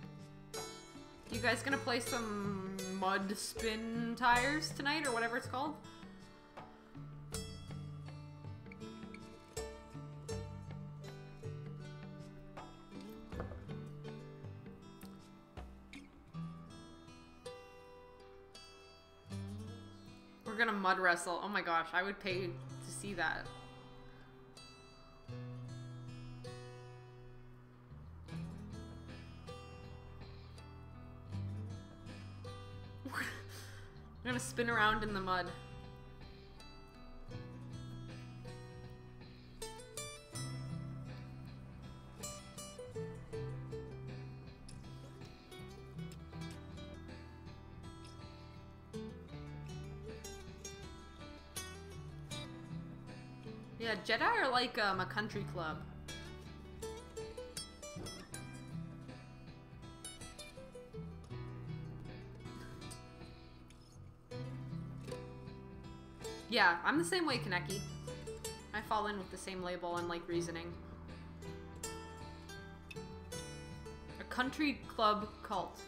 You guys gonna play some mud spin tires tonight, or whatever it's called? We're gonna mud wrestle. Oh my gosh, I would pay to see that. We're gonna spin around in the mud. Yeah, Jedi are like a country club. Yeah, I'm the same way, Kaneki. I fall in with the same label and like reasoning. A country club cult.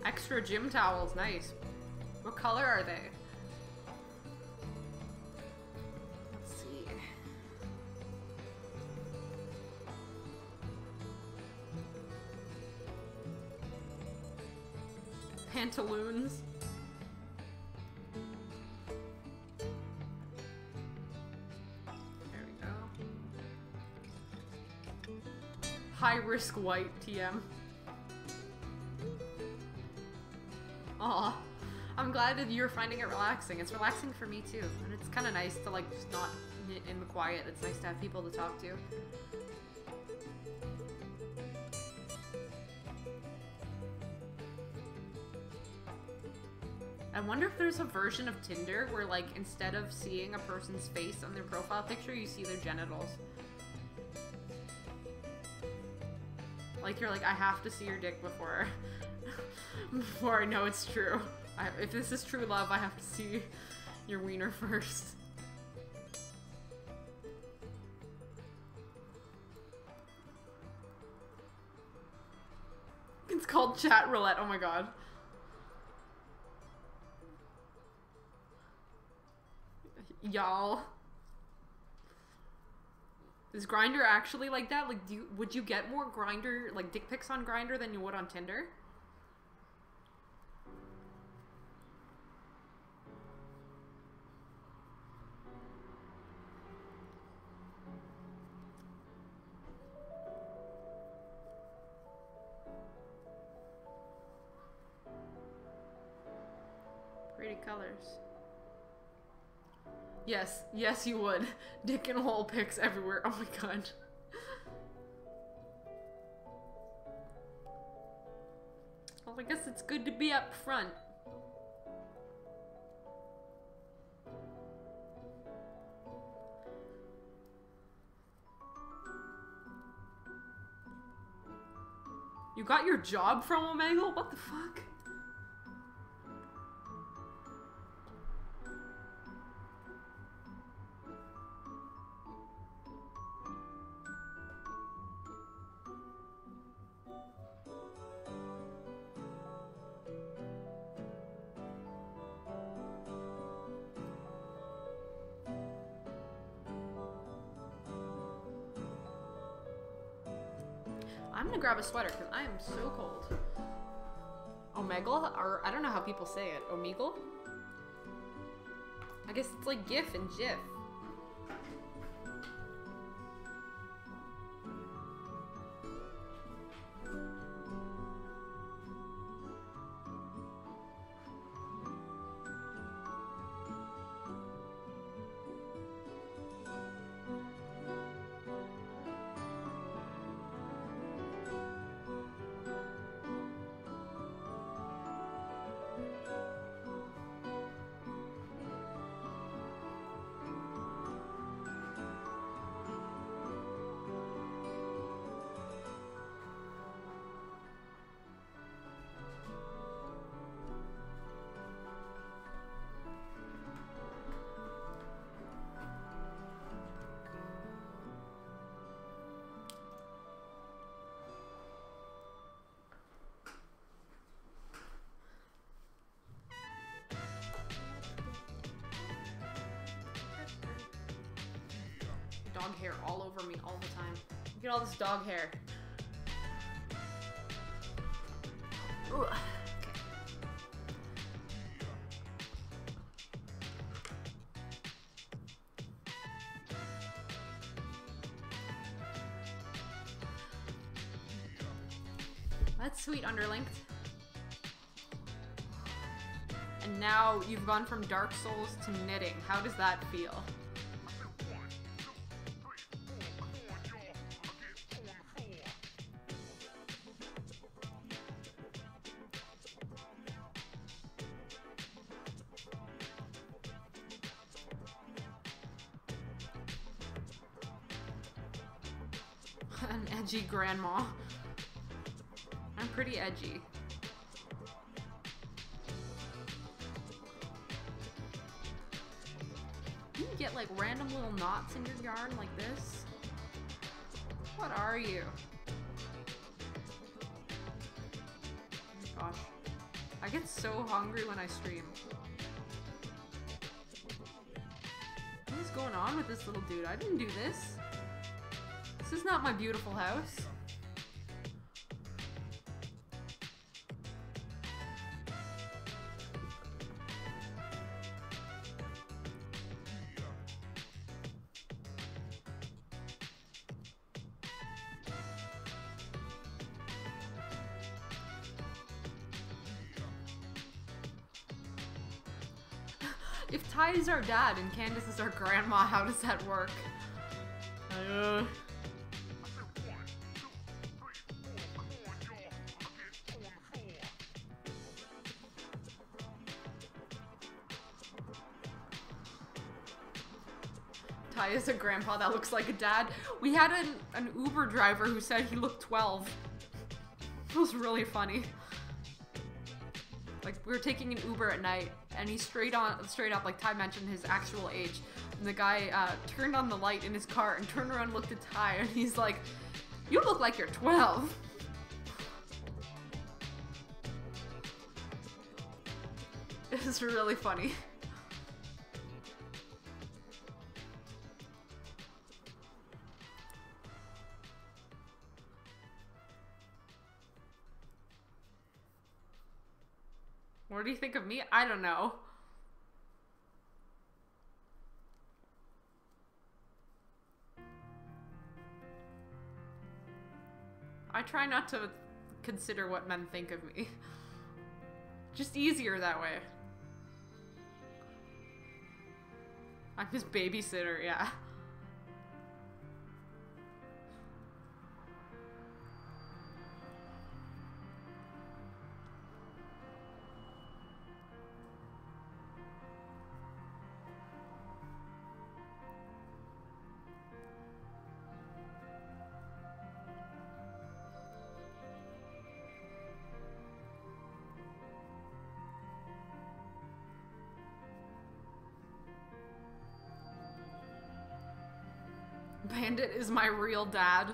Extra gym towels, nice. What color are they? Pantaloons. There we go. High risk white TM. Aw, I'm glad that you're finding it relaxing. It's relaxing for me too, and it's kind of nice to like just not knit in the quiet. It's nice to have people to talk to. I wonder if there's a version of Tinder where, like, instead of seeing a person's face on their profile picture, you see their genitals. Like, you're like, I have to see your dick before I know it's true. If this is true love, I have to see your wiener first. It's called chat roulette. Oh my god. Y'all. Is Grindr actually like that? Like, would you get more Grindr, like dick pics on Grindr than you would on Tinder? Pretty colors. Yes, yes you would. Dick and hole pics everywhere. Oh my god. Well, I guess it's good to be up front. You got your job from Omegle? What the fuck? I'm gonna grab a sweater because I am so cold. Omegle? Or I don't know how people say it. Omegle? I guess it's like GIF and GIF. Dog hair all over me all the time. Look at all this dog hair. Ooh. Okay. That's sweet, Underlinked. And now you've gone from Dark Souls to knitting. How does that feel? An edgy grandma. I'm pretty edgy. You can get like random little knots in your yarn like this. What are you? Oh my gosh. I get so hungry when I stream. What is going on with this little dude? I didn't do this. This is not my beautiful house. If Ty is our dad and Candace is our grandma, how does that work? Ty is a grandpa that looks like a dad. We had an Uber driver who said he looked 12. It was really funny. Like, we were taking an Uber at night, and he straight up, like Ty mentioned, his actual age. And the guy turned on the light in his car and turned around and looked at Ty, and he's like, "You look like you're 12." It was really funny. What do you think of me? I don't know. I try not to consider what men think of me. Just easier that way. I'm his babysitter, yeah. Bandit is my real dad.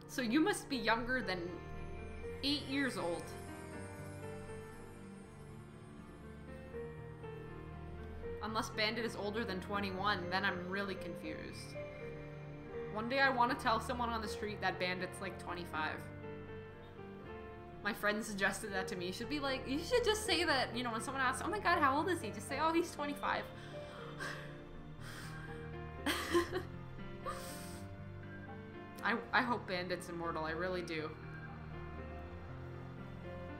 So you must be younger than 8 years old. Unless Bandit is older than 21, then I'm really confused. One day I want to tell someone on the street that Bandit's like 25. My friend suggested that to me. You should be like, you should just say that, you know, when someone asks, oh my god, how old is he? Just say, oh, he's 25. I hope Bandit's immortal, I really do.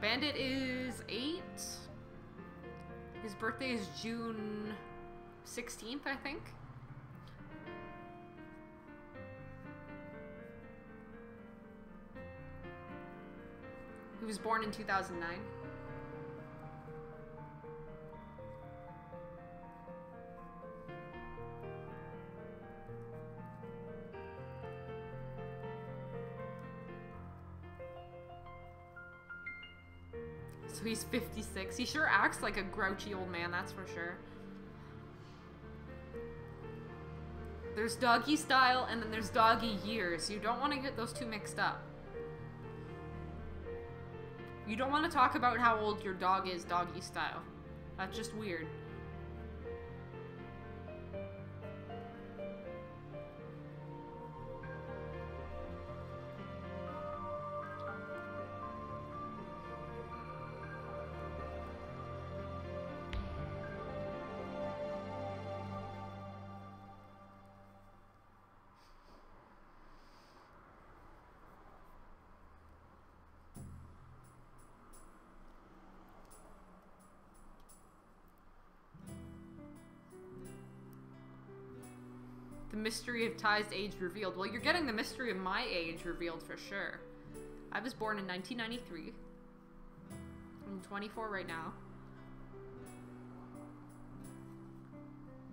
Bandit is 8. His birthday is June 16th, I think. He was born in 2009. So he's 56. He sure acts like a grouchy old man, that's for sure. There's doggy style and then there's doggy years. You don't want to get those two mixed up. You don't want to talk about how old your dog is doggy style. That's just weird. The mystery of Ty's age revealed. Well, you're getting the mystery of my age revealed for sure. I was born in 1993. I'm 24 right now.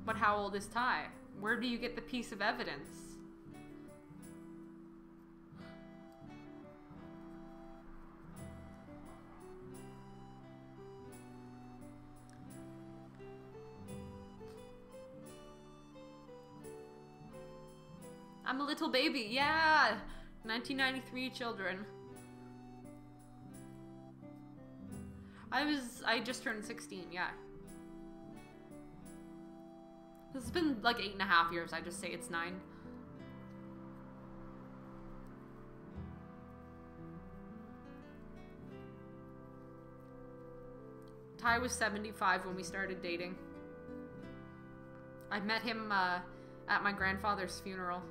But how old is Ty? Where do you get the piece of evidence? I'm a little baby, yeah! 1993 children. I just turned 16, yeah. This has been like 8.5 years, I just say it's 9. Ty was 75 when we started dating. I met him at my grandfather's funeral.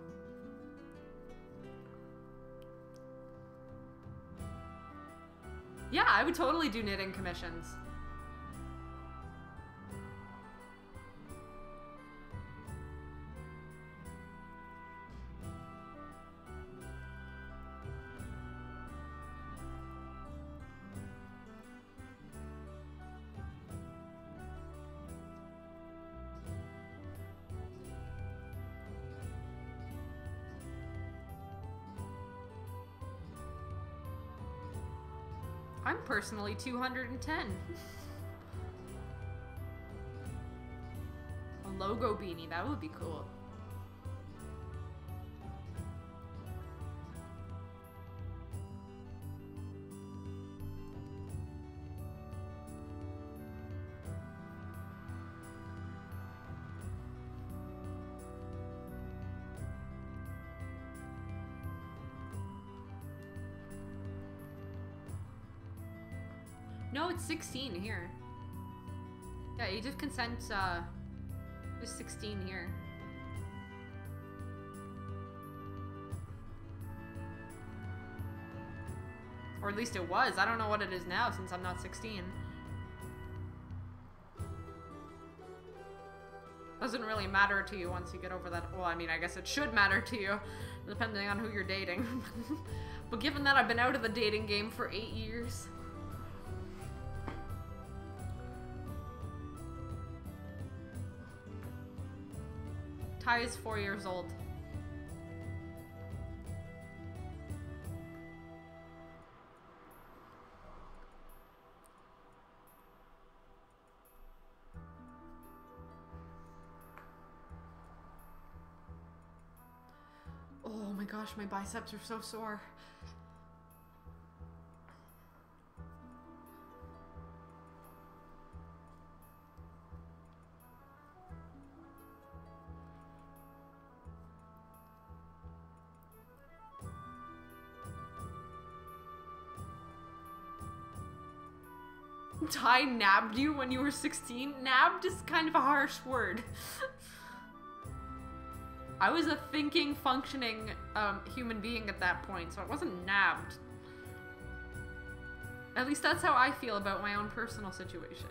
Yeah, I would totally do knitting commissions. I'm personally 210. A logo beanie, that would be cool. No, it's 16 here. Yeah, age of consent, is 16 here. Or at least it was. I don't know what it is now since I'm not 16. Doesn't really matter to you once you get over that. Well, I mean, I guess it should matter to you, depending on who you're dating. But given that I've been out of the dating game for 8 years. Ty is 4 years old. Oh my gosh, my biceps are so sore. Ty nabbed you when you were 16? Nabbed is kind of a harsh word. I was a thinking, functioning human being at that point, so I wasn't nabbed. At least that's how I feel about my own personal situation.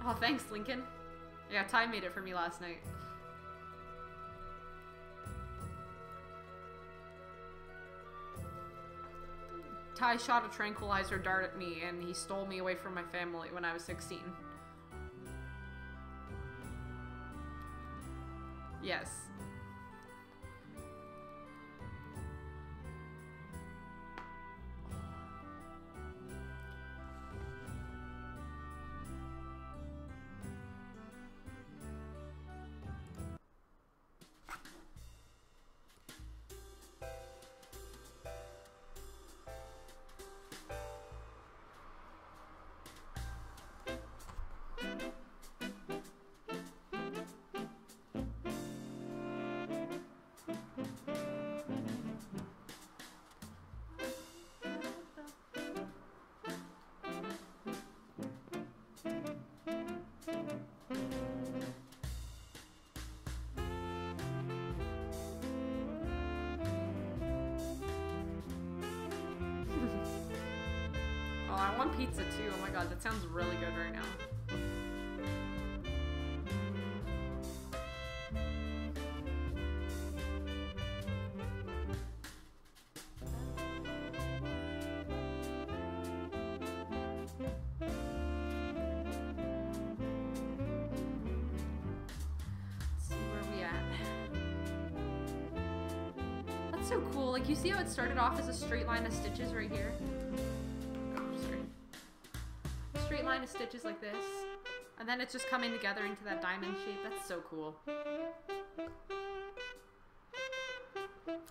Oh, thanks, Lincoln. Yeah, Ty made it for me last night. Ty shot a tranquilizer dart at me, and he stole me away from my family when I was 16. Yes. Oh, I want pizza too. Oh my god, that sounds really good right now. Let's see where we at. That's so cool. Like, you see how it started off as a straight line of stitches right here? Straight line of stitches like this, and then it's just coming together into that diamond shape. That's so cool.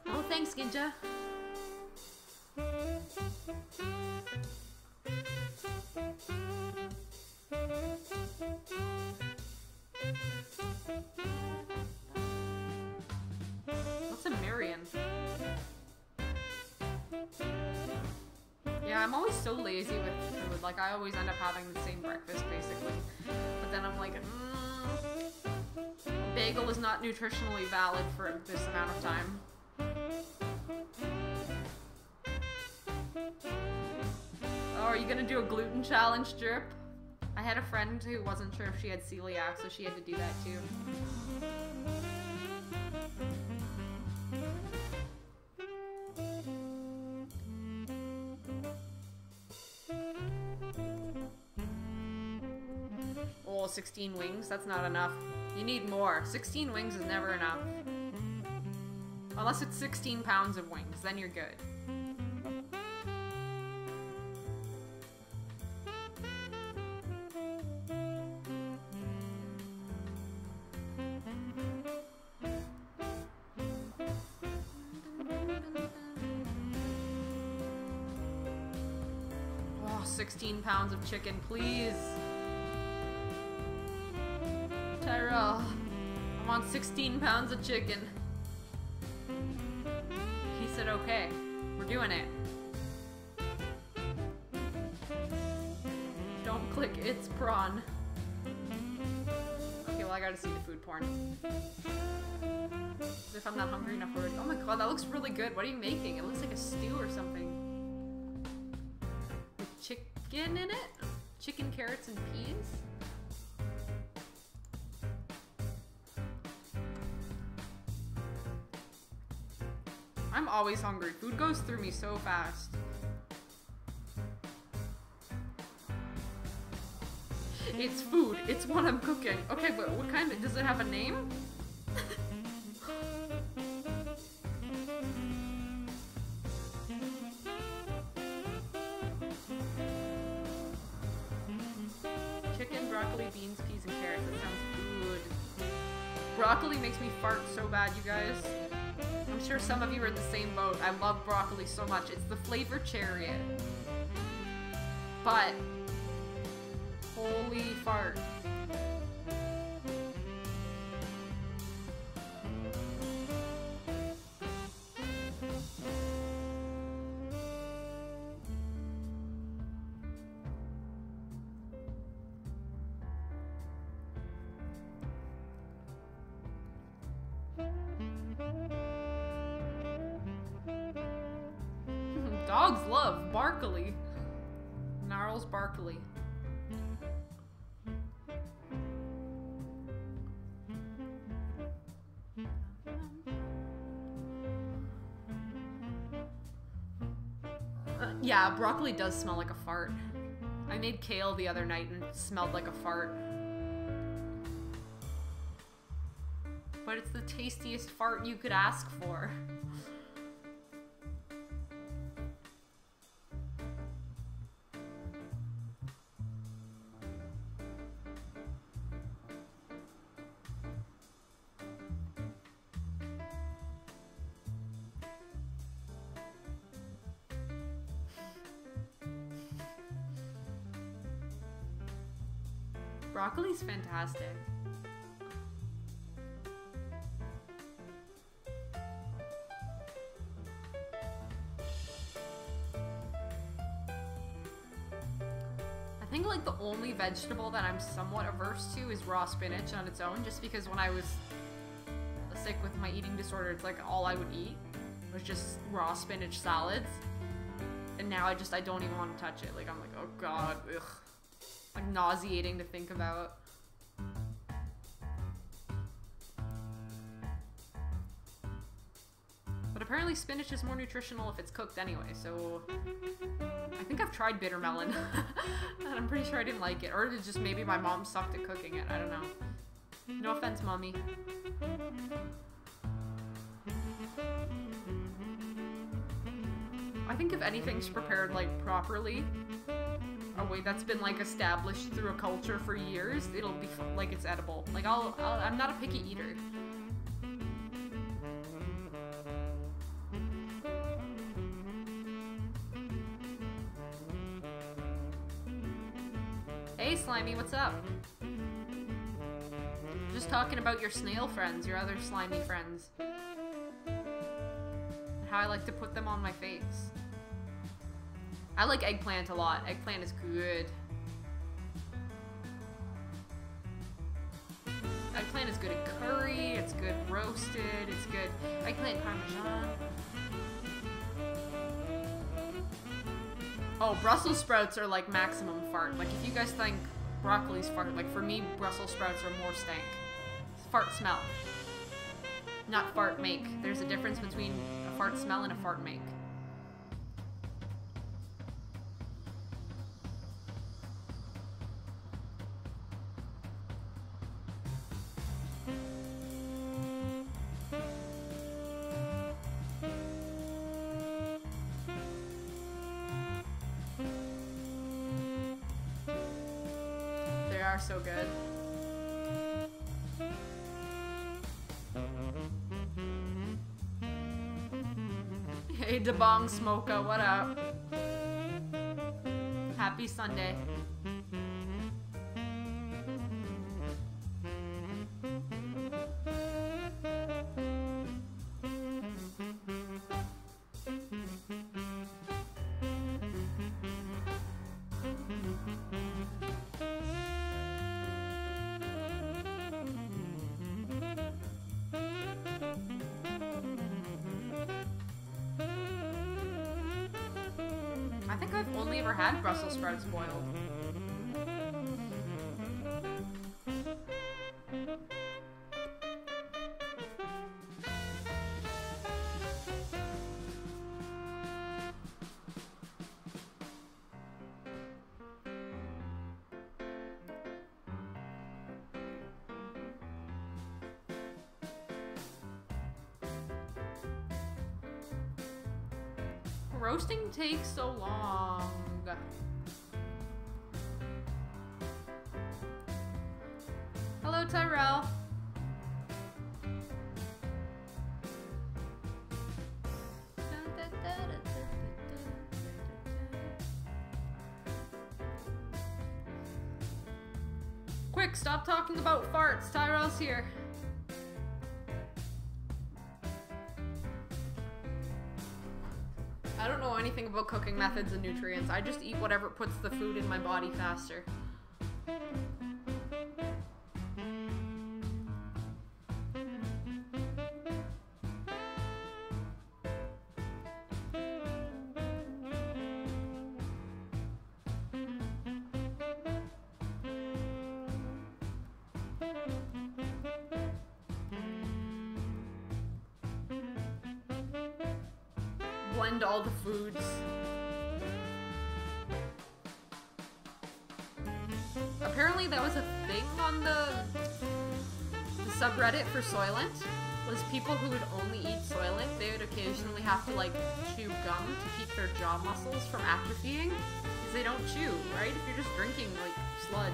Oh, thanks, Ginja. What's a Marion? Yeah, I'm always so lazy with food. Like, I always end up having the same breakfast, basically. But then I'm like, bagel is not nutritionally valid for this amount of time. Oh, are you gonna do a gluten challenge, Drip? I had a friend who wasn't sure if she had celiac, so she had to do that too. Oh, 16 wings? That's not enough. You need more. 16 wings is never enough. Unless it's 16 pounds of wings, then you're good. Oh, 16 pounds of chicken, please. Tyra. Oh, I want 16 pounds of chicken. He said, okay, we're doing it. Don't click it's prawn. Okay, well I gotta see the food porn. As if I'm not hungry enough for it. Oh my god, that looks really good. What are you making? It looks like a stew or something. With chicken in it? Chicken, carrots, and peas? I'm always hungry. Food goes through me so fast. It's food. It's what I'm cooking. Okay, but what kind of... Does it have a name? Chicken, broccoli, beans, peas, and carrots. That sounds good. Broccoli makes me fart so bad, you guys. I'm sure some of you are in the same boat. I love broccoli so much. It's the flavor chariot. But... holy fart. Dogs love Barkley. Gnarls Barkley. Yeah, broccoli does smell like a fart. I made kale the other night and it smelled like a fart. But it's the tastiest fart you could ask for. Broccoli's fantastic. I think like the only vegetable that I'm somewhat averse to is raw spinach on its own, just because when I was sick with my eating disorder, it's like all I would eat was just raw spinach salads. And now I don't even want to touch it. Like I'm like, oh god, ugh. Like nauseating to think about. But apparently spinach is more nutritional if it's cooked anyway, so I think I've tried bitter melon and I'm pretty sure I didn't like it, or it's just maybe my mom sucked at cooking it. I don't know. No offense, mommy. I think if anything's prepared like properly, a way that's been like established through a culture for years, it'll be like it's edible. Like I'm not a picky eater. Hey Slimy, what's up? Just talking about your snail friends, your other slimy friends. And how I like to put them on my face. I like eggplant a lot. Eggplant is good. Eggplant is good at curry, it's good roasted, it's good eggplant parmesan. Oh, Brussels sprouts are like maximum fart. Like if you guys think broccoli's fart, like for me, Brussels sprouts are more stank. Fart smell. Not fart make. There's a difference between a fart smell and a fart make. They are so good. Hey, Debong Smoka, what up? Happy Sunday. think I've only ever had Brussels sprouts boiled. Roasting takes so long. Hello, Tyrell. Quick, stop talking about farts. Tyrell's here. I don't know anything about cooking methods and nutrients. I just eat whatever puts the food in my body faster. Blend all the foods. Apparently that was a thing on the subreddit for Soylent, was people who would only eat Soylent, they would occasionally have to like chew gum to keep their jaw muscles from atrophying, because they don't chew, right? If you're just drinking like sludge.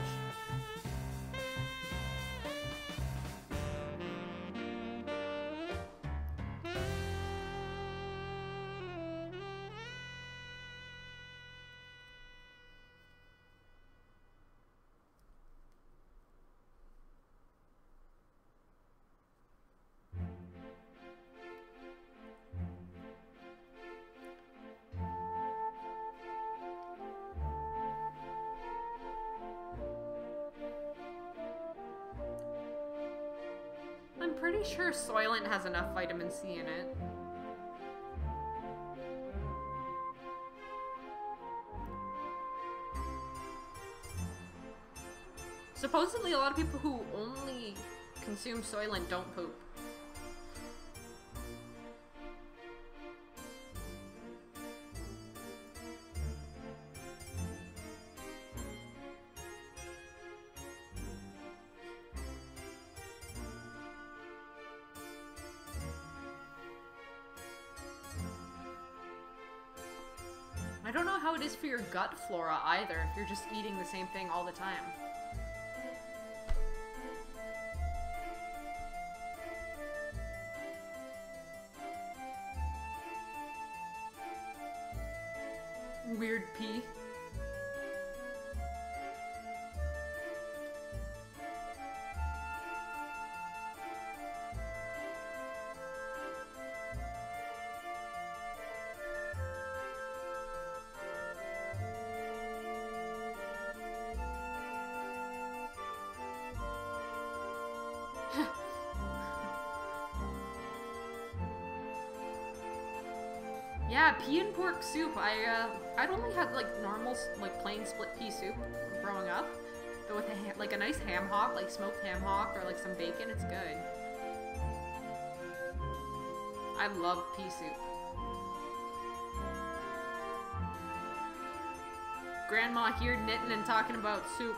I'm pretty sure Soylent has enough vitamin C in it. Supposedly a lot of people who only consume Soylent don't poop. I don't know how it is for your gut flora either, if you're just eating the same thing all the time. Weird pee. Yeah, pea and pork soup. I'd only had like normal, like plain split pea soup growing up, but with like a nice ham hock, like smoked ham hock or like some bacon, it's good. I love pea soup. Grandma here knitting and talking about soup.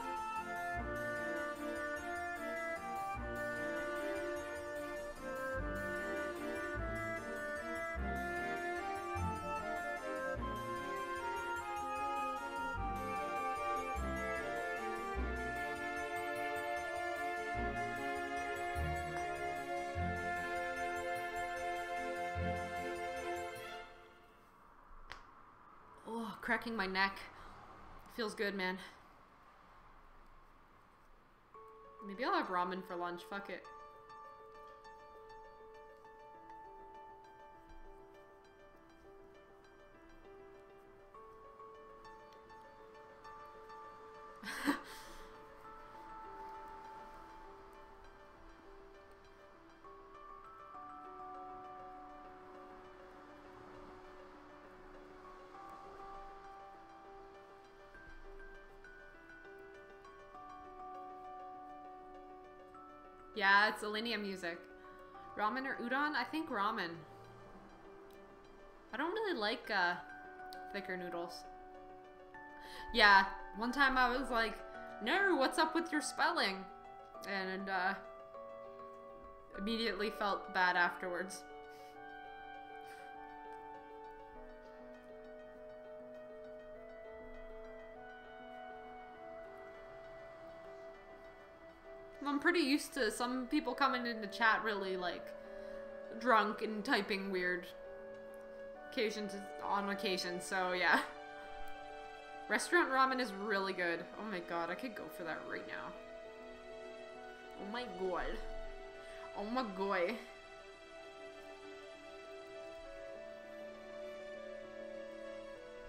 Oh, cracking my neck. Feels good, man. Maybe I'll have ramen for lunch. Fuck it. Yeah, it's Alinea music. Ramen or udon? I think ramen. I don't really like thicker noodles. Yeah, one time I was like, no, what's up with your spelling? And immediately felt bad afterwards. I'm pretty used to some people coming into chat really like drunk and typing weird on occasion, so yeah. Restaurant ramen is really good. Oh my god, I could go for that right now. Oh my god. Oh my god.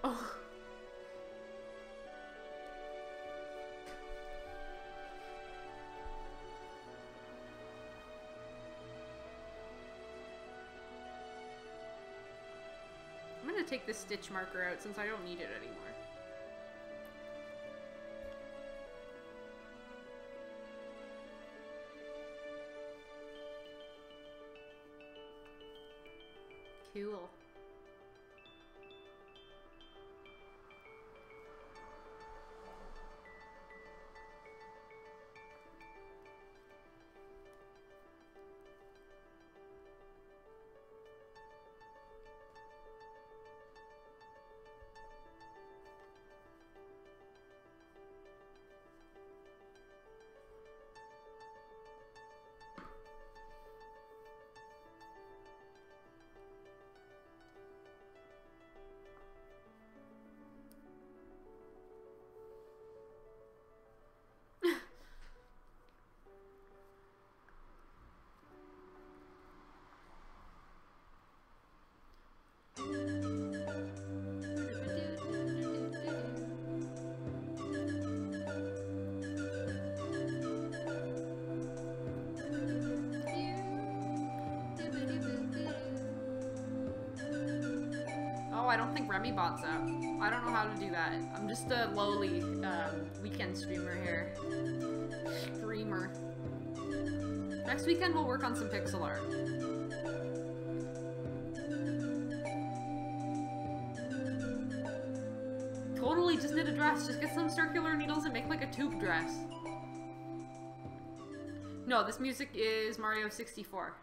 Oh. I'm gonna take this stitch marker out since I don't need it anymore. Cool. I don't think Remy bot's up. I don't know how to do that. I'm just a lowly weekend streamer here. Next weekend we'll work on some pixel art. Totally, just knit a dress. Just get some circular needles and make like a tube dress. No, this music is Mario 64.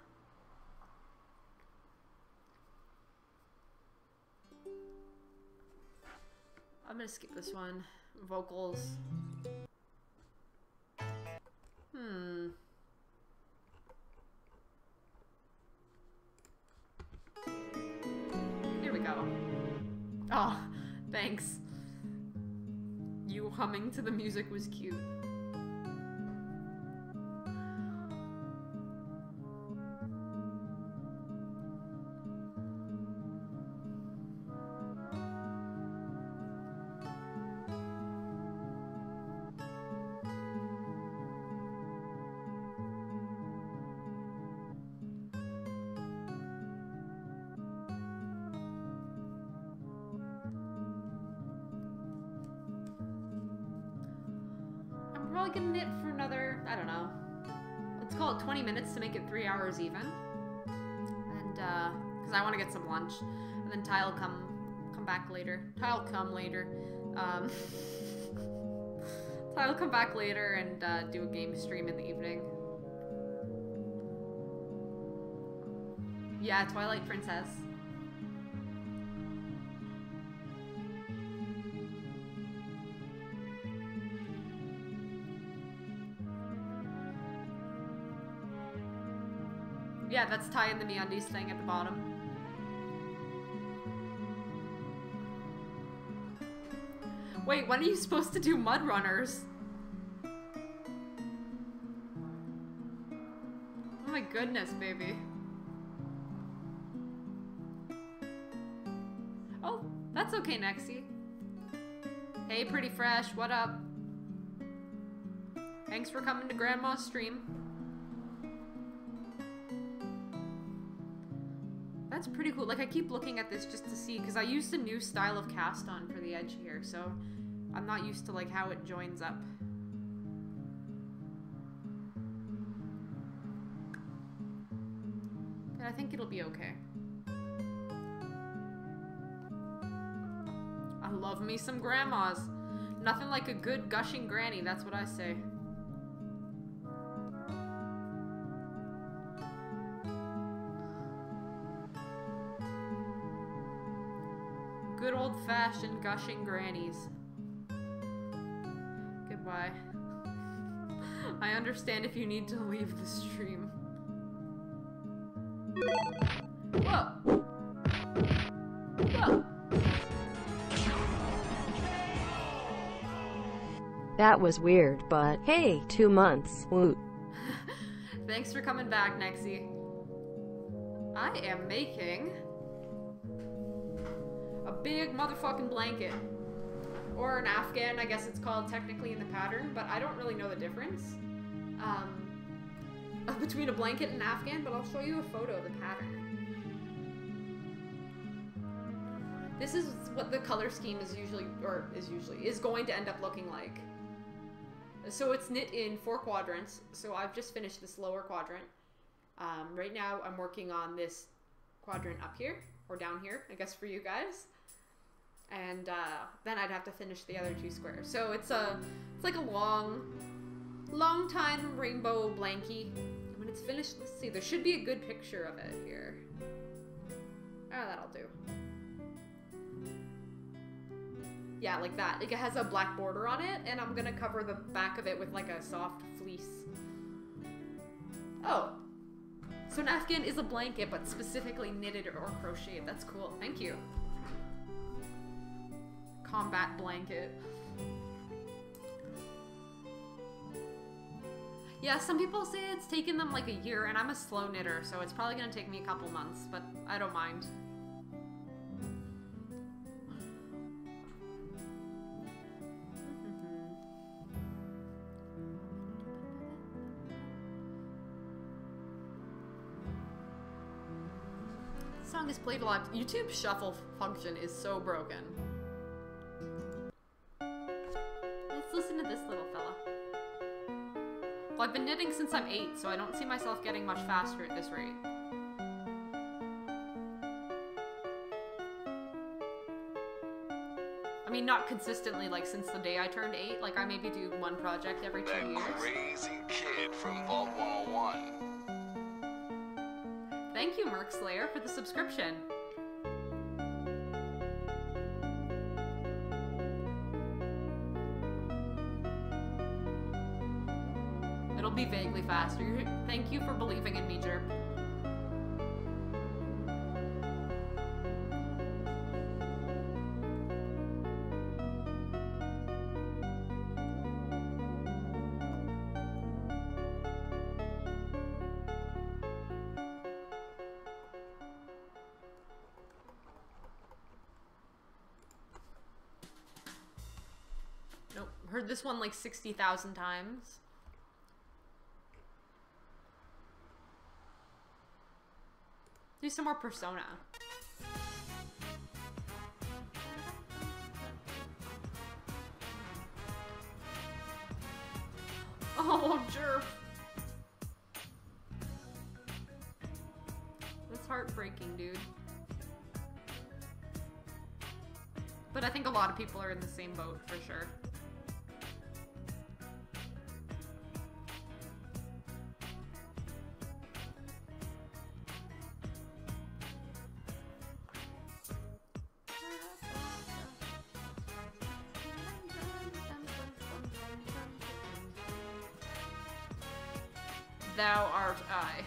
I'm gonna skip this one. Vocals. Here we go. Oh, thanks. You humming to the music was cute. Probably gonna knit for another, I don't know, let's call it 20 minutes to make it 3 hours even. And because I want to get some lunch, and then Ty'll come back later. Ty'll come later. Ty'll come back later and do a game stream in the evening. Yeah, Twilight Princess. Yeah, that's Ty and the MeUndies thing at the bottom. Wait, when are you supposed to do Mud Runners? Oh my goodness, baby. Oh, that's okay, Nexie. Hey, Pretty Fresh, what up? Thanks for coming to Grandma's stream. That's pretty cool. Like, I keep looking at this just to see, because I used a new style of cast on for the edge here, so I'm not used to, like, how it joins up. I think it'll be okay. I love me some grandmas. Nothing like a good gushing granny, that's what I say. Good old-fashioned gushing grannies. Goodbye. I understand if you need to leave the stream. Whoa! Whoa! That was weird, but hey, 2 months. Woot. Thanks for coming back, Nexie. I am making a big motherfucking blanket. Or an Afghan, I guess it's called technically in the pattern, but I don't really know the difference between a blanket and an Afghan, but I'll show you a photo of the pattern. This is what the color scheme is going to end up looking like. So it's knit in 4 quadrants, so I've just finished this lower quadrant. Right now I'm working on this quadrant up here, or down here, I guess for you guys. And then I'd have to finish the other 2 squares. So it's like a long time rainbow blankie. When it's finished, let's see, there should be a good picture of it here. Oh, that'll do. Yeah, like that. It has a black border on it, and I'm gonna cover the back of it with like a soft fleece. Oh. So an Afghan is a blanket, but specifically knitted or crocheted. That's cool. Thank you. Combat blanket. Yeah, some people say it's taken them like a year, and I'm a slow knitter, so it's probably gonna take me a couple months, but I don't mind. This song is played live. YouTube shuffle function is so broken. Let's listen to this little fella. Well, I've been knitting since I'm 8, so I don't see myself getting much faster at this rate. I mean, not consistently, like, since the day I turned 8. Like, I maybe do 1 project every 2 years. That crazy kid from Vault 101. Thank you, Merc Slayer, for the subscription. It'll be vaguely faster. Thank you for believing in me, Jerp. Nope. Heard this one like 60,000 times. Do some more Persona. Oh, jerk. That's heartbreaking, dude. But I think a lot of people are in the same boat, for sure. Thou art I.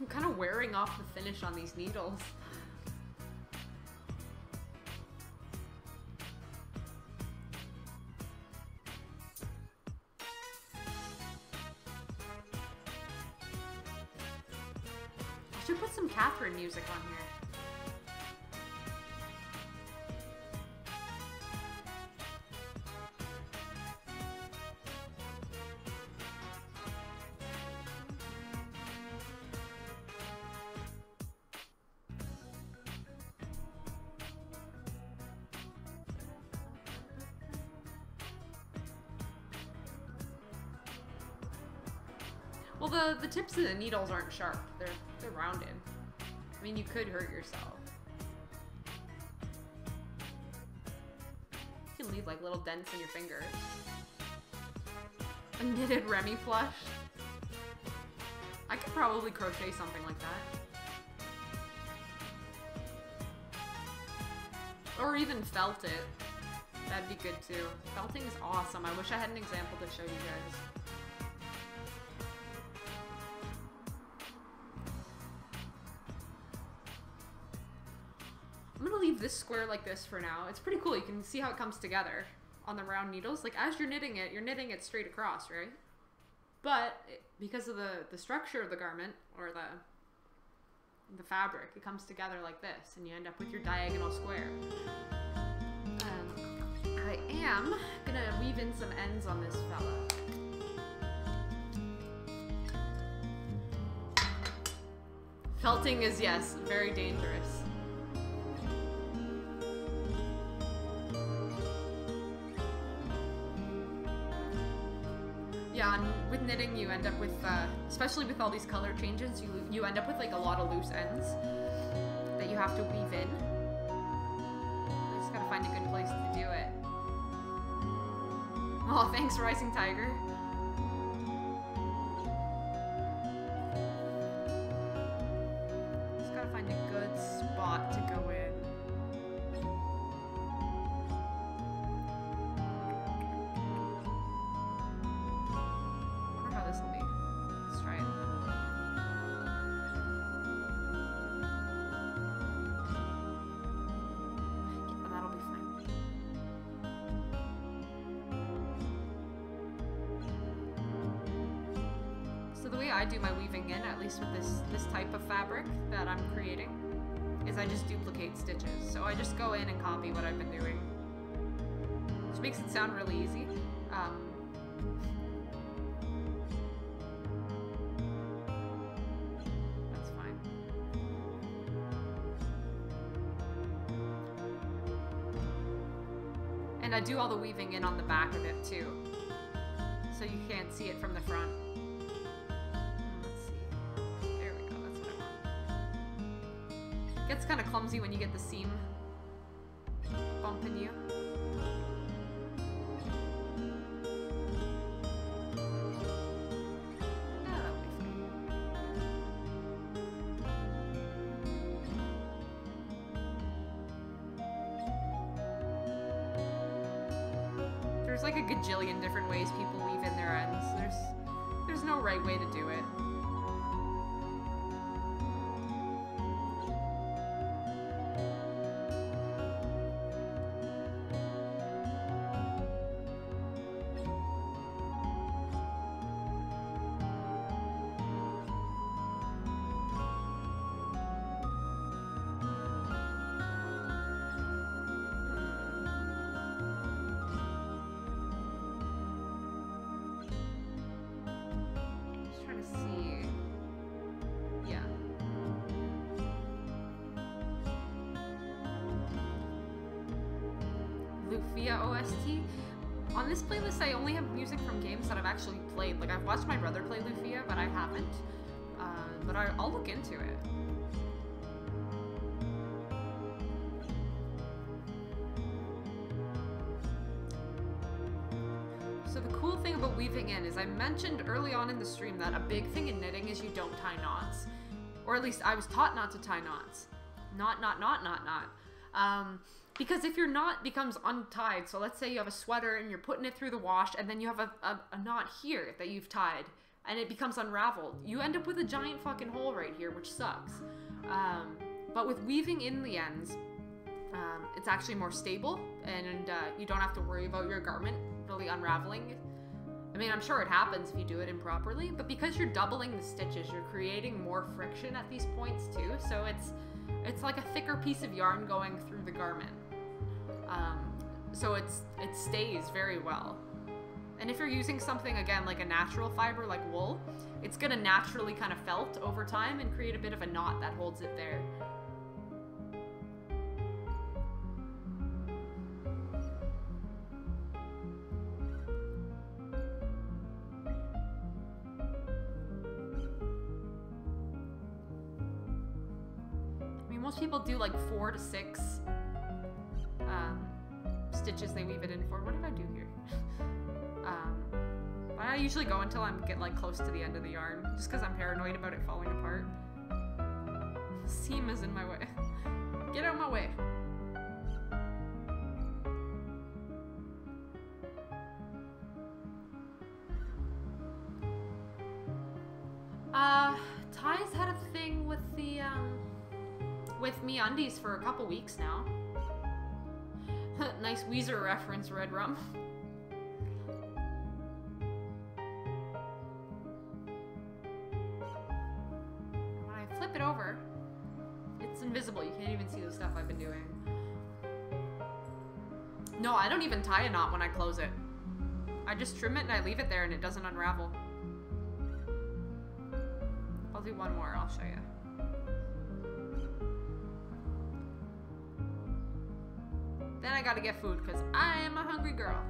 I'm kind of wearing off the finish on these needles. I should put some Catherine music on here. Well, the tips of the needles aren't sharp. They're rounded. I mean, you could hurt yourself. You can leave like little dents in your fingers. A knitted Remy plush. I could probably crochet something like that. Or even felt it. That'd be good too. Felting is awesome. I wish I had an example to show you guys. I'm gonna leave this square like this for now. It's pretty cool. You can see how it comes together on the round needles. Like as you're knitting it straight across, right? But because of the structure of the garment or the fabric, it comes together like this, and you end up with your diagonal square. I am gonna weave in some ends on this fella. Felting is, yes, very dangerous. Yeah, and with knitting you end up with, especially with all these color changes, you end up with like a lot of loose ends that you have to weave in. You just gotta find a good place to do it. Oh, thanks, Rising Tiger. Just gotta find a good spot to go in. I do my weaving in, at least with this type of fabric that I'm creating, is I just duplicate stitches. So I just go in and copy what I've been doing, which makes it sound really easy. That's fine. And I do all the weaving in on the back of it too, so you can't see it from the front. It's kind of clumsy when you get the seam bumping you. Yeah, that'll be fine. There's like a gajillion different ways people weave in their ends. There's no right way to do it. OST. On this playlist, I only have music from games that I've actually played. Like, I've watched my brother play Lufia, but I haven't. But I'll look into it. So the cool thing about weaving in is I mentioned early on in the stream that a big thing in knitting is you don't tie knots. Or at least I was taught not to tie knots. Not. Because if your knot becomes untied, so let's say you have a sweater and you're putting it through the wash and then you have a knot here that you've tied and it becomes unraveled, you end up with a giant fucking hole right here, which sucks. But with weaving in the ends, it's actually more stable and you don't have to worry about your garment really unraveling. I mean, I'm sure it happens if you do it improperly, but because you're doubling the stitches, you're creating more friction at these points too, so it's like a thicker piece of yarn going through the garment. So it stays very well. And if you're using something, again, like a natural fiber like wool, it's gonna naturally kind of felt over time and create a bit of a knot that holds it there. most people do like 4 to 6 stitches they weave it in for. What did I do here? But I usually go until I'm get like close to the end of the yarn, just because I'm paranoid about it falling apart. Seam is in my way. Get out of my way. Ty's had a thing with the, with MeUndies for a couple weeks now. Nice Weezer reference, Red Rum. When I flip it over, it's invisible. You can't even see the stuff I've been doing. No, I don't even tie a knot when I close it. I just trim it and I leave it there and it doesn't unravel. I'll do one more, I'll show you. Then I gotta get food because I am a hungry girl.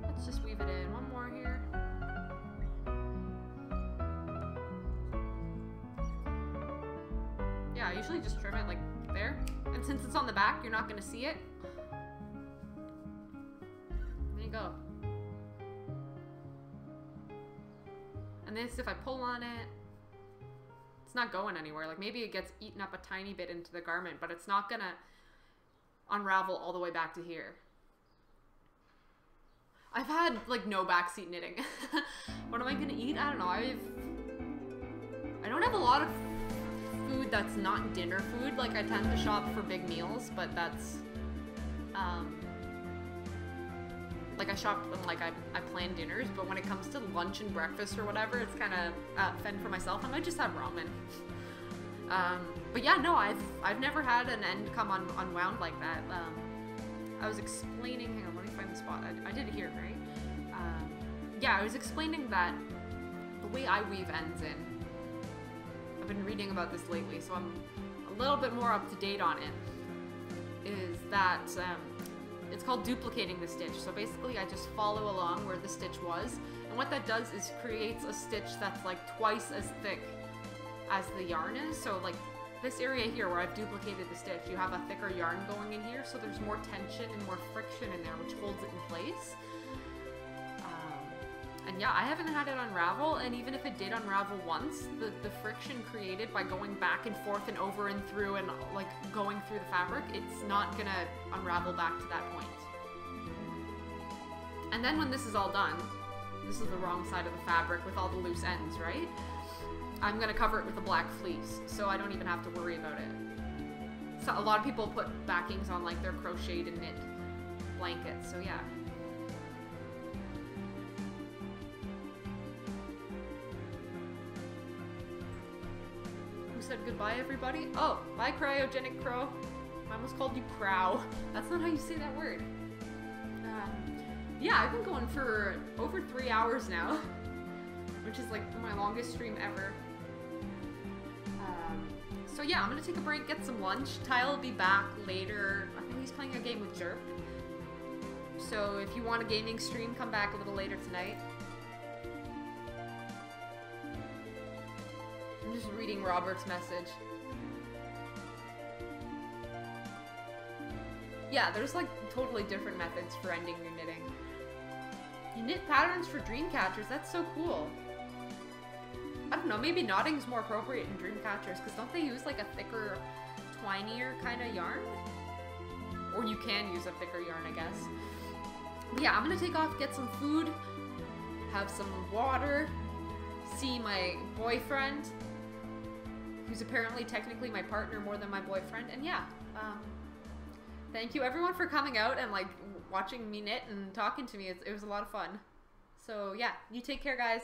Let's just weave it in. One more here. Yeah, I usually just trim it like there. And since it's on the back, you're not gonna see it. There you go. And this, if I pull on it, it's not going anywhere. Like maybe it gets eaten up a tiny bit into the garment, but it's not gonna unravel all the way back to here. I've had like no backseat knitting. What am I gonna eat? I don't know. I don't have a lot of food that's not dinner food. Like I tend to shop for big meals, but that's like I shop when like I plan dinners, but when it comes to lunch and breakfast or whatever, it's kind of fend for myself. I might just have ramen. But yeah, no, I've never had an end come unwound like that. I was explaining, hang on, let me find the spot. I did it here, right? Yeah, I was explaining that the way I weave ends in, I've been reading about this lately, so I'm a little bit more up to date on it, is that it's called duplicating the stitch. So basically I just follow along where the stitch was, and what that does is creates a stitch that's like twice as thick as the yarn is. So like this area here where I've duplicated the stitch, you have a thicker yarn going in here, so there's more tension and more friction in there, which holds it in place. And yeah, I haven't had it unravel, and even if it did unravel once, the friction created by going back and forth and over and through and like going through the fabric, it's not gonna unravel back to that point. And then when this is all done, this is the wrong side of the fabric with all the loose ends, right? I'm gonna cover it with a black fleece, so I don't even have to worry about it. So a lot of people put backings on like their crocheted and knit blankets, so yeah. Said goodbye, everybody. Oh, bye, cryogenic crow. I almost called you crow. That's not how you say that word. Yeah, I've been going for over 3 hours now, which is like my longest stream ever. So yeah, I'm gonna take a break, get some lunch. Ty will be back later. I think he's playing a game with Jerp. So if you want a gaming stream, come back a little later tonight. I'm just reading Robert's message. Yeah, there's like totally different methods for ending your knitting. You knit patterns for dream catchers, that's so cool. I don't know, maybe knotting's more appropriate in dream catchers, because don't they use like a thicker, twinier kind of yarn? Or you can use a thicker yarn, I guess. But yeah, I'm gonna take off, get some food, have some water, see my boyfriend, who's apparently technically my partner more than my boyfriend, and yeah, thank you everyone for coming out and like watching me knit and talking to me. It was a lot of fun. So yeah, you take care, guys.